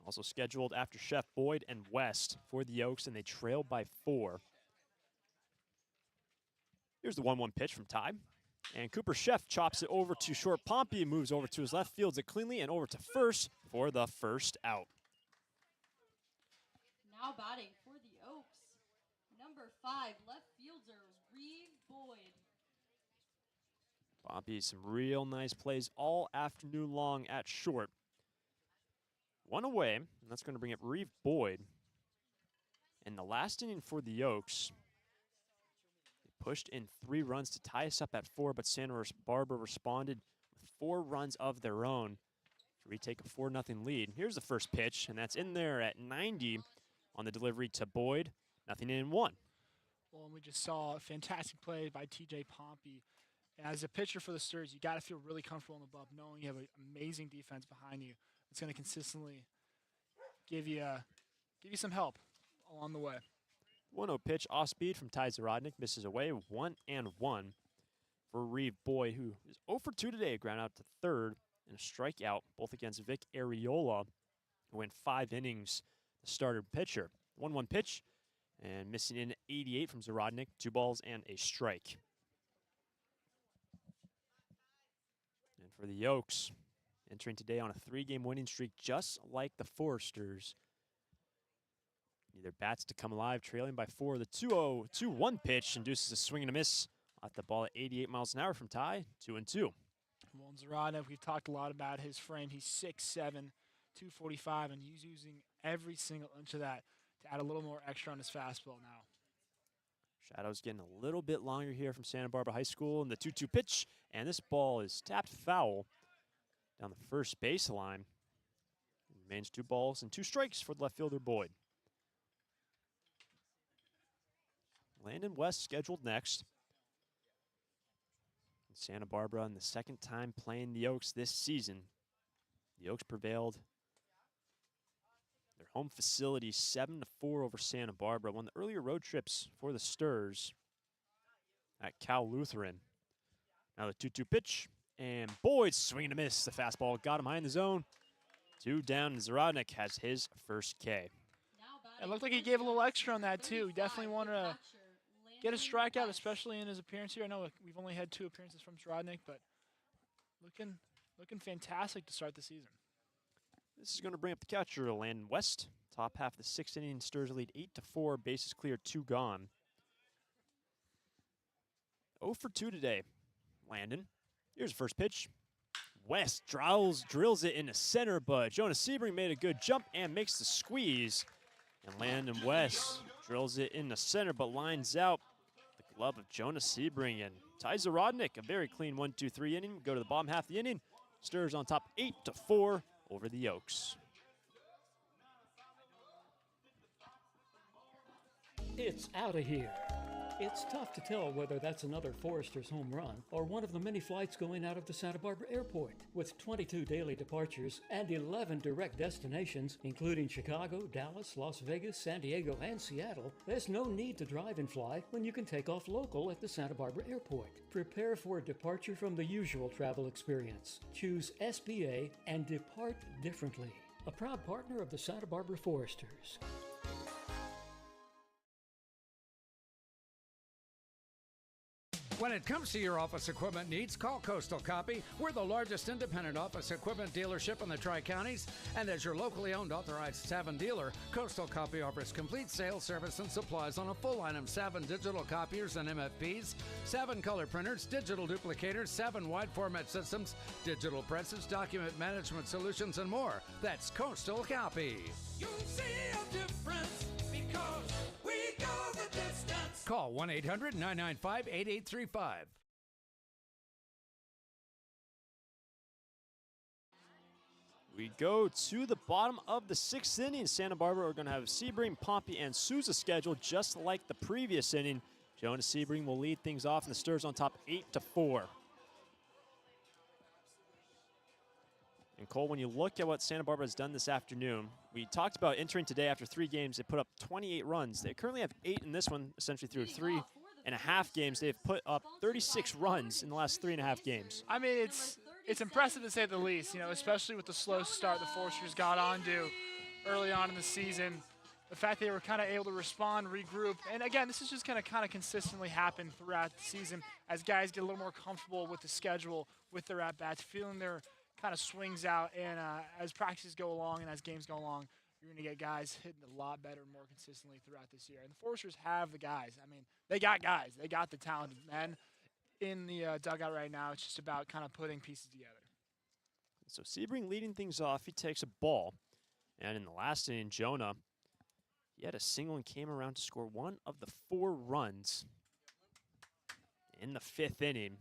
Also scheduled after Chef, Boyd, and West for the Oaks, and they trail by 4. Here's the 1-1 pitch from Ty. And Cooper Chef chops it over to short. Pompey moves over to his left, fields it cleanly, and over to first for the first out. Now batting for the Oaks, number 5, left fielder, Reeve Boyd. Pompey, some real nice plays all afternoon long at short. 1 away, and that's going to bring up Reeve Boyd. And the last inning for the Oaks, they pushed in 3 runs to tie us up at 4, but Santa Barbara responded with 4 runs of their own to retake a 4-0 lead. Here's the first pitch, and that's in there at 90 on the delivery to Boyd. 0-1. Well, and we just saw a fantastic play by TJ Pompey. As a pitcher for the Sturs, you got to feel really comfortable in the bump, knowing you have an amazing defense behind you. It's going to consistently give you some help along the way. 1-0 pitch off speed from Ty Zarodnik, misses away. 1-1. for Reeve Boyd, who is 0 for 2 today, ground out to third and a strikeout, both against Vic Ariola, who went 5 innings, the starter pitcher. 1-1 pitch, and missing in 88 from Zarodnik, 2 balls and a strike. And for the Yokes, entering today on a 3-game winning streak, just like the Foresters. Need their bats to come alive, trailing by 4. The 2-1 pitch induces a swing and a miss. At the ball at 88 miles an hour from Ty, 2-2. Well, Zarodnik, we've talked a lot about his frame. He's 6'7", 245, and he's using every single inch of that to add a little more extra on his fastball now. Shadow's getting a little bit longer here from Santa Barbara High School, and the 2-2 pitch, and this ball is tapped foul down the first baseline. Remains 2 balls and 2 strikes for the left fielder Boyd. Landon West scheduled next. Santa Barbara in the second time playing the Oaks this season. The Oaks prevailed their home facility 7-4 over Santa Barbara. One of the earlier road trips for the Sturs at Cal Lutheran. Now the 2-2 pitch, and Boyd swinging a miss. The fastball got him high in the zone. 2 down, and Zarodnik has his first K. It looked like he gave a little extra on that too. He definitely wanted to get a strikeout, especially in his appearance here. I know we've only had 2 appearances from Zarodnik, but looking fantastic to start the season. This is going to bring up the catcher, Landon West. Top half of the 6th inning, Sturs lead 8-4, bases clear, 2 gone. 0 for 2 today, Landon. Here's the first pitch. West drills it into center, but Jonah Sebring made a good jump and makes the squeeze. And Landon West drills it into center, but lines out the glove of Jonah Sebring. And Ty Zarodnik, a very clean 1-2-3 inning. Go to the bottom half of the inning. Sturs on top 8-4 over the Oaks. It's out of here. It's tough to tell whether that's another Forester's home run or one of the many flights going out of the Santa Barbara airport. With 22 daily departures and 11 direct destinations, including Chicago, Dallas, Las Vegas, San Diego, and Seattle, there's no need to drive and fly when you can take off local at the Santa Barbara airport. Prepare for a departure from the usual travel experience. Choose SBA and depart differently. A proud partner of the Santa Barbara Foresters. When it comes to your office equipment needs, call Coastal Copy. We're the largest independent office equipment dealership in the Tri-Counties, and as your locally owned authorized Savin dealer, Coastal Copy offers complete sales, service, and supplies on a full line of Savin digital copiers and MFPs, Savin color printers, digital duplicators, Savin wide format systems, digital presses, document management solutions, and more. That's Coastal Copy. You'll see a difference because we go the distance. Call 1-800-995-8835. We go to the bottom of the 6th inning. Santa Barbara are going to have Sebring, Pompey, and Souza scheduled just like the previous inning. Jonas Sebring will lead things off, and the Sturs on top 8-4. And Cole, when you look at what Santa Barbara has done this afternoon, we talked about entering today after 3 games. They put up 28 runs. They currently have 8 in this one, essentially through 3.5 games. They've put up 36 runs in the last 3.5 games. I mean, it's impressive to say the least, especially with the slow start the Foresters got onto early on in the season. The fact they were kind of able to respond, regroup, and again, this is just going to kind of consistently happen throughout the season as guys get a little more comfortable with the schedule, with their at-bats, feeling their kind of swings out, and as practices go along and as games go along, you're going to get guys hitting a lot better and more consistently throughout this year. And the Foresters have the guys. I mean, they got guys. They got the talented men in the dugout right now. It's just about kind of putting pieces together. So Sebring leading things off. He takes a ball. And in the last inning, Jonah, he had a single and came around to score 1 of the 4 runs in the 5th inning.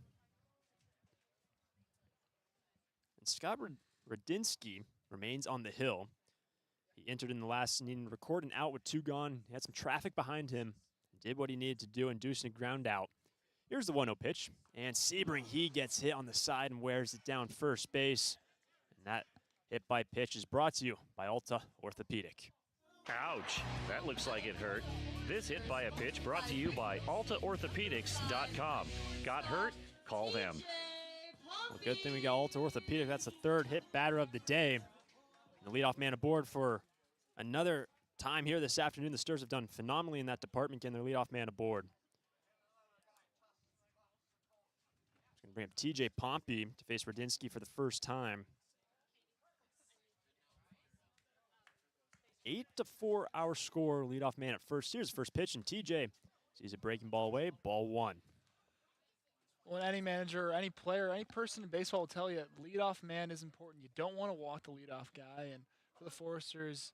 And Scott Radinsky remains on the hill. He entered in the last inning, recorded an out with 2 gone. He had some traffic behind him, did what he needed to do, inducing a ground out. Here's the 1-0 pitch. And Sebring, he gets hit on the side and wears it down first base. And that hit by pitch is brought to you by Alta Orthopedic. Ouch, that looks like it hurt. This hit by a pitch brought to you by AltaOrthopedics.com. Got hurt? call him. Well, good thing we got Alta Orthopedic. That's the third hit batter of the day. And the leadoff man aboard for another time here this afternoon. The Stars have done phenomenally in that department, getting their leadoff man aboard. Going to bring up TJ Pompey to face Radinsky for the first time. 8-4 our score. Leadoff man at first. Here's the first pitch, and TJ sees a breaking ball away. Ball one. Well, any manager, any player, any person in baseball will tell you leadoff man is important. You don't want to walk the leadoff guy. And for the Foresters,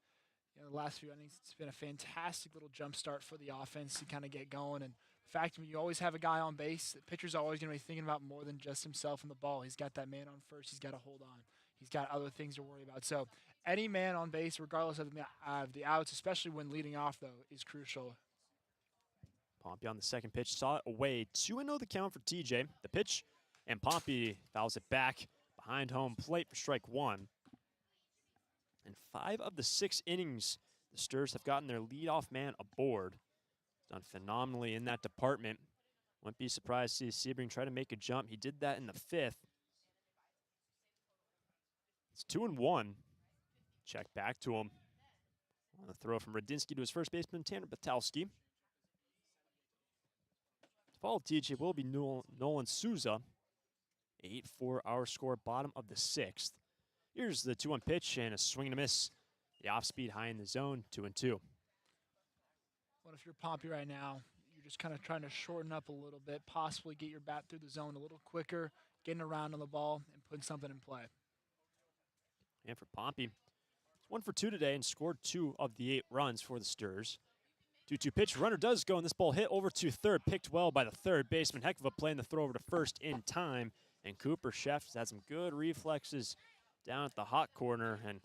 the last few innings, it's been a fantastic little jump start for the offense to kind of get going. And the fact when you always have a guy on base, the pitcher's always going to be thinking about more than just himself and the ball. He's got that man on first. He's got to hold on. He's got other things to worry about. So any man on base, regardless of the outs, especially when leading off, though, is crucial. Pompey on the second pitch, saw it away. 2-0 the count for TJ. The pitch, and Pompey fouls it back behind home plate for strike one. In 5 of the 6 innings, the Stars have gotten their leadoff man aboard. Done phenomenally in that department. Wouldn't be surprised to see Sebring try to make a jump. He did that in the 5th. It's 2-1. Check back to him. On the throw from Radinsky to his first baseman, Tanner Batalski. To follow TJ will be Nolan Souza. 8-4 our score, bottom of the 6th. Here's the 2-1 pitch and a swing and a miss. The off speed high in the zone, 2-2. What if you're Pompey right now? You're just kind of trying to shorten up a little bit, possibly get your bat through the zone a little quicker, getting around on the ball, and putting something in play. And for Pompey, it's 1 for 2 today and scored 2 of the 8 runs for the Stars. 2-2 pitch, runner does go, and this ball hit over to third, picked well by the third baseman. Heck of a play in the throw over to first in time. And Cooper Chef has had some good reflexes down at the hot corner, and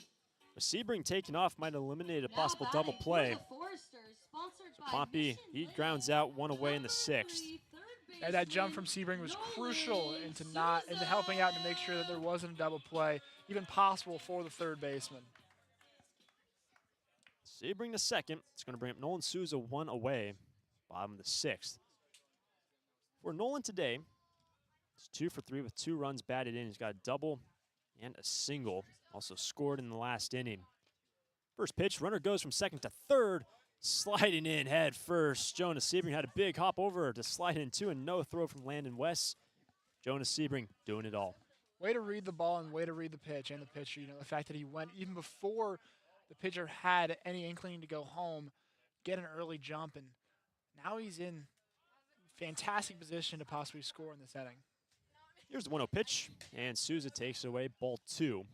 with Sebring taking off, might eliminate a possible double play. So Pompey, he grounds out one away in the 6th. Yeah, that jump from Sebring was crucial into helping out to make sure that there wasn't a double play, even possible for the third baseman. Sebring to second. It's going to bring up Nolan Souza one away, bottom of the 6th. For Nolan today, it's 2 for 3 with 2 runs batted in. He's got a double and a single. Also scored in the last inning. First pitch, runner goes from second to third, sliding in head first. Jonas Sebring had a big hop over to slide in 2 and no throw from Landon West. Jonas Sebring doing it all. Way to read the ball and way to read the pitch and the pitcher. The fact that he went even before the pitcher had any inkling to go home, get an early jump, and now he's in fantastic position to possibly score in this inning. Here's the 1-0 pitch, and Souza takes away ball 2.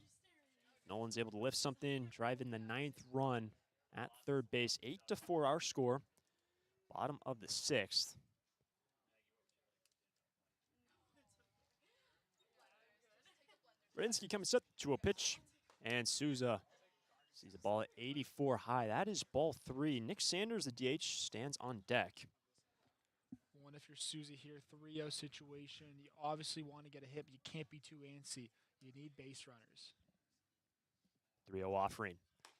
Nolan's able to lift something, drive in the 9th run at third base. 8-4 our score, bottom of the 6th. Radinsky coming set, 2-0 pitch, and Souza sees the ball at 84 high. That is ball 3. Nick Sanders, the DH, stands on deck. What if you're Souza here, 3-0 situation? You obviously want to get a hit, but you can't be too antsy. You need base runners. 3-0 offering.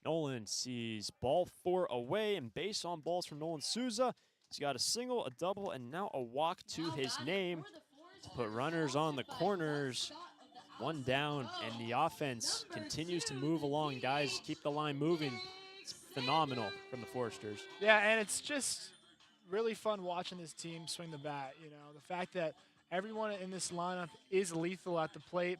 Nolan sees ball 4 away, and base on balls from Nolan Souza. He's got a single, a double, and now a walk to his name to put runners on the corners. 1 down, and the offense continues to move along. Guys, keep the line moving. It's phenomenal from the Foresters. Yeah, and it's just really fun watching this team swing the bat. The fact that everyone in this lineup is lethal at the plate,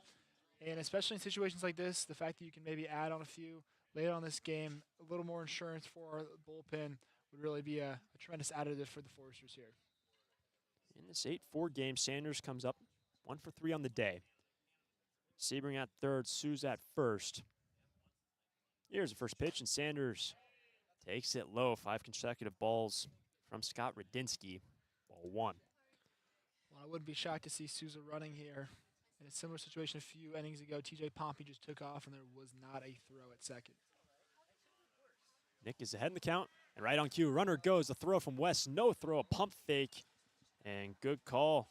and especially in situations like this, the fact that you can maybe add on a few later on this game, a little more insurance for our bullpen would really be a tremendous additive for the Foresters here. In this 8-4 game, Sanders comes up 1 for 3 on the day. Sebring at third, Souza at first. Here's the first pitch, and Sanders takes it low. 5 consecutive balls from Scott Radinsky. Ball 1. Well, I wouldn't be shocked to see Souza running here. In a similar situation a few innings ago, TJ Pompey just took off, and there was not a throw at second. Nick is ahead in the count, and right on cue, runner goes. The throw from West, no throw, a pump fake, and good call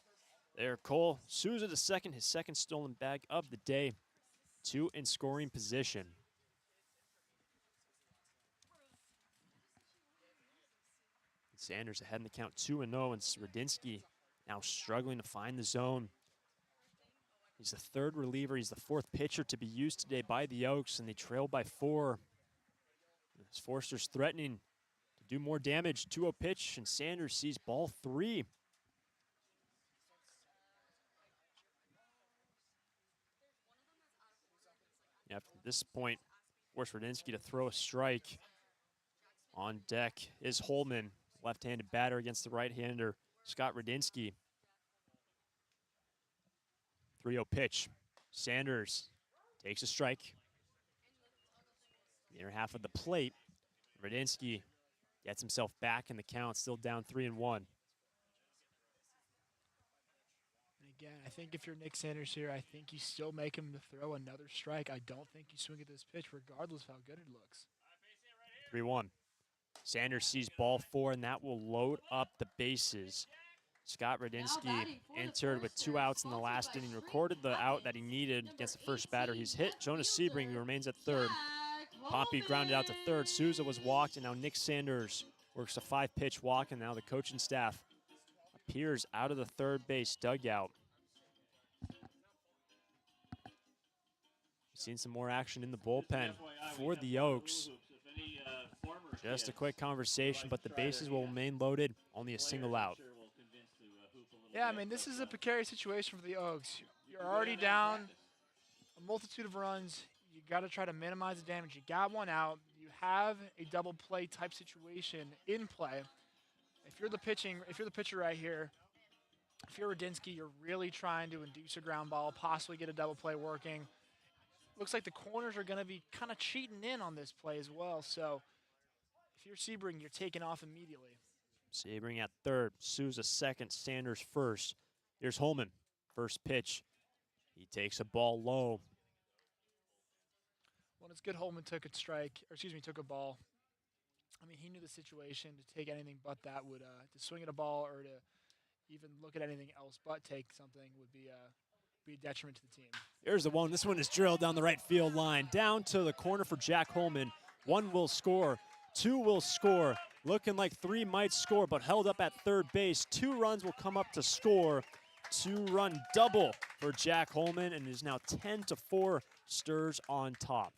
there, Cole. Souza to second, his second stolen bag of the day. 2 in scoring position. Sanders ahead in the count, 2-0, and Radinsky now struggling to find the zone. He's the third reliever. He's the fourth pitcher to be used today by the Oaks, and they trail by 4. As Forster's threatening to do more damage. 2-0 pitch, and Sanders sees ball 3. After this point, force Radinsky to throw a strike. On deck is Holman, left-handed batter against the right-hander, Scott Radinsky. 3-0 pitch. Sanders takes a strike. The inner half of the plate. Radinsky gets himself back in the count, still down 3-1. And again, I think if you're Nick Sanders here, I think you still make him to throw another strike. I don't think you swing at this pitch, regardless of how good it looks. 3-1. Sanders sees ball 4, and that will load up the bases. Scott Radinsky entered with 2 outs in the last inning, recorded the out that he needed against the first batter he's hit. Jonas Sebring remains at third. Pompey grounded out to third. Souza was walked, and now Nick Sanders works a 5-pitch walk, and now the coaching staff appears out of the third base dugout. We've seen some more action in the bullpen for the Oaks. Just a quick conversation, but the bases will remain loaded. Only a single out. Yeah, I mean, this is a precarious situation for the Oaks. You're already down a multitude of runs. You got to try to minimize the damage. You got 1 out. You have a double play type situation in play. If you're the pitcher right here, if you're Radinsky, you're really trying to induce a ground ball, possibly get a double play working. Looks like the corners are going to be kind of cheating in on this play as well. So if you're Sebring, you're taking off immediately. Sebring at third, Souza second, Sanders first. Here's Holman, first pitch. He takes a ball low. Well, it's good Holman took a ball. I mean, he knew the situation. To take anything but that would, to swing at a ball or to even look at anything else but take something would be a detriment to the team. Here's the one. This one is drilled down the right field line, down to the corner for Jack Holman. 1 will score, 2 will score. Looking like 3 might score, but held up at third base. 2 runs will come up to score. 2-run double for Jack Holman, and it is now 10-4, Sturs on top.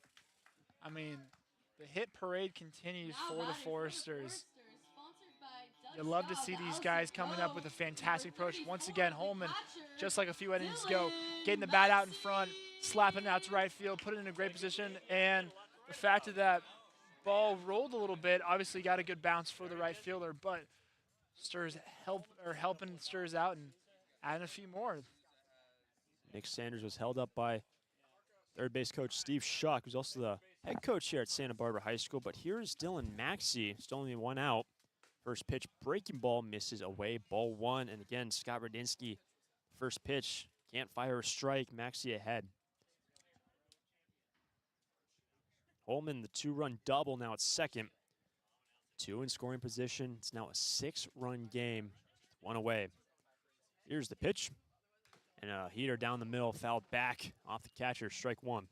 I mean, the hit parade continues for the Foresters. You love to see these guys coming up with a fantastic approach. Once again, Holman, just like a few innings ago, getting the bat out in front, slapping it out to right field, put it in a great position, and the fact of that ball rolled a little bit, obviously got a good bounce for the right fielder, but Sturs helping Sturs out and adding a few more. Nick Sanders was held up by third base coach Steve Schuck, who's also the head coach here at Santa Barbara High School. But here's Dylan Maxey, still only 1 out. First pitch, breaking ball, misses away, ball 1. And again, Scott Radinsky, first pitch, can't fire a strike, Maxey ahead. Holman, the 2-run double, now at second. 2 in scoring position. It's now a 6-run game, 1 away. Here's the pitch. And a heater down the middle, fouled back off the catcher, strike 1.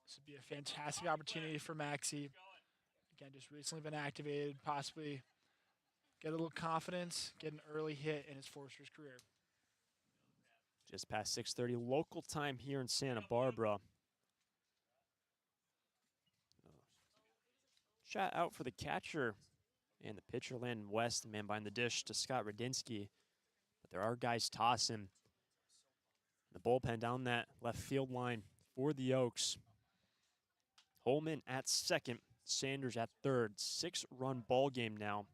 This would be a fantastic opportunity for Maxey. Again, just recently been activated, possibly get a little confidence, get an early hit in his Foresters career. Just past 6:30 local time here in Santa Barbara. Shot out for the catcher, and the pitcher landed west, the man behind the dish to Scott Radinsky. But there are guys tossing. The bullpen down that left field line for the Oaks. Holman at second, Sanders at third. 6-run ball game now.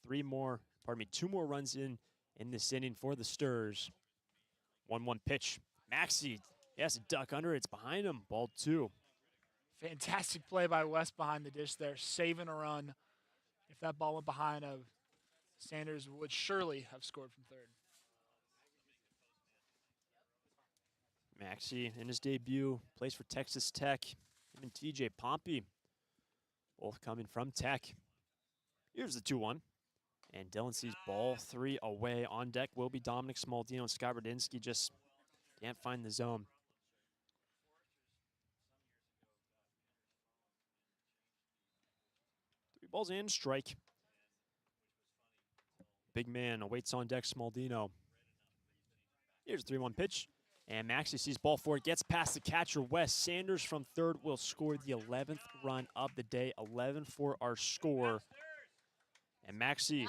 2 more runs in this inning for the Sturs. 1-1 pitch. Maxey, he has to duck under it. It's behind him. Ball 2. Fantastic play by West behind the dish there, saving a run. If that ball went behind, Sanders would surely have scored from third. Maxey in his debut plays for Texas Tech. Him and TJ Pompey, both coming from Tech. Here's the 2-1. And Dylan sees ball 3 away. On deck will be Dominic Smaldino, and Scott Radinsky just can't find the zone. Three balls and strike. Big man awaits on deck, Smaldino. Here's a 3-1 pitch. And Maxey sees ball 4, gets past the catcher, Wes. Sanders from third will score the 11th run of the day. 11 for our score. And Maxey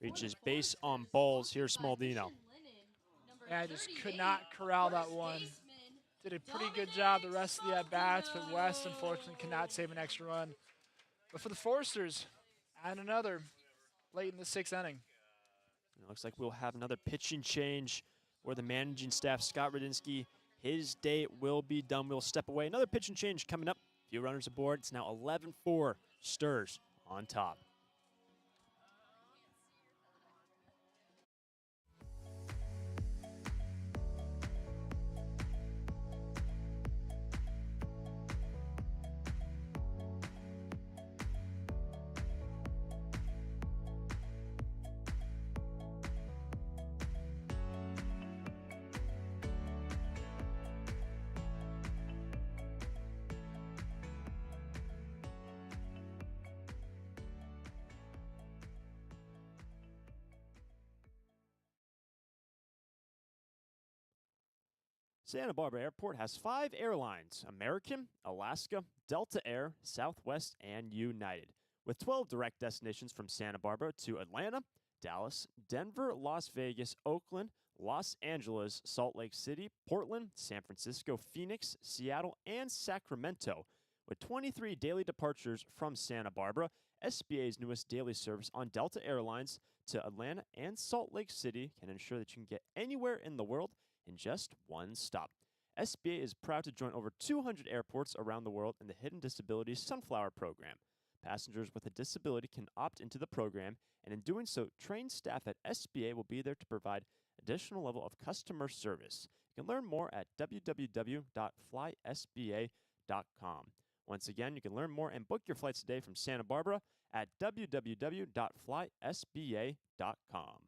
reaches base on balls. Here's Smaldino. Yeah, I just could not corral that one. Did a pretty good job the rest of the at-bats, but West, unfortunately, cannot save an extra run. But for the Foresters, add another late in the 6th inning. It looks like we'll have another pitching change where the managing staff, Scott Radinsky, his day will be done. We'll step away. Another pitching change coming up. Few runners aboard. It's now 11-4. Sturs on top. Santa Barbara Airport has 5 airlines: American, Alaska, Delta Air, Southwest, and United, with 12 direct destinations from Santa Barbara to Atlanta, Dallas, Denver, Las Vegas, Oakland, Los Angeles, Salt Lake City, Portland, San Francisco, Phoenix, Seattle, and Sacramento. With 23 daily departures from Santa Barbara, SBA's newest daily service on Delta Airlines to Atlanta and Salt Lake City can ensure that you can get anywhere in the world in just one stop. SBA is proud to join over 200 airports around the world in the Hidden Disabilities Sunflower Program. Passengers with a disability can opt into the program, and in doing so, trained staff at SBA will be there to provide additional level of customer service. You can learn more at www.flysba.com. Once again, you can learn more and book your flights today from Santa Barbara at www.flysba.com.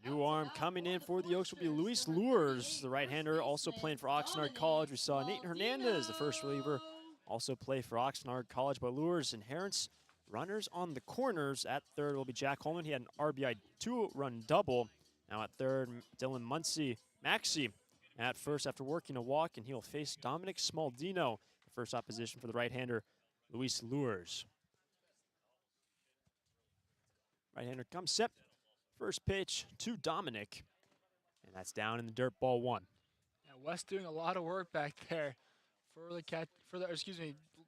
New arm coming in for the Oaks will be Luis Lures, the right-hander, also playing for Oxnard College. We saw Nate Hernandez, the first reliever, also play for Oxnard College. But Lures inherits runners on the corners. At third will be Jack Holman. He had an RBI 2-run double. Now at third, Dylan Maxey at first after working a walk, and he'll face Dominic Smaldino, the first opposition for the right-hander, Luis Lures. Right-hander comes set. First pitch to Dominic, and that's down in the dirt, ball 1. Yeah, West doing a lot of work back there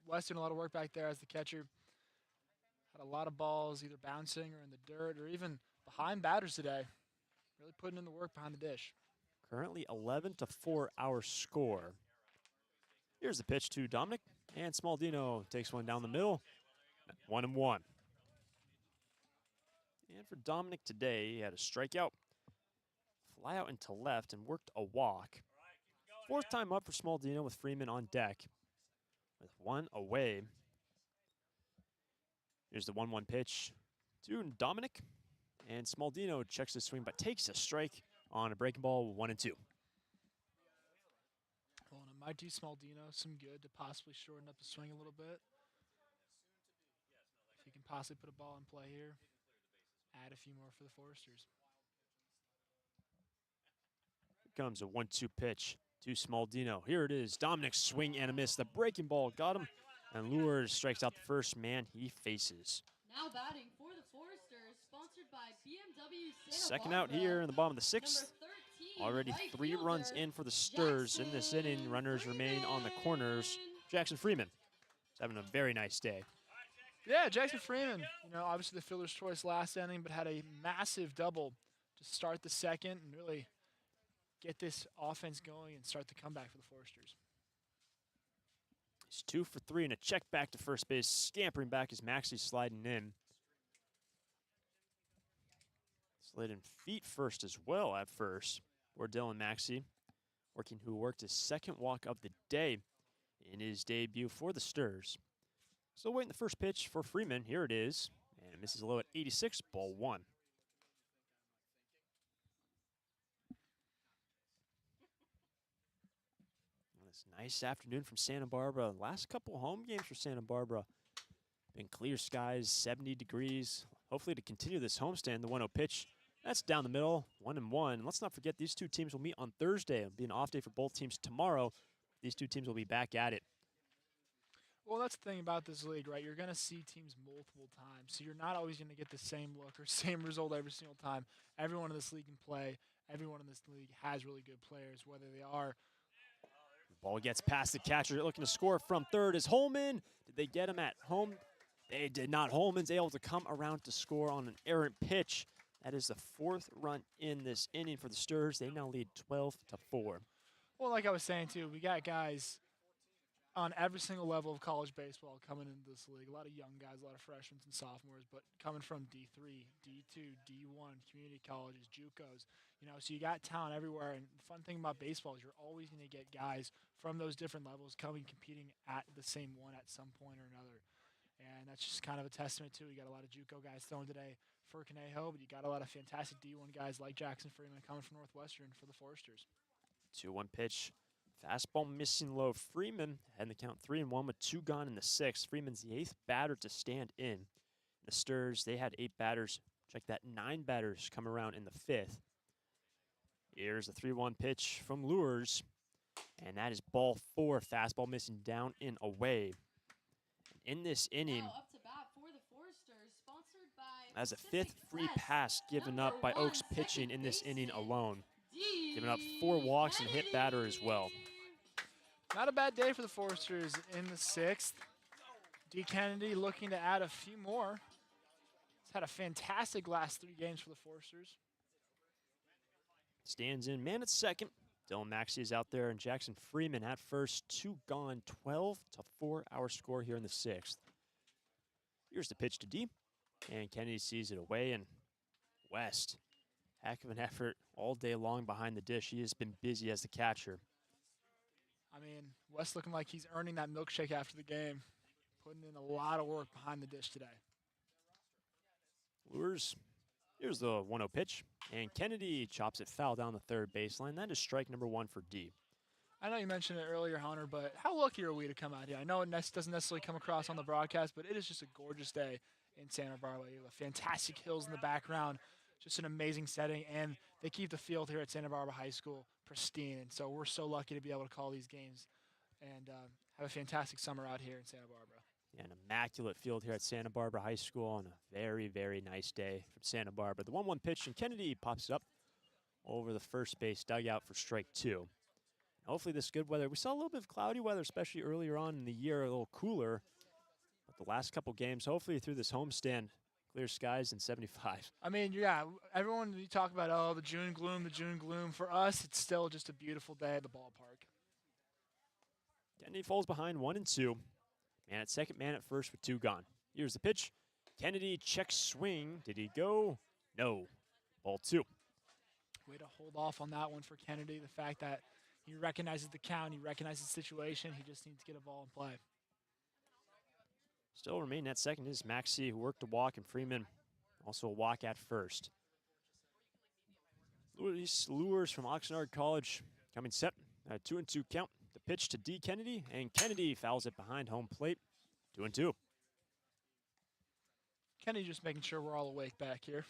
West doing a lot of work back there as the catcher. Had a lot of balls either bouncing or in the dirt or even behind batters today. Really putting in the work behind the dish. Currently 11-4 our score. Here's the pitch to Dominic, and Smaldino takes one down the middle. 1-1. And for Dominic today, he had a strikeout, fly out into left, and worked a walk. 4th time up for Smaldino with Freeman on deck. With 1 away. Here's the 1-1 pitch to Dominic. And Smaldino checks his swing, but takes a strike on a breaking ball, 1-2. Well, and it might do Smaldino some good to possibly shorten up the swing a little bit. If he can possibly put a ball in play here. Add a few more for the Foresters. Here comes a 1-2 pitch to Smaldino. Here it is. Dominic's swing and a miss. The breaking ball got him, and Lures strikes out the first man he faces. Now batting for the Foresters, sponsored by BMW Santa Second Barbara. out here in the bottom of the 6th. Already 3 runs in for the Sturs in this inning. Runners remain on the corners. Jackson Freeman is having a very nice day. Yeah, Jackson Freeman, obviously the fielder's choice last inning, but had a massive double to start the second and really get this offense going and start the comeback for the Foresters. He's 2 for 3 and a check back to first base. Scampering back as Maxey sliding in. Slid in feet first as well at first. Or Dylan Maxey, who worked his second walk of the day in his debut for the Sturs. Still waiting the first pitch for Freeman. Here it is. And it misses low at 86, ball 1. This nice afternoon from Santa Barbara. Last couple home games for Santa Barbara. Been clear skies, 70 degrees. Hopefully to continue this homestand, the 1-0 pitch. That's down the middle, 1-1. Let's not forget these two teams will meet on Thursday. It'll be an off day for both teams tomorrow. These two teams will be back at it. Well, that's the thing about this league, right? You're going to see teams multiple times, so you're not always going to get the same look or same result every single time. Everyone in this league can play. Everyone in this league has really good players, whether they are. The ball gets past the catcher, looking to score from third is Holman. Did they get him at home? They did not. Holman's able to come around to score on an errant pitch. That is the 4th run in this inning for the Sturs. They now lead 12-4. Well, like I was saying, too, we got guys on every single level of college baseball coming into this league. A lot of young guys, a lot of freshmen and sophomores, but coming from D3, D2, D1, community colleges, JUCOs. So you got talent everywhere. And the fun thing about baseball is you're always going to get guys from those different levels competing at the same one at some point or another. And that's just kind of a testament, too. You got a lot of JUCO guys throwing today for Conejo, but you got a lot of fantastic D1 guys like Jackson Freeman coming from Northwestern for the Foresters. 2-1 pitch. Fastball missing low. Freeman had the count 3-1 with 2 gone in the 6th. Freeman's the 8th batter to stand in. The Sturs, they had 8 batters. Check that, 9 batters come around in the 5th. Here's the 3-1 pitch from Lures. And that is ball 4. Fastball missing down and away. In this inning, Now up to bat for the Foresters, sponsored by as a Pacific 5th free Crest, pass given up by number 1 Oaks pitching in this inning baseman, alone. D. Giving up 4 walks and hit batter as well. Not a bad day for the Foresters in the 6th. D. Kennedy looking to add a few more. He's had a fantastic last 3 games for the Foresters. Stands in man at second. Dylan Maxey is out there, and Jackson Freeman at first. 2 gone, 12-4 our score here in the 6th. Here's the pitch to D, and Kennedy sees it away, and West. Heck of an effort all day long behind the dish. He has been busy as the catcher. I mean, West looking like he's earning that milkshake after the game. Putting in a lot of work behind the dish today. Lures. Here's the 1-0 pitch, and Kennedy chops it foul down the third baseline. That is strike number 1 for D. I know you mentioned it earlier, Hunter, but how lucky are we to come out here? I know it doesn't necessarily come across on the broadcast, but it is just a gorgeous day in Santa Barbara. You have fantastic hills in the background, just an amazing setting, and they keep the field here at Santa Barbara High School pristine. And so we're so lucky to be able to call these games and have a fantastic summer out here in Santa Barbara. Yeah, an immaculate field here at Santa Barbara High School on a very, very nice day from Santa Barbara. The 1-1 pitch, and Kennedy pops it up over the first base dugout for strike 2. Hopefully this good weather. We saw a little bit of cloudy weather, especially earlier on in the year, a little cooler. But the last couple games, hopefully through this homestand, clear skies and 75. I mean, yeah, everyone, you talk about, oh, the June gloom, the June gloom. For us, it's still just a beautiful day at the ballpark. Kennedy falls behind 1-2. Man at second, man at first with 2 gone. Here's the pitch. Kennedy checks swing. Did he go? No. Ball 2. Way to hold off on that one for Kennedy. The fact that he recognizes the count, he recognizes the situation. He just needs to get a ball in play. Still remaining at second is Maxey, who worked a walk, and Freeman also a walk at first. Lures from Oxnard College coming set at 2-2 count. The pitch to D. Kennedy, and Kennedy fouls it behind home plate. 2-2. Kennedy just making sure we're all awake back here.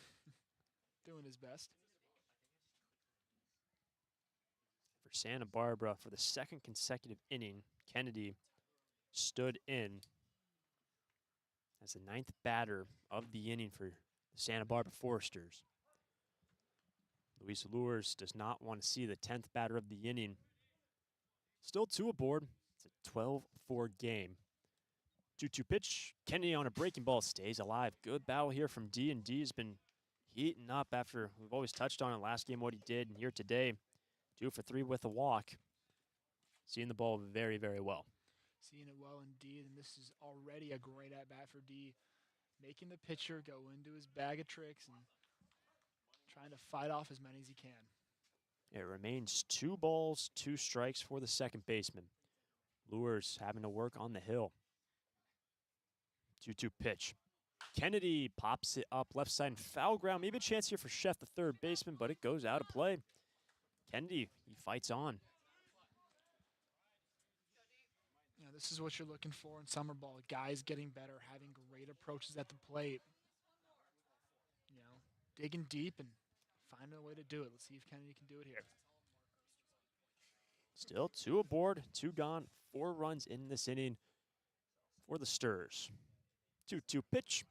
Doing his best. For Santa Barbara, for the second consecutive inning, Kennedy stood in as the 9th batter of the inning for the Santa Barbara Foresters. Luis Lures does not want to see the 10th batter of the inning. Still 2 aboard. It's a 12-4 game. 2-2 pitch. Kennedy on a breaking ball stays alive. Good battle here from D, and D has been heating up after we've always touched on it last game what he did, and here today, 2 for 3 with a walk. Seeing the ball very, very well. Seeing it well indeed, and this is already a great at-bat for D. Making the pitcher go into his bag of tricks and trying to fight off as many as he can. It remains 2 balls, 2 strikes for the second baseman. Lures having to work on the hill. 2-2 pitch. Kennedy pops it up left side and foul ground. Maybe a chance here for Chef, the third baseman, but it goes out of play. Kennedy, he fights on. This is what you're looking for in summer ball. Guys getting better, having great approaches at the plate. Digging deep and finding a way to do it. Let's see if Kennedy can do it here. Still 2 aboard, 2 gone, 4 runs in this inning for the Sturs. 2-2 pitch,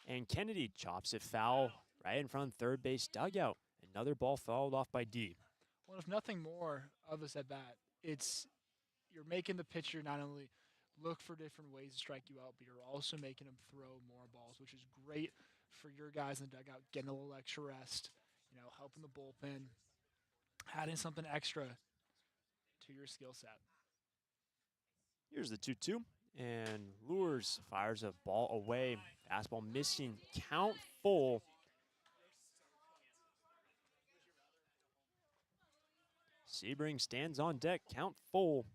and Kennedy chops it foul right in front of third base dugout. Another ball fouled off by D. Well, if nothing more of this at bat, you're making the pitcher not only look for different ways to strike you out, but you're also making him throw more balls, which is great for your guys in the dugout, getting a little extra rest, helping the bullpen, adding something extra to your skill set. Here's the 2-2, and Lures fires a ball away. Fastball missing, count full. Sebring stands on deck, count full.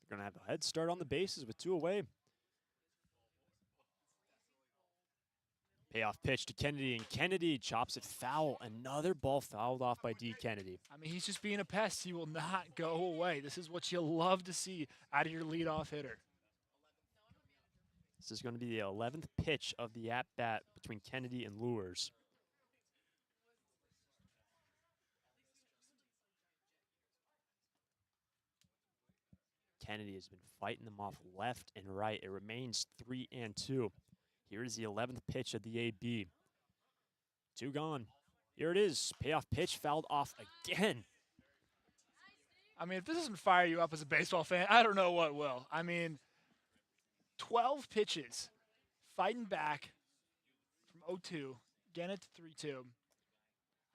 They're going to have a head start on the bases with 2 away. Payoff pitch to Kennedy, and Kennedy chops it foul. Another ball fouled off by D. Kennedy. I mean, he's just being a pest. He will not go away. This is what you love to see out of your leadoff hitter. This is going to be the 11th pitch of the at-bat between Kennedy and Lures. Kennedy has been fighting them off left and right. It remains 3-2. Here is the 11th pitch of the AB. 2 gone. Here it is. Payoff pitch fouled off again. I mean, if this doesn't fire you up as a baseball fan, I don't know what will. I mean, 12 pitches, fighting back from 0-2, getting it to 3-2.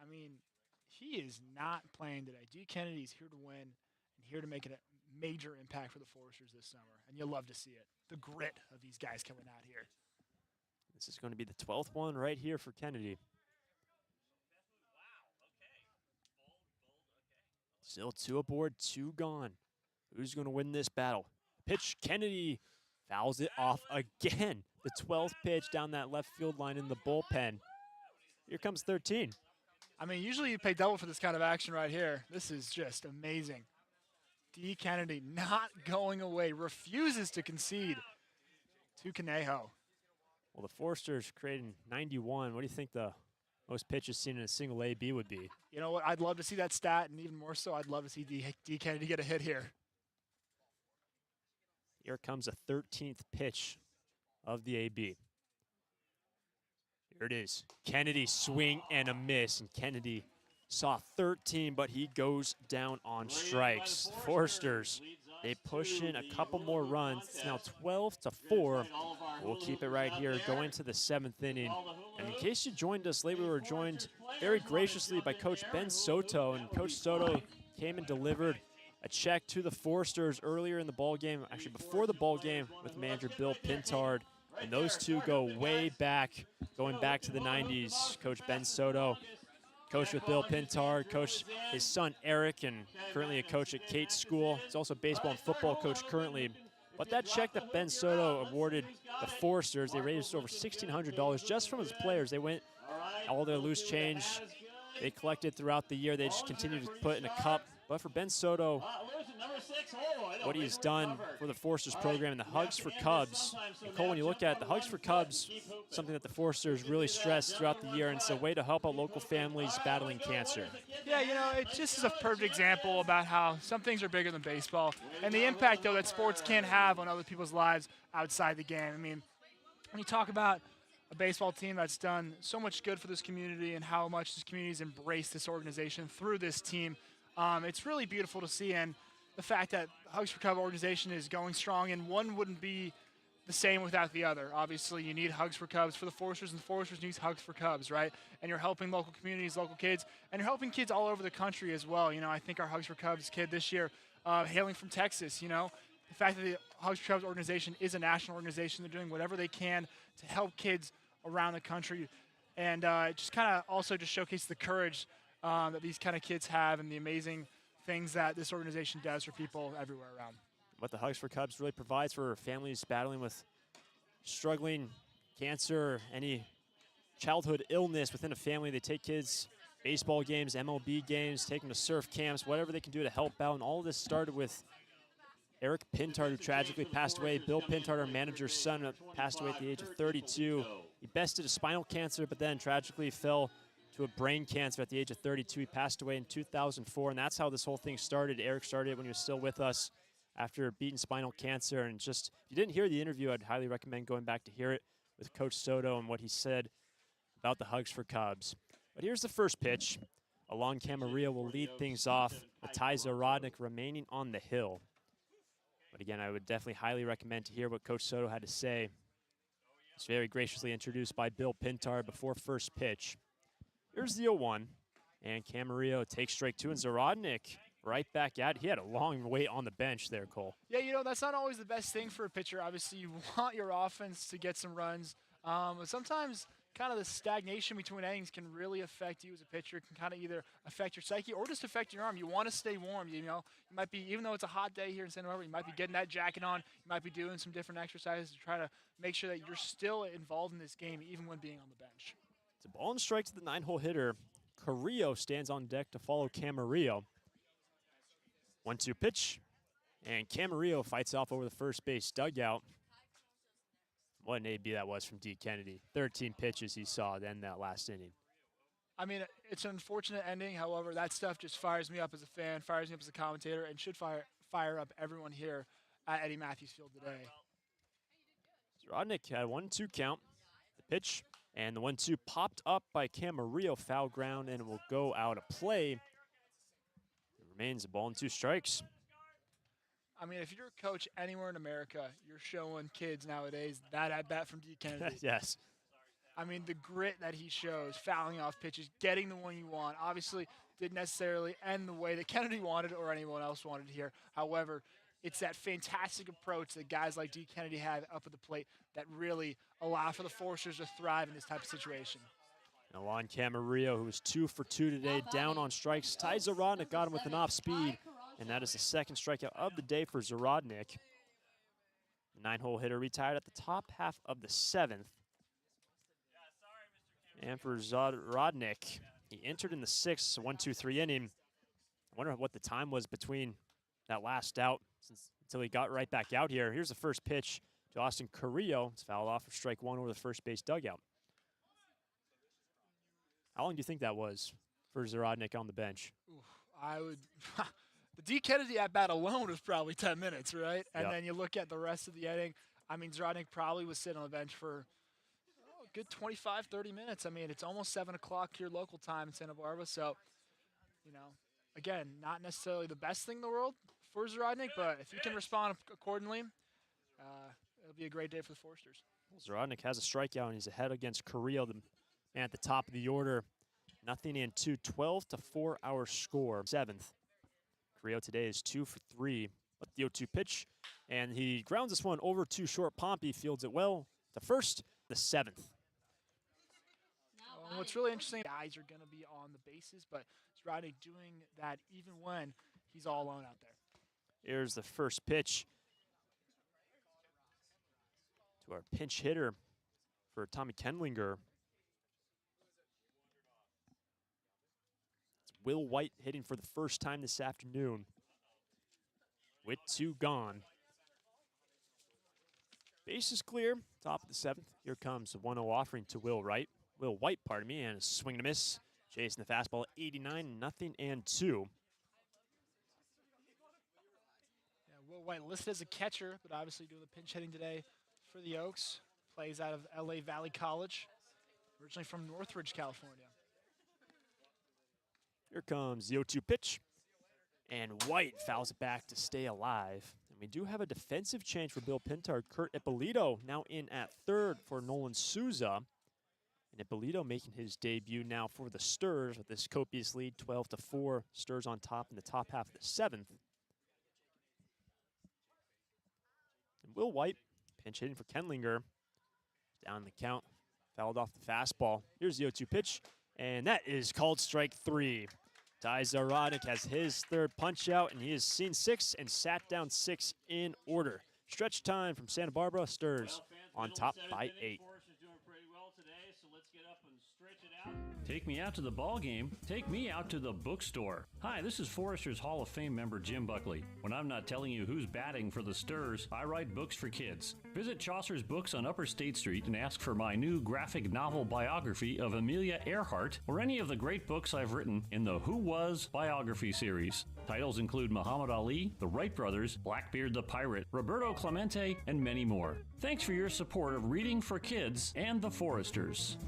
I mean, he is not playing today. D. Kennedy's here to win and here to make a major impact for the Foresters this summer, and you'll love to see it. The grit of these guys coming out here. This is going to be the 12th one right here for Kennedy. Still 2 aboard, 2 gone. Who's going to win this battle? Pitch, Kennedy fouls it off again. The 12th pitch down that left field line in the bullpen. Here comes 13. I mean, usually you pay double for this kind of action right here. This is just amazing. D. Kennedy not going away, refuses to concede to Conejo. Well, the Foresters creating 91. What do you think the most pitches seen in a single AB would be? You know what? I'd love to see that stat, and even more so, I'd love to see D. Kennedy get a hit here. Here comes a 13th pitch of the AB. Here it is. Kennedy swing and a miss, and Kennedy saw 13, but he goes down on strikes. Foresters, they push in a couple more runs. It's now 12-4. We'll keep it right here going to the 7th inning. And in case you joined us late, we were joined very graciously by Coach Ben Soto. And Coach Soto came and delivered a check to the Foresters earlier in the ballgame, actually before the ballgame, with manager Bill Pintard. And those two go way back, going back to the 90s. Coach Ben Soto, coach with Bill Pintard, coach his son Eric, and currently a coach at Cates School. He's also a baseball and football coach currently. But that check that Ben Soto awarded the Foresters, they raised over $1,600 just from his players. They went all their loose change. They collected throughout the year. They just continued to put in a cup. But for Ben Soto, what he has done for the Foresters program and the Hugs for Cubs. And Cole, when you look at the Hugs for Cubs, something that the Foresters really stress throughout the year, and it's a way to help out local families battling cancer. Yeah, you know, it just is a perfect example about how some things are bigger than baseball and the impact, though, that sports can have on other people's lives outside the game. I mean, when you talk about a baseball team that's done so much good for this community and how much this community has embraced this organization through this team, it's really beautiful to see. And the fact that Hugs for Cubs organization is going strong, and one wouldn't be the same without the other. Obviously, you need Hugs for Cubs for the Foresters, and the Foresters need Hugs for Cubs, right? And you're helping local communities, local kids, and you're helping kids all over the country as well. You know, I think our Hugs for Cubs kid this year, hailing from Texas, you know, the fact that the Hugs for Cubs organization is a national organization, they're doing whatever they can to help kids around the country, and just kind of also just showcase the courage that these kind of kids have and the amazing things that this organization does for people everywhere around. What the Hugs for Cubs really provides for families battling with struggling cancer, any childhood illness within a family. They take kids baseball games, MLB games, take them to surf camps, whatever they can do to help out. And all of this started with Eric Pintard, who tragically passed away. Bill Pintard, our manager's son, passed away at the age of 32. He bested a spinal cancer, but then tragically fell to a brain cancer at the age of 32. He passed away in 2004, and that's how this whole thing started. Eric started it when he was still with us after beating spinal cancer. And just, if you didn't hear the interview, I'd highly recommend going back to hear it with Coach Soto and what he said about the Hugs for Cubs. But here's the first pitch. Alon Camarillo will lead things off with Ty Zarodnik remaining on the hill. But again, I would definitely highly recommend to hear what Coach Soto had to say. He's very graciously introduced by Bill Pintard before first pitch. Here's the 0-1, and Camarillo takes strike two, and Zarodnik right back at it. He had a long wait on the bench there, Cole. Yeah, you know, that's not always the best thing for a pitcher. Obviously, you want your offense to get some runs. But sometimes kind of the stagnation between innings can really affect you as a pitcher. It can kind of either affect your psyche or just affect your arm. You want to stay warm, you know. You might be, even though it's a hot day here in Santa Barbara, you might be getting that jacket on. You might be doing some different exercises to try to make sure that you're still involved in this game, even when being on the bench. It's a ball and strike to the 9-hole hitter. Carrillo stands on deck to follow Camarillo. 1-2 pitch, and Camarillo fights off over the first base dugout. What an AB that was from D. Kennedy. 13 pitches he saw then that last inning. I mean, it's an unfortunate ending. However, that stuff just fires me up as a fan, fires me up as a commentator, and should fire up everyone here at Eddie Matthews Field today. Zarodnik had a 1-2 count. The pitch, and the 1-2 popped up by Camarillo, foul ground, and it will go out of play. It remains a ball and 2 strikes. I mean, if you're a coach anywhere in America, you're showing kids nowadays that at-bat from D. Kennedy. Yes. I mean, the grit that he shows, fouling off pitches, getting the one you want. Obviously, didn't necessarily end the way that Kennedy wanted or anyone else wanted here. However, it's that fantastic approach that guys like D. Kennedy have up at the plate that really allow for the Foresters to thrive in this type of situation. And Alon Camarillo, who was 2 for 2 today, down on strikes. Ty Zarodnik got him with an off-speed, and that is the second strikeout of the day for Zarodnik. The 9-hole hitter retired at the top half of the 7th. And for Zarodnik, he entered in the 6th, 1-2-3 inning. I wonder what the time was between that last out until he got right back out here. Here's the first pitch to Austin Carrillo. It's fouled off for strike one over the first base dugout. How long do you think that was for Zarodnik on the bench? I would the D. Kennedy at-bat alone was probably 10 minutes, right? And then you look at the rest of the inning. I mean, Zarodnik probably was sitting on the bench for a good 25, 30 minutes. I mean, it's almost 7 o'clock here local time in Santa Barbara. So, you know, again, not necessarily the best thing in the world for Zarodnik, but if he can respond accordingly, it'll be a great day for the Foresters. Zarodnik has a strikeout, and he's ahead against Carrillo, the man at the top of the order. 0-2, 12-4 our score. 7th. Carrillo today is 2 for 3. But the 0-2 pitch, and he grounds this one over too short. Pompey fields it well to first, the 7th. What's really interesting, guys are going to be on the bases, but Zarodnik doing that even when he's all alone out there. Here's the first pitch to our pinch hitter for Tommy Kenlinger. It's Will White hitting for the first time this afternoon. With 2 gone. Base is clear, top of the 7th. Here comes a 1-0 offering to Will White, and a swing and a miss. Chasing the fastball, 89, 0-2. Will White listed as a catcher, but obviously doing the pinch hitting today for the Oaks. Plays out of LA Valley College, originally from Northridge, California. Here comes the 0-2 pitch, and White fouls it back to stay alive. And we do have a defensive change for Bill Pintard. Kurt Ippolito now in at third for Nolan Souza. And Ippolito making his debut now for the Sturs with this copious lead, 12-4. Sturs on top in the top half of the 7th. And Will White, pinch hitting for Kenlinger. Down the count Fouled off the fastball. Here's the 0-2 pitch, and that is called strike 3. Ty Zarodnik has his third punch out, and he has seen 6 and sat down 6 in order. Stretch time from Santa Barbara. Sturs on top by 8. Take me out to the ball game. Take me out to the bookstore. Hi, this is Forrester's Hall of Fame member Jim Buckley. When I'm not telling you who's batting for the Sturs, I write books for kids. Visit Chaucer's Books on Upper State Street and ask for my new graphic novel biography of Amelia Earhart or any of the great books I've written in the Who Was biography series. Titles include Muhammad Ali, the Wright Brothers, Blackbeard the Pirate, Roberto Clemente, and many more. Thanks for your support of reading for kids and the Forresters.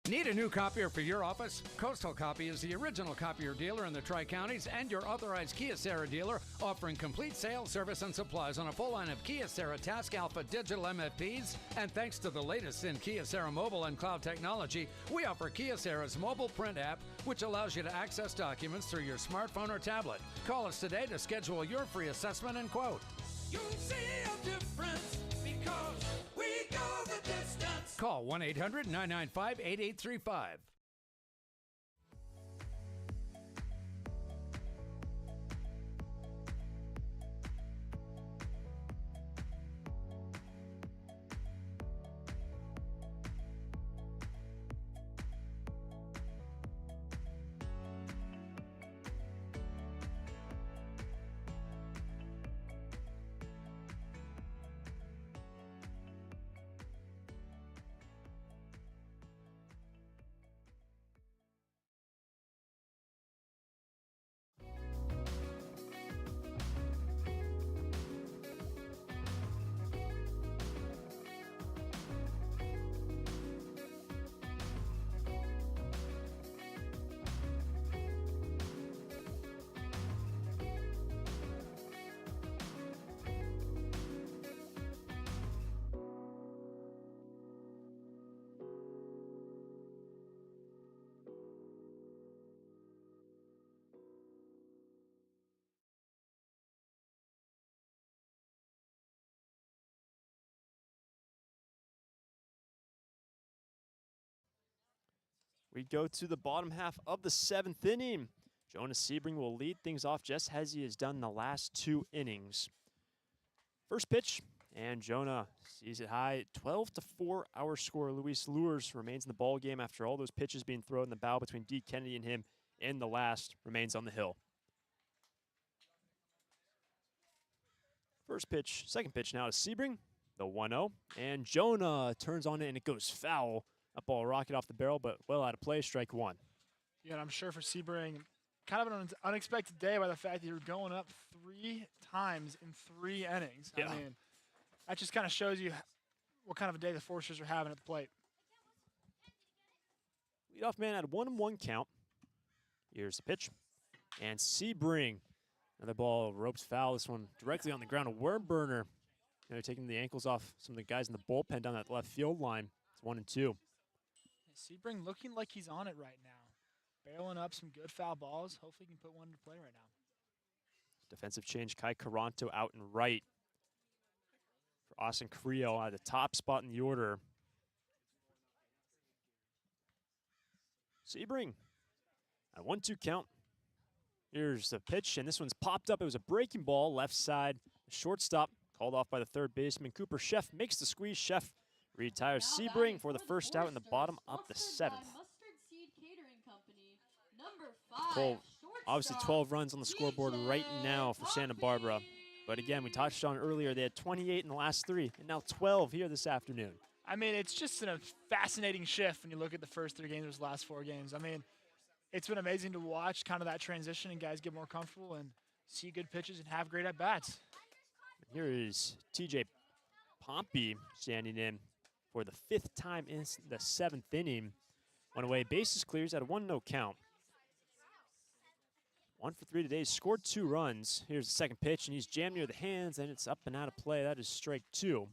Need a new copier for your office? Coastal Copy is the original copier dealer in the Tri-Counties and your authorized Kyocera dealer, offering complete sales, service, and supplies on a full line of Kyocera Task Alpha digital MFPs. And thanks to the latest in Kyocera mobile and cloud technology, we offer Kyocera's mobile print app, which allows you to access documents through your smartphone or tablet. Call us today to schedule your free assessment and quote. You'll see a difference because we go the distance. Call 1-800-995-8835. We go to the bottom half of the 7th inning. Jonas Sebring will lead things off just as he has done the last 2 innings. First pitch, and Jonah sees it high. 12-4 our score. Luis Lures remains in the ball game after all those pitches being thrown in the bow between D. Kennedy and him. And the last remains on the hill. First pitch, second pitch now to Sebring, the 1-0. And Jonah turns on it, and it goes foul. That ball rocket off the barrel, but well out of play, strike 1. Yeah, and I'm sure for Sebring, kind of an unexpected day by the fact that you're going up 3 times in 3 innings. Yeah. I mean, that just kind of shows you what kind of a day the Foresters are having at the plate. Leadoff man at a 1-1 count. Here's the pitch. And Sebring, another ball, ropes foul. This one directly on the ground, a worm burner. They're taking the ankles off some of the guys in the bullpen down that left field line. It's 1-2. Sebring looking like he's on it right now. Barreling up some good foul balls. Hopefully he can put one into play right now. Defensive change, Kai Caranto out and right. For Austin Creel at the top spot in the order. Sebring at a 1-2 count. Here's the pitch, and this one's popped up. It was a breaking ball, left side, shortstop, called off by the third baseman. Cooper Sheff makes the squeeze. Sheff retires Sebring for the first out in the bottom of the 7th. Cole, obviously 12 runs on the scoreboard right now for Santa Barbara. But again, we touched on earlier, they had 28 in the last 3, and now 12 here this afternoon. I mean, it's just a fascinating shift when you look at the first 3 games, those last 4 games. I mean, it's been amazing to watch kind of that transition and guys get more comfortable and see good pitches and have great at-bats. Here is TJ Pompey standing in for the 5th time in the 7th inning. One away, bases clears at a 1-0 count. 1 for 3 today, scored 2 runs. Here's the second pitch, and he's jammed near the hands, and it's up and out of play. That is strike 2.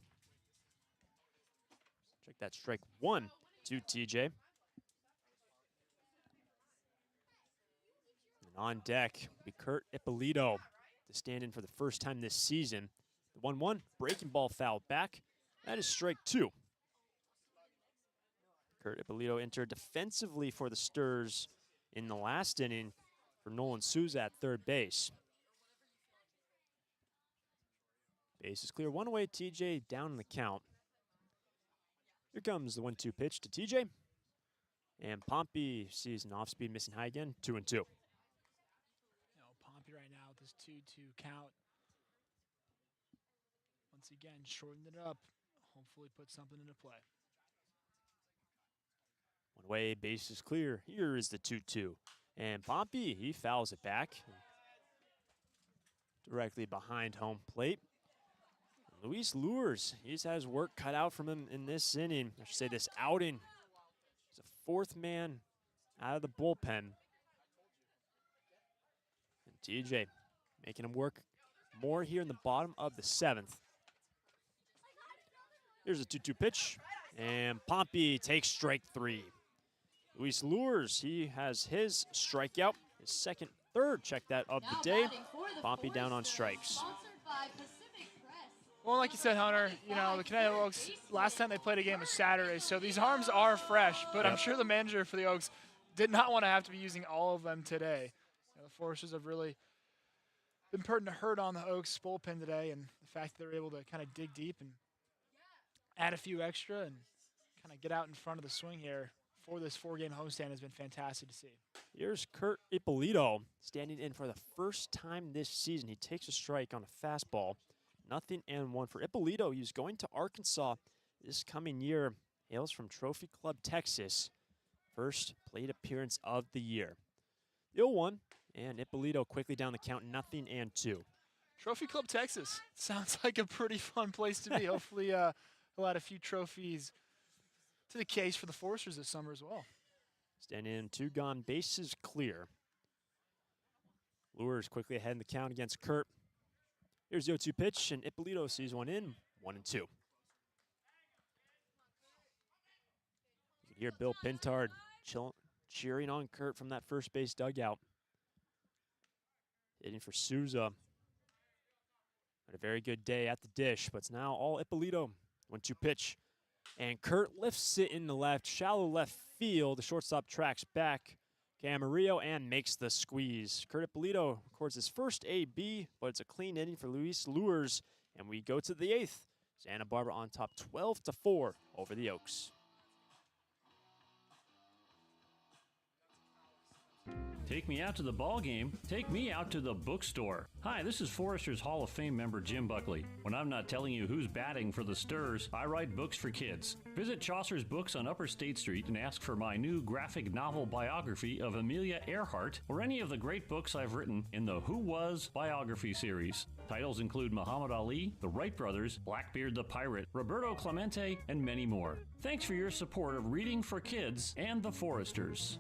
Check that, strike 1 to TJ. And on deck will be Kurt Ippolito to stand in for the first time this season. The 1-1, breaking ball fouled back. That is strike 2. Kurt Ippolito entered defensively for the Sturs in the last inning for Nolan Souza at third base. Base is clear. One away, TJ down in the count. Here comes the 1-2 pitch to TJ. And Pompey sees an off-speed missing high again, 2-2. You know, Pompey right now with this 2-2 count. Once again, shortened it up. Hopefully put something into play. One away, base is clear. Here is the 2-2. And Pompey, he fouls it back. Directly behind home plate. Luis Lures, he's had his work cut out from him in this inning. I should say this outing. He's a fourth man out of the bullpen. And TJ making him work more here in the bottom of the 7th. Here's a 2-2 pitch. And Pompey takes strike 3. Luis Lures, he has his strikeout, his third check that of the day. Pompey down on strikes. Well, like you said, Hunter, you know, the Conejo Oaks, last time they played a game was Saturday, so these arms are fresh, but I'm sure the manager for the Oaks did not want to have to be using all of them today. You know, the Foresters have really been putting a hurt on the Oaks bullpen today, and the fact that they're able to kind of dig deep and add a few extra and kind of get out in front of the swing here for this 4-game homestand has been fantastic to see. Here's Kurt Ippolito standing in for the first time this season. He takes a strike on a fastball. 0-1 for Ippolito. He's going to Arkansas this coming year. Hails from Trophy Club, Texas. First plate appearance of the year. 0-1, and Ippolito quickly down the count, 0-2. Trophy Club, Texas. Sounds like a pretty fun place to be. Hopefully he'll add a few trophies to the case for the Foresters this summer as well. Standing in, 2 gone, bases clear. Lures quickly ahead in the count against Kurt. Here's the 0-2 pitch, and Ippolito sees one in, 1-2. You can hear Bill Pintard cheering on Kurt from that first base dugout. Hitting for Souza. Had a very good day at the dish, but it's now all Ippolito. 1-2 pitch, and Kurt lifts it in the left, shallow left field. The shortstop tracks back. Camarillo and makes the squeeze. Kurt Ippolito records his first AB, but it's a clean inning for Luis Lures. And we go to the 8th. Santa Barbara on top 12-4 over the Oaks. Take me out to the ball game. Take me out to the bookstore. Hi, this is Foresters Hall of Fame member Jim Buckley. When I'm not telling you who's batting for the Sturs, I write books for kids. Visit Chaucer's Books on Upper State Street and ask for my new graphic novel biography of Amelia Earhart or any of the great books I've written in the Who Was biography series. Titles include Muhammad Ali, the Wright Brothers, Blackbeard the Pirate, Roberto Clemente, and many more. Thanks for your support of reading for kids and the Foresters.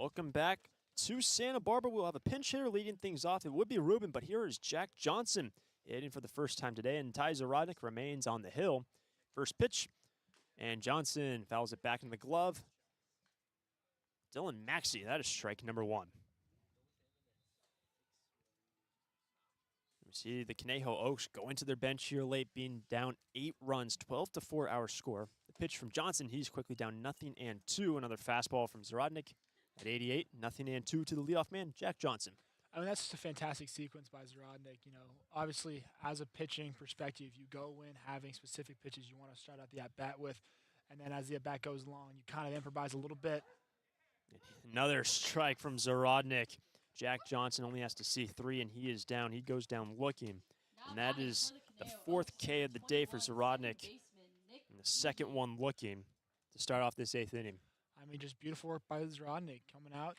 Welcome back to Santa Barbara. We'll have a pinch hitter leading things off. It would be Ruben, but here is Jack Johnson hitting for the first time today, and Ty Zarodnik remains on the hill. First pitch, and Johnson fouls it back in the glove. Dylan Maxey, that is strike number 1. We see the Conejo Oaks going to their bench here late, being down 8 runs, 12-4 our score. The pitch from Johnson, he's quickly down 0-2. Another fastball from Zarodnik at 88, 0-2 to the leadoff man, Jack Johnson. I mean, that's just a fantastic sequence by Zarodnik. You know, obviously, as a pitching perspective, you go in having specific pitches you want to start out the at-bat with, and then as the at-bat goes along, you kind of improvise a little bit. Another strike from Zarodnik. Jack Johnson only has to see 3, and he is down. He goes down looking, and that is the 4th K of the day for Zarodnik, and the second one looking to start off this 8th inning. I mean, just beautiful work by Zarodnik coming out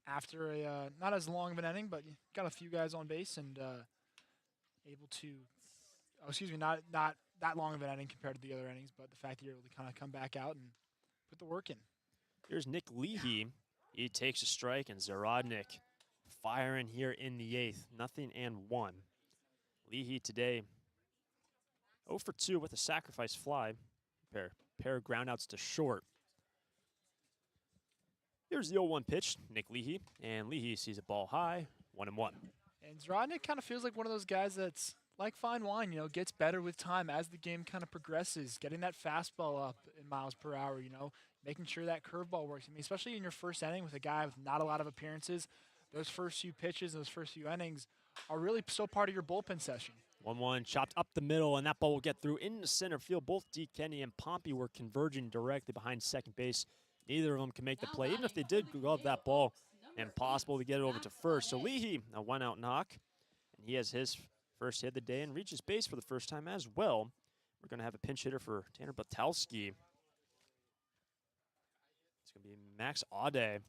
after a not as long of an inning, but got a few guys on base and able to, not that long of an inning compared to the other innings, but the fact that you're able to kind of come back out and put the work in. Here's Nick Leahy. He takes a strike, and Zarodnik firing here in the 8th, 0-1. Leahy today 0 for 2 with a sacrifice fly, pair of groundouts to short. Here's the 0-1 pitch, Nick Leahy, and Leahy sees a ball high, 1-1. And Zarodnik kind of feels like one of those guys that's like fine wine, you know, gets better with time as the game kind of progresses, getting that fastball up in miles per hour, you know, making sure that curveball works. I mean, especially in your first inning with a guy with not a lot of appearances, those first few pitches, those first few innings are really so part of your bullpen session. 1-1 chopped up the middle, and that ball will get through into center field. Both D. Kenny and Pompey were converging directly behind second base. Neither of them can make the play. Even if they did glove that ball, impossible to get it over to first. So Leahy, a 1-out knock, and he has his first hit of the day and reaches base for the first time as well. We're going to have a pinch hitter for Tanner Batalski. It's going to be Max Aude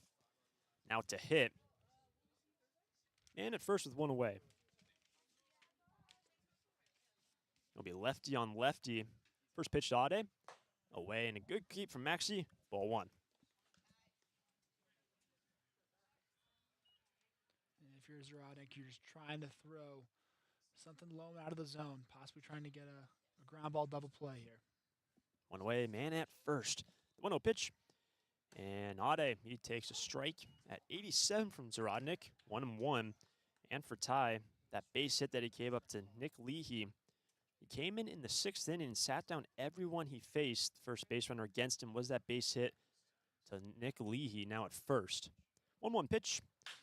now to hit. And at first with 1 away. It'll be lefty on lefty. First pitch to Aude. Away, and a good keep from Maxey. Ball 1. And if you're Zarodnik, you're just trying to throw something low out of the zone, possibly trying to get a ground ball double play here. 1 away, man at first. The 1-0 pitch. And Aude, he takes a strike at 87 from Zarodnik. 1-1. And for Ty, that base hit that he gave up to Nick Leahy. He came in the 6th inning and sat down everyone he faced. First base runner against him was that base hit to Nick Leahy, now at first. 1-1 pitch,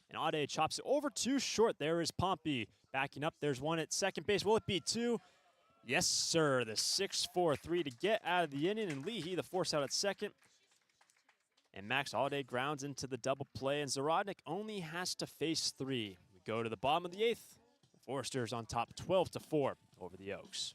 and Aude chops it over too short. There is Pompey backing up. There's one at second base. Will it be 2? Yes, sir. The 6-4-3 to get out of the inning, and Leahy, the force out at second. And Max Aude grounds into the double play, and Zarodnik only has to face 3. We go to the bottom of the 8th. The Foresters on top 12-4 over the Oaks.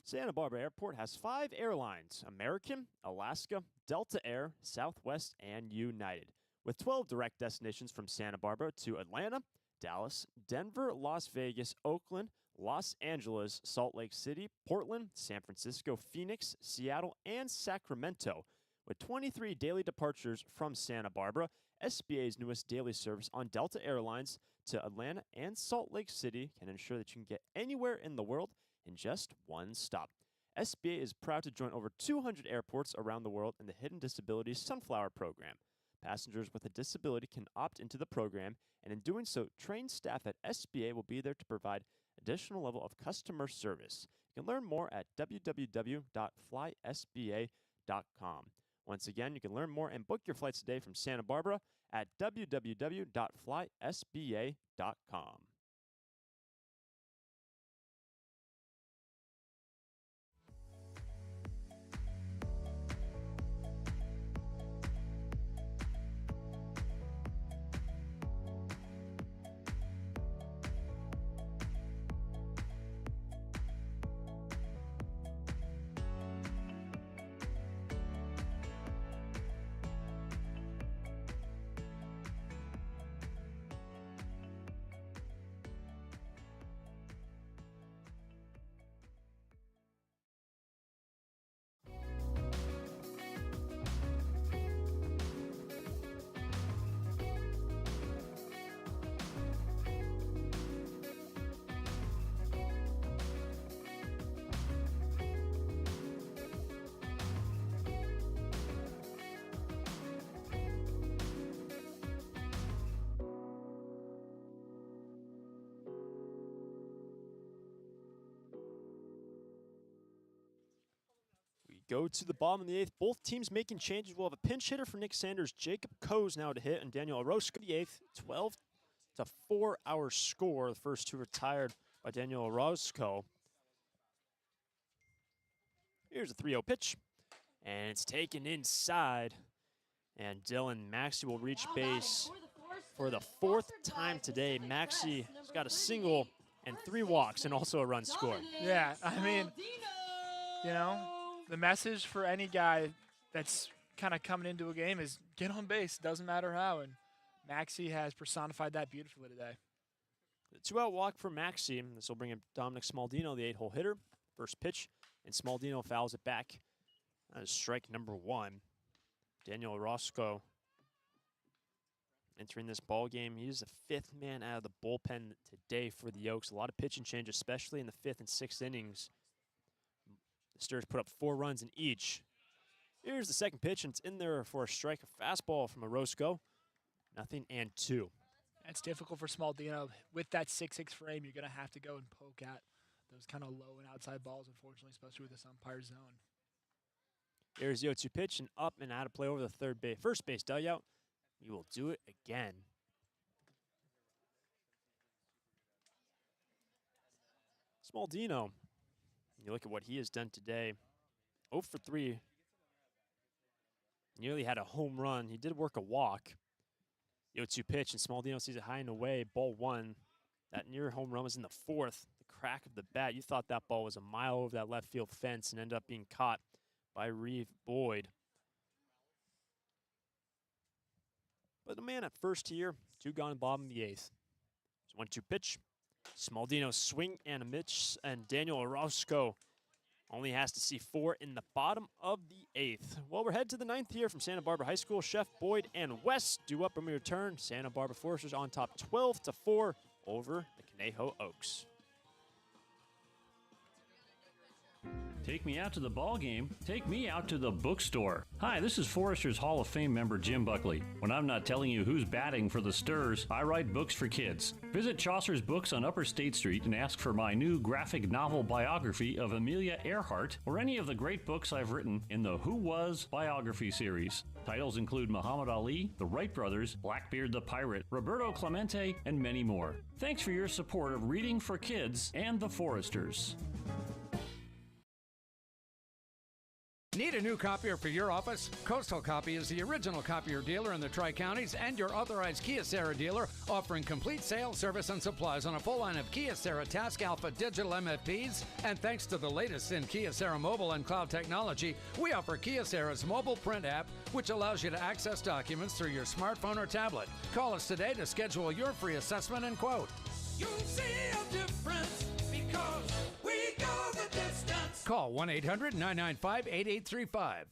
Santa Barbara Airport has 5 airlines: American, Alaska, Delta Air, Southwest, and United, with 12 direct destinations from Santa Barbara to Atlanta, Dallas, Denver, Las Vegas, Oakland, Los Angeles, Salt Lake City, Portland, San Francisco, Phoenix, Seattle, and Sacramento. With 23 daily departures from Santa Barbara, SBA's newest daily service on Delta Airlines to Atlanta and Salt Lake City can ensure that you can get anywhere in the world in just one stop. SBA is proud to join over 200 airports around the world in the Hidden Disabilities Sunflower Program. Passengers with a disability can opt into the program, and in doing so, trained staff at SBA will be there to provide additional level of customer service. You can learn more at www.flysba.com. Once again, you can learn more and book your flights today from Santa Barbara at www.flysba.com. go to the bottom of the 8th. Both teams making changes. We'll have a pinch hitter for Nick Sanders. Jacob Coes now to hit, and Daniel Orozco the 8th. 12-4 our score. The first two retired by Daniel Orozco. Here's a 3-0 pitch, and it's taken inside. And Dylan Maxey will reach base for the 4th time today. Maxey has got a single and 3 walks and also a run scored. Yeah, I mean, you know, the message for any guy that's kind of coming into a game is get on base. Doesn't matter how. And Maxey has personified that beautifully today. The 2-out walk for Maxey. This will bring in Dominic Smaldino, the 8-hole hitter. First pitch, and Smaldino fouls it back. That is strike number 1. Daniel Orozco entering this ball game. He is the 5th man out of the bullpen today for the Oaks. A lot of pitching change, especially in the 5th and 6th innings. The Stars put up 4 runs in each. Here's the second pitch, and it's in there for a strike. A fastball from Orozco. 0-2. It's difficult for Smaldino. With that 6'6" frame, you're going to have to go and poke at those kind of low and outside balls, unfortunately, especially with this umpire zone. Here's the 0-2 pitch, and up and out of play over the first base dugout. We will do it again. Smaldino, you look at what he has done today. 0 for 3. Nearly had a home run. He did work a walk. The 0-2 pitch, and Smaldino sees it high and away. Ball 1. That near home run was in the 4th. The crack of the bat. You thought that ball was a mile over that left field fence and ended up being caught by Reeve Boyd. But the man at first here, 2 gone, bottom of the 8th. 1-2 pitch. Smaldino swing and a miss, and Daniel Orozco only has to see 4 in the bottom of the 8th. Well, we're headed to the 9th here from Santa Barbara High School. Chef Boyd and West due up when we return. Santa Barbara Foresters on top 12-4 over the Conejo Oaks. Take me out to the ball game. Take me out to the bookstore. Hi, this is Foresters Hall of Fame member Jim Buckley. When I'm not telling you who's batting for the Sturs, I write books for kids. Visit Chaucer's Books on Upper State Street and ask for my new graphic novel biography of Amelia Earhart or any of the great books I've written in the Who Was biography series. Titles include Muhammad Ali, the Wright Brothers, Blackbeard the Pirate, Roberto Clemente, and many more. Thanks for your support of reading for kids and the Foresters. Need a new copier for your office? Coastal Copy is the original copier dealer in the Tri-Counties and your authorized Kyocera dealer, offering complete sales, service, and supplies on a full line of Kyocera Task Alpha digital MFPs. And thanks to the latest in Kyocera mobile and cloud technology, we offer Kyocera's mobile print app, which allows you to access documents through your smartphone or tablet. Call us today to schedule your free assessment and quote. You'll see a difference because we go the distance. Call 1-800-995-8835.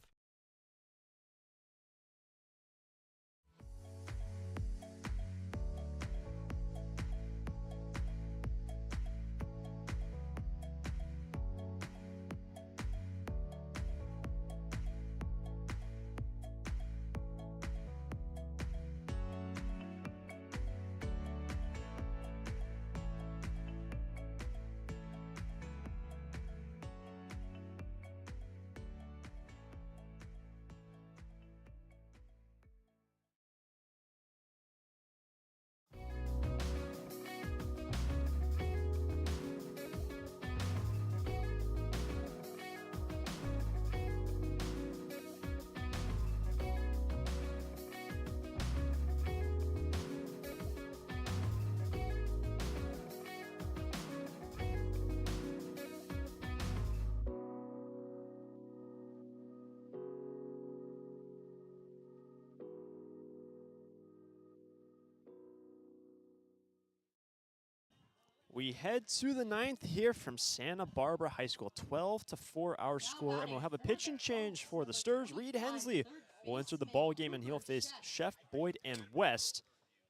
We head to the 9th here from Santa Barbara High School. 12-4 our score, and we'll have a pitching change for the Sturs. Reed Hensley will enter the ball game, and he'll face Chef Boyd and West.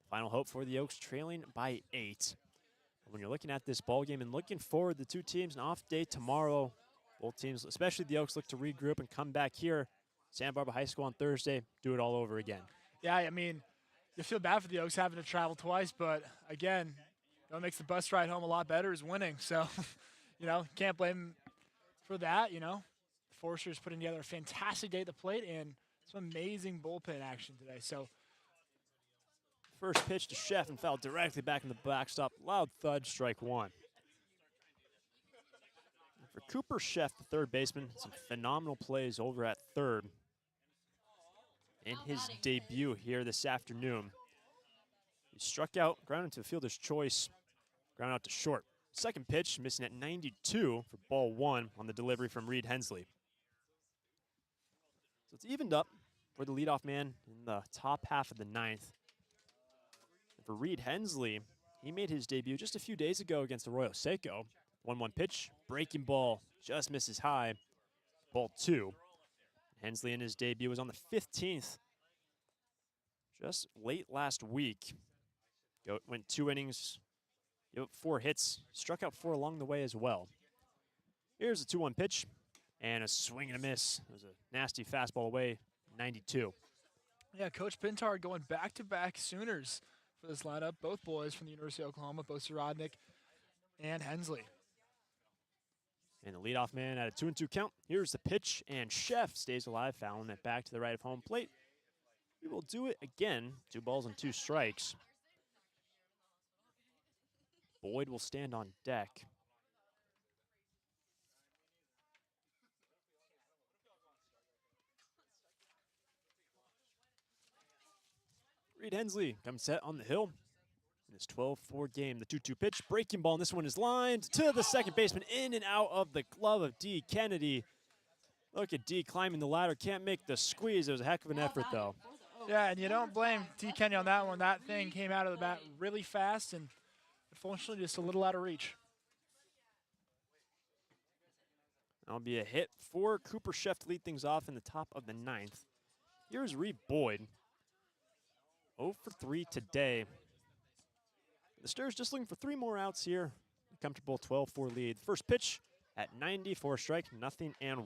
Final hope for the Oaks, trailing by 8. When you're looking at this ball game and looking forward, the two teams, an off day tomorrow. Both teams, especially the Oaks, look to regroup and come back here. Santa Barbara High School on Thursday, do it all over again. Yeah, I mean, you feel bad for the Oaks having to travel twice, but again, what makes the bus ride home a lot better is winning. So, you know, can't blame them for that, you know. Forster's putting together a fantastic day at the plate and some amazing bullpen action today. So First pitch to Chef and fouled directly back in the backstop. Loud thud, strike one. For Cooper Chef, the third baseman, some phenomenal plays over at third in his debut here this afternoon. He struck out, grounded to a fielder's choice, ground out to short. Second pitch, missing at 92 for ball one on the delivery from Reed Hensley. So it's evened up for the leadoff man in the top half of the ninth. And for Reed Hensley, he made his debut just a few days ago against Arroyo Seco. 1-1 pitch, breaking ball, just misses high, ball two. Hensley in his debut was on the 15th, just late last week. Went 2 innings, gave up 4 hits, struck out 4 along the way as well. Here's a 2-1 pitch, and a swing and a miss. It was a nasty fastball away, 92. yeah, Coach Pintard going back-to-back Sooners for this lineup. Both boys from the University of Oklahoma, both Sarodnik and Hensley. And the leadoff man at a 2-2 count. Here's the pitch, and Chef stays alive, fouling it back to the right of home plate. We will do it again. 2 balls and 2 strikes. Boyd will stand on deck. Reed Hensley comes set on the hill in his 12-4 game. The 2-2 pitch, breaking ball, and this one is lined to the second baseman, in and out of the glove of D. Kennedy. Look at D climbing the ladder, can't make the squeeze. It was a heck of an effort, though. Yeah, and you don't blame D. Kenny on that one. That thing came out of the bat really fast and unfortunately just a little out of reach. That'll be a hit for Cooper Chef to lead things off in the top of the ninth. Here's Reed Boyd. 0 for 3 today. The Stars just looking for 3 more outs here. A comfortable 12-4 lead. First pitch at 94 strike, 0-1. You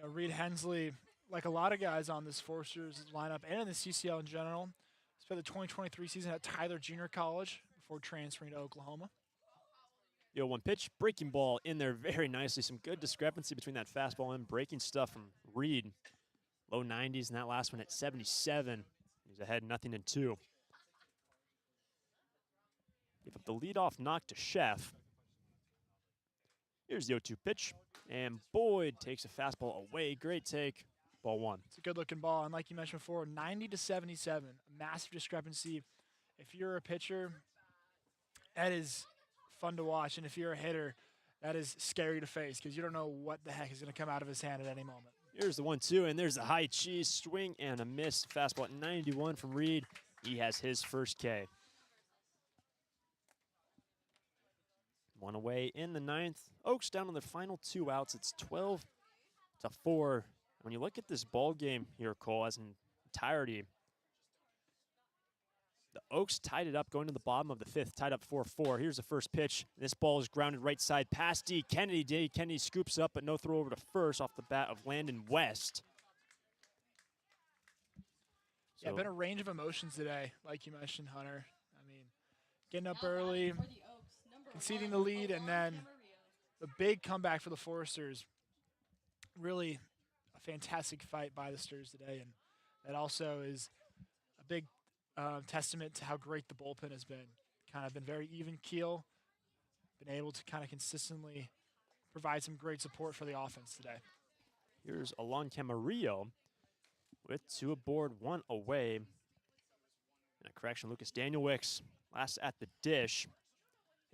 know, Reed Hensley, like a lot of guys on this Forsters lineup and in the CCL in general, spent the 2023 season at Tyler Junior College before transferring to Oklahoma. 0-1 pitch, breaking ball in there very nicely. Some good discrepancy between that fastball and breaking stuff from Reed. Low 90s, and that last one at 77. He's ahead 0-2. Give up the leadoff knock to Chef. Here's the 0-2 pitch, and Boyd takes a fastball away. Great take, ball one. It's a good-looking ball, and like you mentioned before, 90-77, a massive discrepancy. If you're a pitcher, that is fun to watch, and if you're a hitter, that is scary to face because you don't know what the heck is going to come out of his hand at any moment. Here's the 1-2, and there's the high cheese swing and a miss. Fastball at 91 from Reed. He has his first K. One away in the ninth. Oaks down on their final 2 outs. It's 12-4. When you look at this ball game here, Cole, as an entirety, the Oaks tied it up going to the bottom of the 5th, tied up 4-4. Here's the first pitch. This ball is grounded right side past D. Kennedy. D. Kennedy scoops up, but no throw over to first off the bat of Landon West. Yeah, been a range of emotions today, like you mentioned, Hunter. I mean, getting up early, conceding the lead, and then the big comeback for the Foresters. Really a fantastic fight by the Stars today, and that also is a big testament to how great the bullpen has been. Kind of been very even keel, been able to kind of consistently provide some great support for the offense today. Here's Alon Camarillo with 2 aboard, 1 away. And a correction, Lucas Daniel Wicks last at the dish,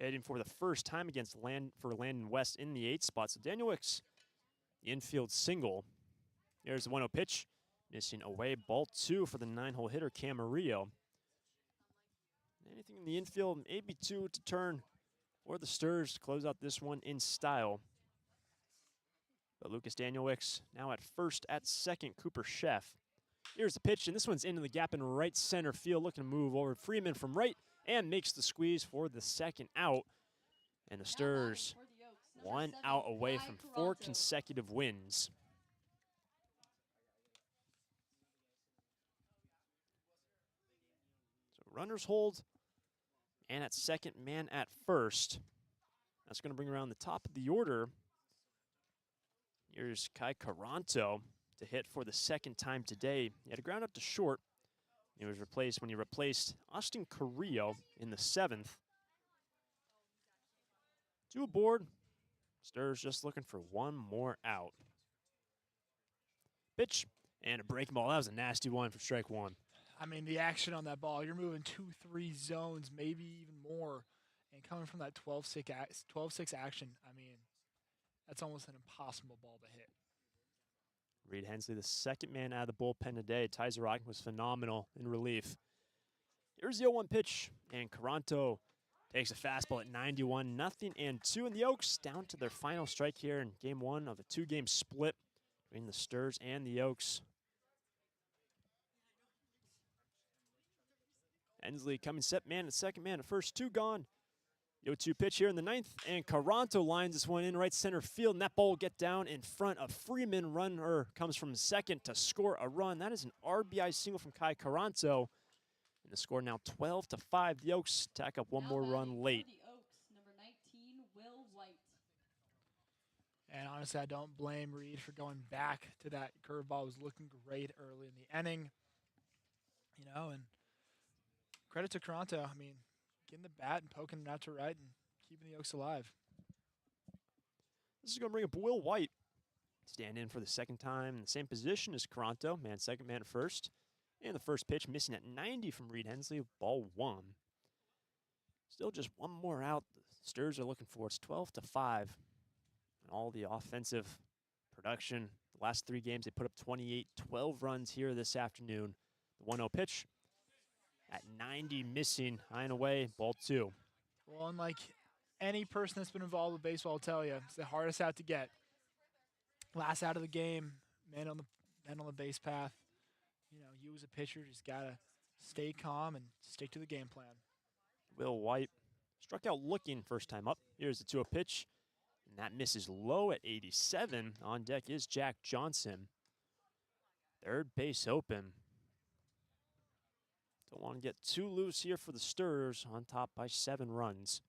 heading for the first time against Landon West in the 8th spot. So Daniel Wicks, the infield single. Here's the 1-0 pitch, missing away, ball 2 for the 9-hole hitter Camarillo. Anything in the infield, maybe 2 to turn for the Stars to close out this one in style. But Lucas Daniel Wicks now at first, at second, Cooper Chef. Here's the pitch, and this one's into the gap in right center field, looking to move over. Freeman from right, and makes the squeeze for the second out. And the Stars 1 out away from 4 consecutive wins. So runners hold, and at second, man at first. That's going to bring around the top of the order. Here's Kai Caranto to hit for the second time today. He had a ground up to short. He was replaced when he replaced Austin Carrillo in the 7th. 2 aboard. Sturs just looking for one more out. Pitch and a breaking ball. That was a nasty one for strike 1. I mean, the action on that ball, you're moving 2-3 zones, maybe even more. And coming from that 12-6 action, I mean, that's almost an impossible ball to hit. Reed Hensley, the second man out of the bullpen today. Tyzer Rock was phenomenal in relief. Here's the 0-1 pitch, and Caranto takes a fastball at 91, 0-2, and the Oaks down to their final strike here in game 1 of a 2-game split between the Sturs and the Oaks. Hensley coming set man at second, man at first, 2 gone. The 0-2 pitch here in the 9th, and Caranto lines this one in right center field, and that ball will get down in front of Freeman. Runner comes from second to score a run. That is an RBI single from Kai Caranto. And the score now 12-5. The Oaks tack up one more run late. The Oaks, number 19, Will White. And honestly, I don't blame Reed for going back to that curveball. It was looking great early in the inning. You know, and credit to Caranto. I mean, getting the bat and poking it out to right and keeping the Oaks alive. This is going to bring up Will White. Stand in for the second time in the same position as Caranto. Man second, man at first. And the first pitch missing at 90 from Reed Hensley. Ball 1. Still just one more out. The Sturs are looking for. It's 12-5. And all the offensive production. The last 3 games, they put up 28, 12 runs here this afternoon. The 1-0 pitch at 90, missing, high and away, ball 2. Well, unlike any person that's been involved with baseball will tell you, it's the hardest out to get. Last out of the game, man on the base path. You know, you as a pitcher just gotta stay calm and stick to the game plan. Will White struck out looking first time up. Here's the 2-0 pitch, and that misses low at 87. On deck is Jack Johnson. Third base open. Don't want to get too loose here for the Sturs, on top by 7 runs.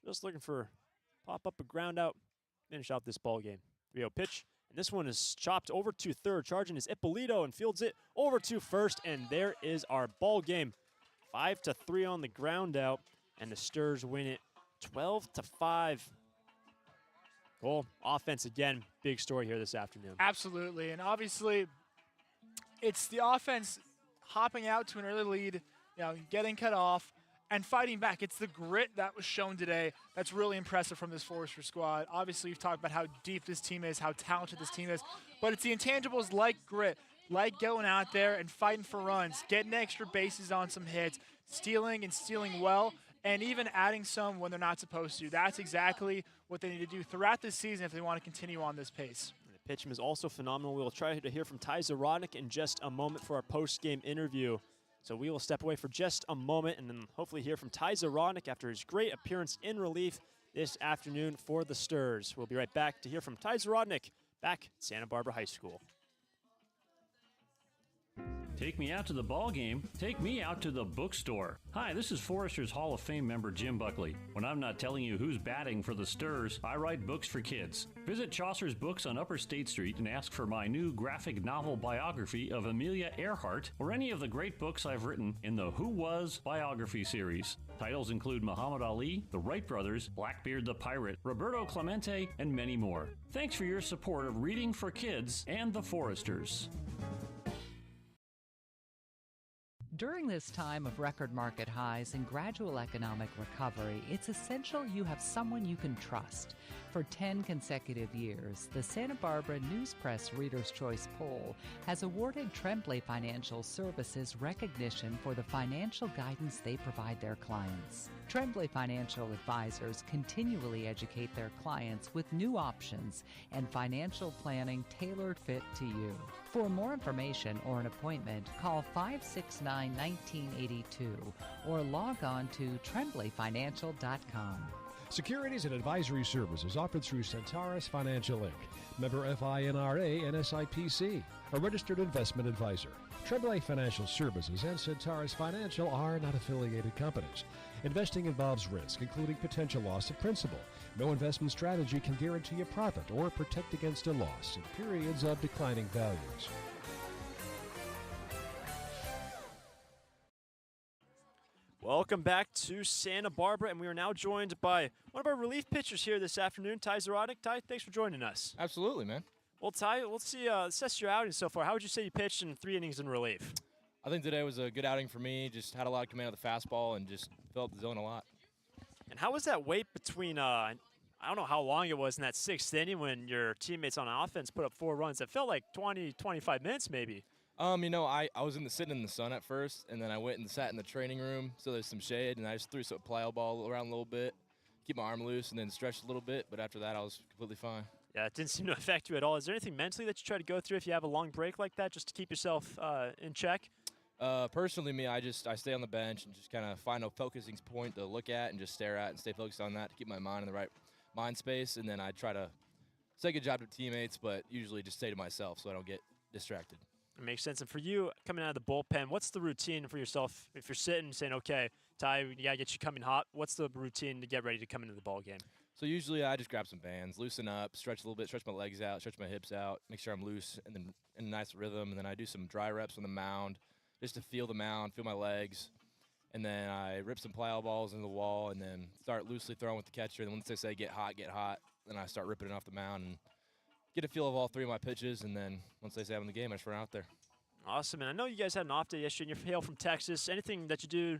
Just looking for pop up a ground out, finish out this ball game. 3-0 pitch, and this one is chopped over to third. Charging is Ippolito and fields it over to first, and there is our ball game. 5-3 on the ground out, and the Sturs win it 12-5. Cool. Offense again, big story here this afternoon. Absolutely, and obviously it's the offense hopping out to an early lead, you know, getting cut off, and fighting back. It's the grit that was shown today that's really impressive from this Forester squad. Obviously, we've talked about how deep this team is, how talented this team is, but it's the intangibles like grit, like going out there and fighting for runs, getting extra bases on some hits, stealing and stealing well, and even adding some when they're not supposed to. That's exactly what they need to do throughout this season if they want to continue on this pace. The pitch is also phenomenal. We will try to hear from Ty Zarodnik in just a moment for our post-game interview. So we will step away for just a moment and then hopefully hear from Ty Zarodnik after his great appearance in relief this afternoon for the Sturs. We'll be right back to hear from Ty Zarodnik back at Santa Barbara High School. Take me out to the ball game. Take me out to the bookstore. Hi, this is Forester's Hall of Fame member Jim Buckley. When I'm not telling you who's batting for the Sturs, I write books for kids. Visit Chaucer's Books on Upper State Street and ask for my new graphic novel biography of Amelia Earhart or any of the great books I've written in the Who Was biography series. Titles include Muhammad Ali, the Wright brothers, Blackbeard the Pirate, Roberto Clemente, and many more. Thanks for your support of reading for kids and the Foresters. During this time of record market highs and gradual economic recovery, it's essential you have someone you can trust. For 10 consecutive years, the Santa Barbara News Press Reader's Choice Poll has awarded Tremblay Financial Services recognition for the financial guidance they provide their clients. Tremblay Financial Advisors continually educate their clients with new options and financial planning tailored fit to you. For more information or an appointment, call 569-1982 or log on to tremblayfinancial.com. Securities and advisory services offered through Centaurus Financial Inc., member FINRA and SIPC, a registered investment advisor. Tremblay Financial Services and Centaurus Financial are not affiliated companies. Investing involves risk, including potential loss of principal. No investment strategy can guarantee a profit or protect against a loss in periods of declining values. Welcome back to Santa Barbara, and we are now joined by one of our relief pitchers here this afternoon, Ty Zarodnik. Ty, thanks for joining us. Absolutely, man. Well, Ty, let's see, assess your outing so far. How would you say you pitched in 3 innings in relief? I think today was a good outing for me. Just had a lot of command of the fastball and just felt the zone a lot. And how was that wait between, I don't know how long it was in that 6th inning when your teammates on offense put up 4 runs. It felt like 20, 25 minutes maybe. You know, I was sitting in the sun at first, and then I went and sat in the training room, so there's some shade, and I just threw some plyo ball around a little bit, keep my arm loose, and then stretched a little bit. But after that, I was completely fine. Yeah, it didn't seem to affect you at all. Is there anything mentally that you try to go through if you have a long break like that, just to keep yourself in check? Personally, me, I stay on the bench and just kind of find a focusing point to look at and just stare at and stay focused on that to keep my mind in the right mind space. And then I try to say good job to teammates, but usually just stay to myself so I don't get distracted. It makes sense. And for you, coming out of the bullpen, what's the routine for yourself if you're sitting and saying, okay, Ty, we got to get you coming hot? What's the routine to get ready to come into the ball game? So usually I just grab some bands, loosen up, stretch a little bit, stretch my legs out, stretch my hips out, make sure I'm loose and then in a nice rhythm. And then I do some dry reps on the mound just to feel the mound, feel my legs. And then I rip some plyo balls into the wall and then start loosely throwing with the catcher. And once they say get hot, then I start ripping it off the mound and get a feel of all 3 of my pitches. And then once they say I'm in the game, I just run out there. Awesome. And I know you guys had an off day yesterday and you hail from Texas. Anything that you do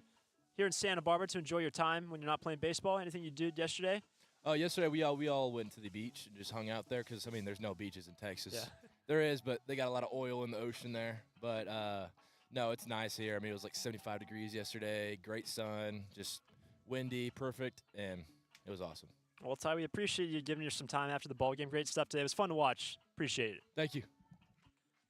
here in Santa Barbara to enjoy your time when you're not playing baseball? Anything you did yesterday? Yesterday we all went to the beach and just hung out there because, I mean, there's no beaches in Texas. Yeah. There is, but they got a lot of oil in the ocean there. But, no, it's nice here. I mean, it was like 75 degrees yesterday, great sun, just windy, perfect, and it was awesome. Well, Ty, we appreciate you giving us some time after the ball game. Great stuff today. It was fun to watch. Appreciate it. Thank you.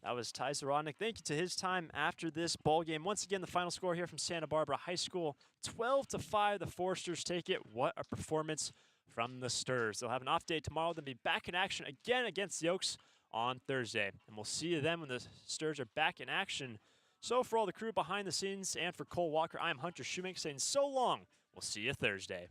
That was Ty Zarodnik. Thank you to his time after this ball game. Once again, the final score here from Santa Barbara High School, 12-5. The Foresters take it. What a performance from the Sturs. They'll have an off day tomorrow, then be back in action again against the Oaks on Thursday. And we'll see you then when the Sturs are back in action. So for all the crew behind the scenes and for Cole Walker, I'm Hunter Shoemake saying so long. We'll see you Thursday.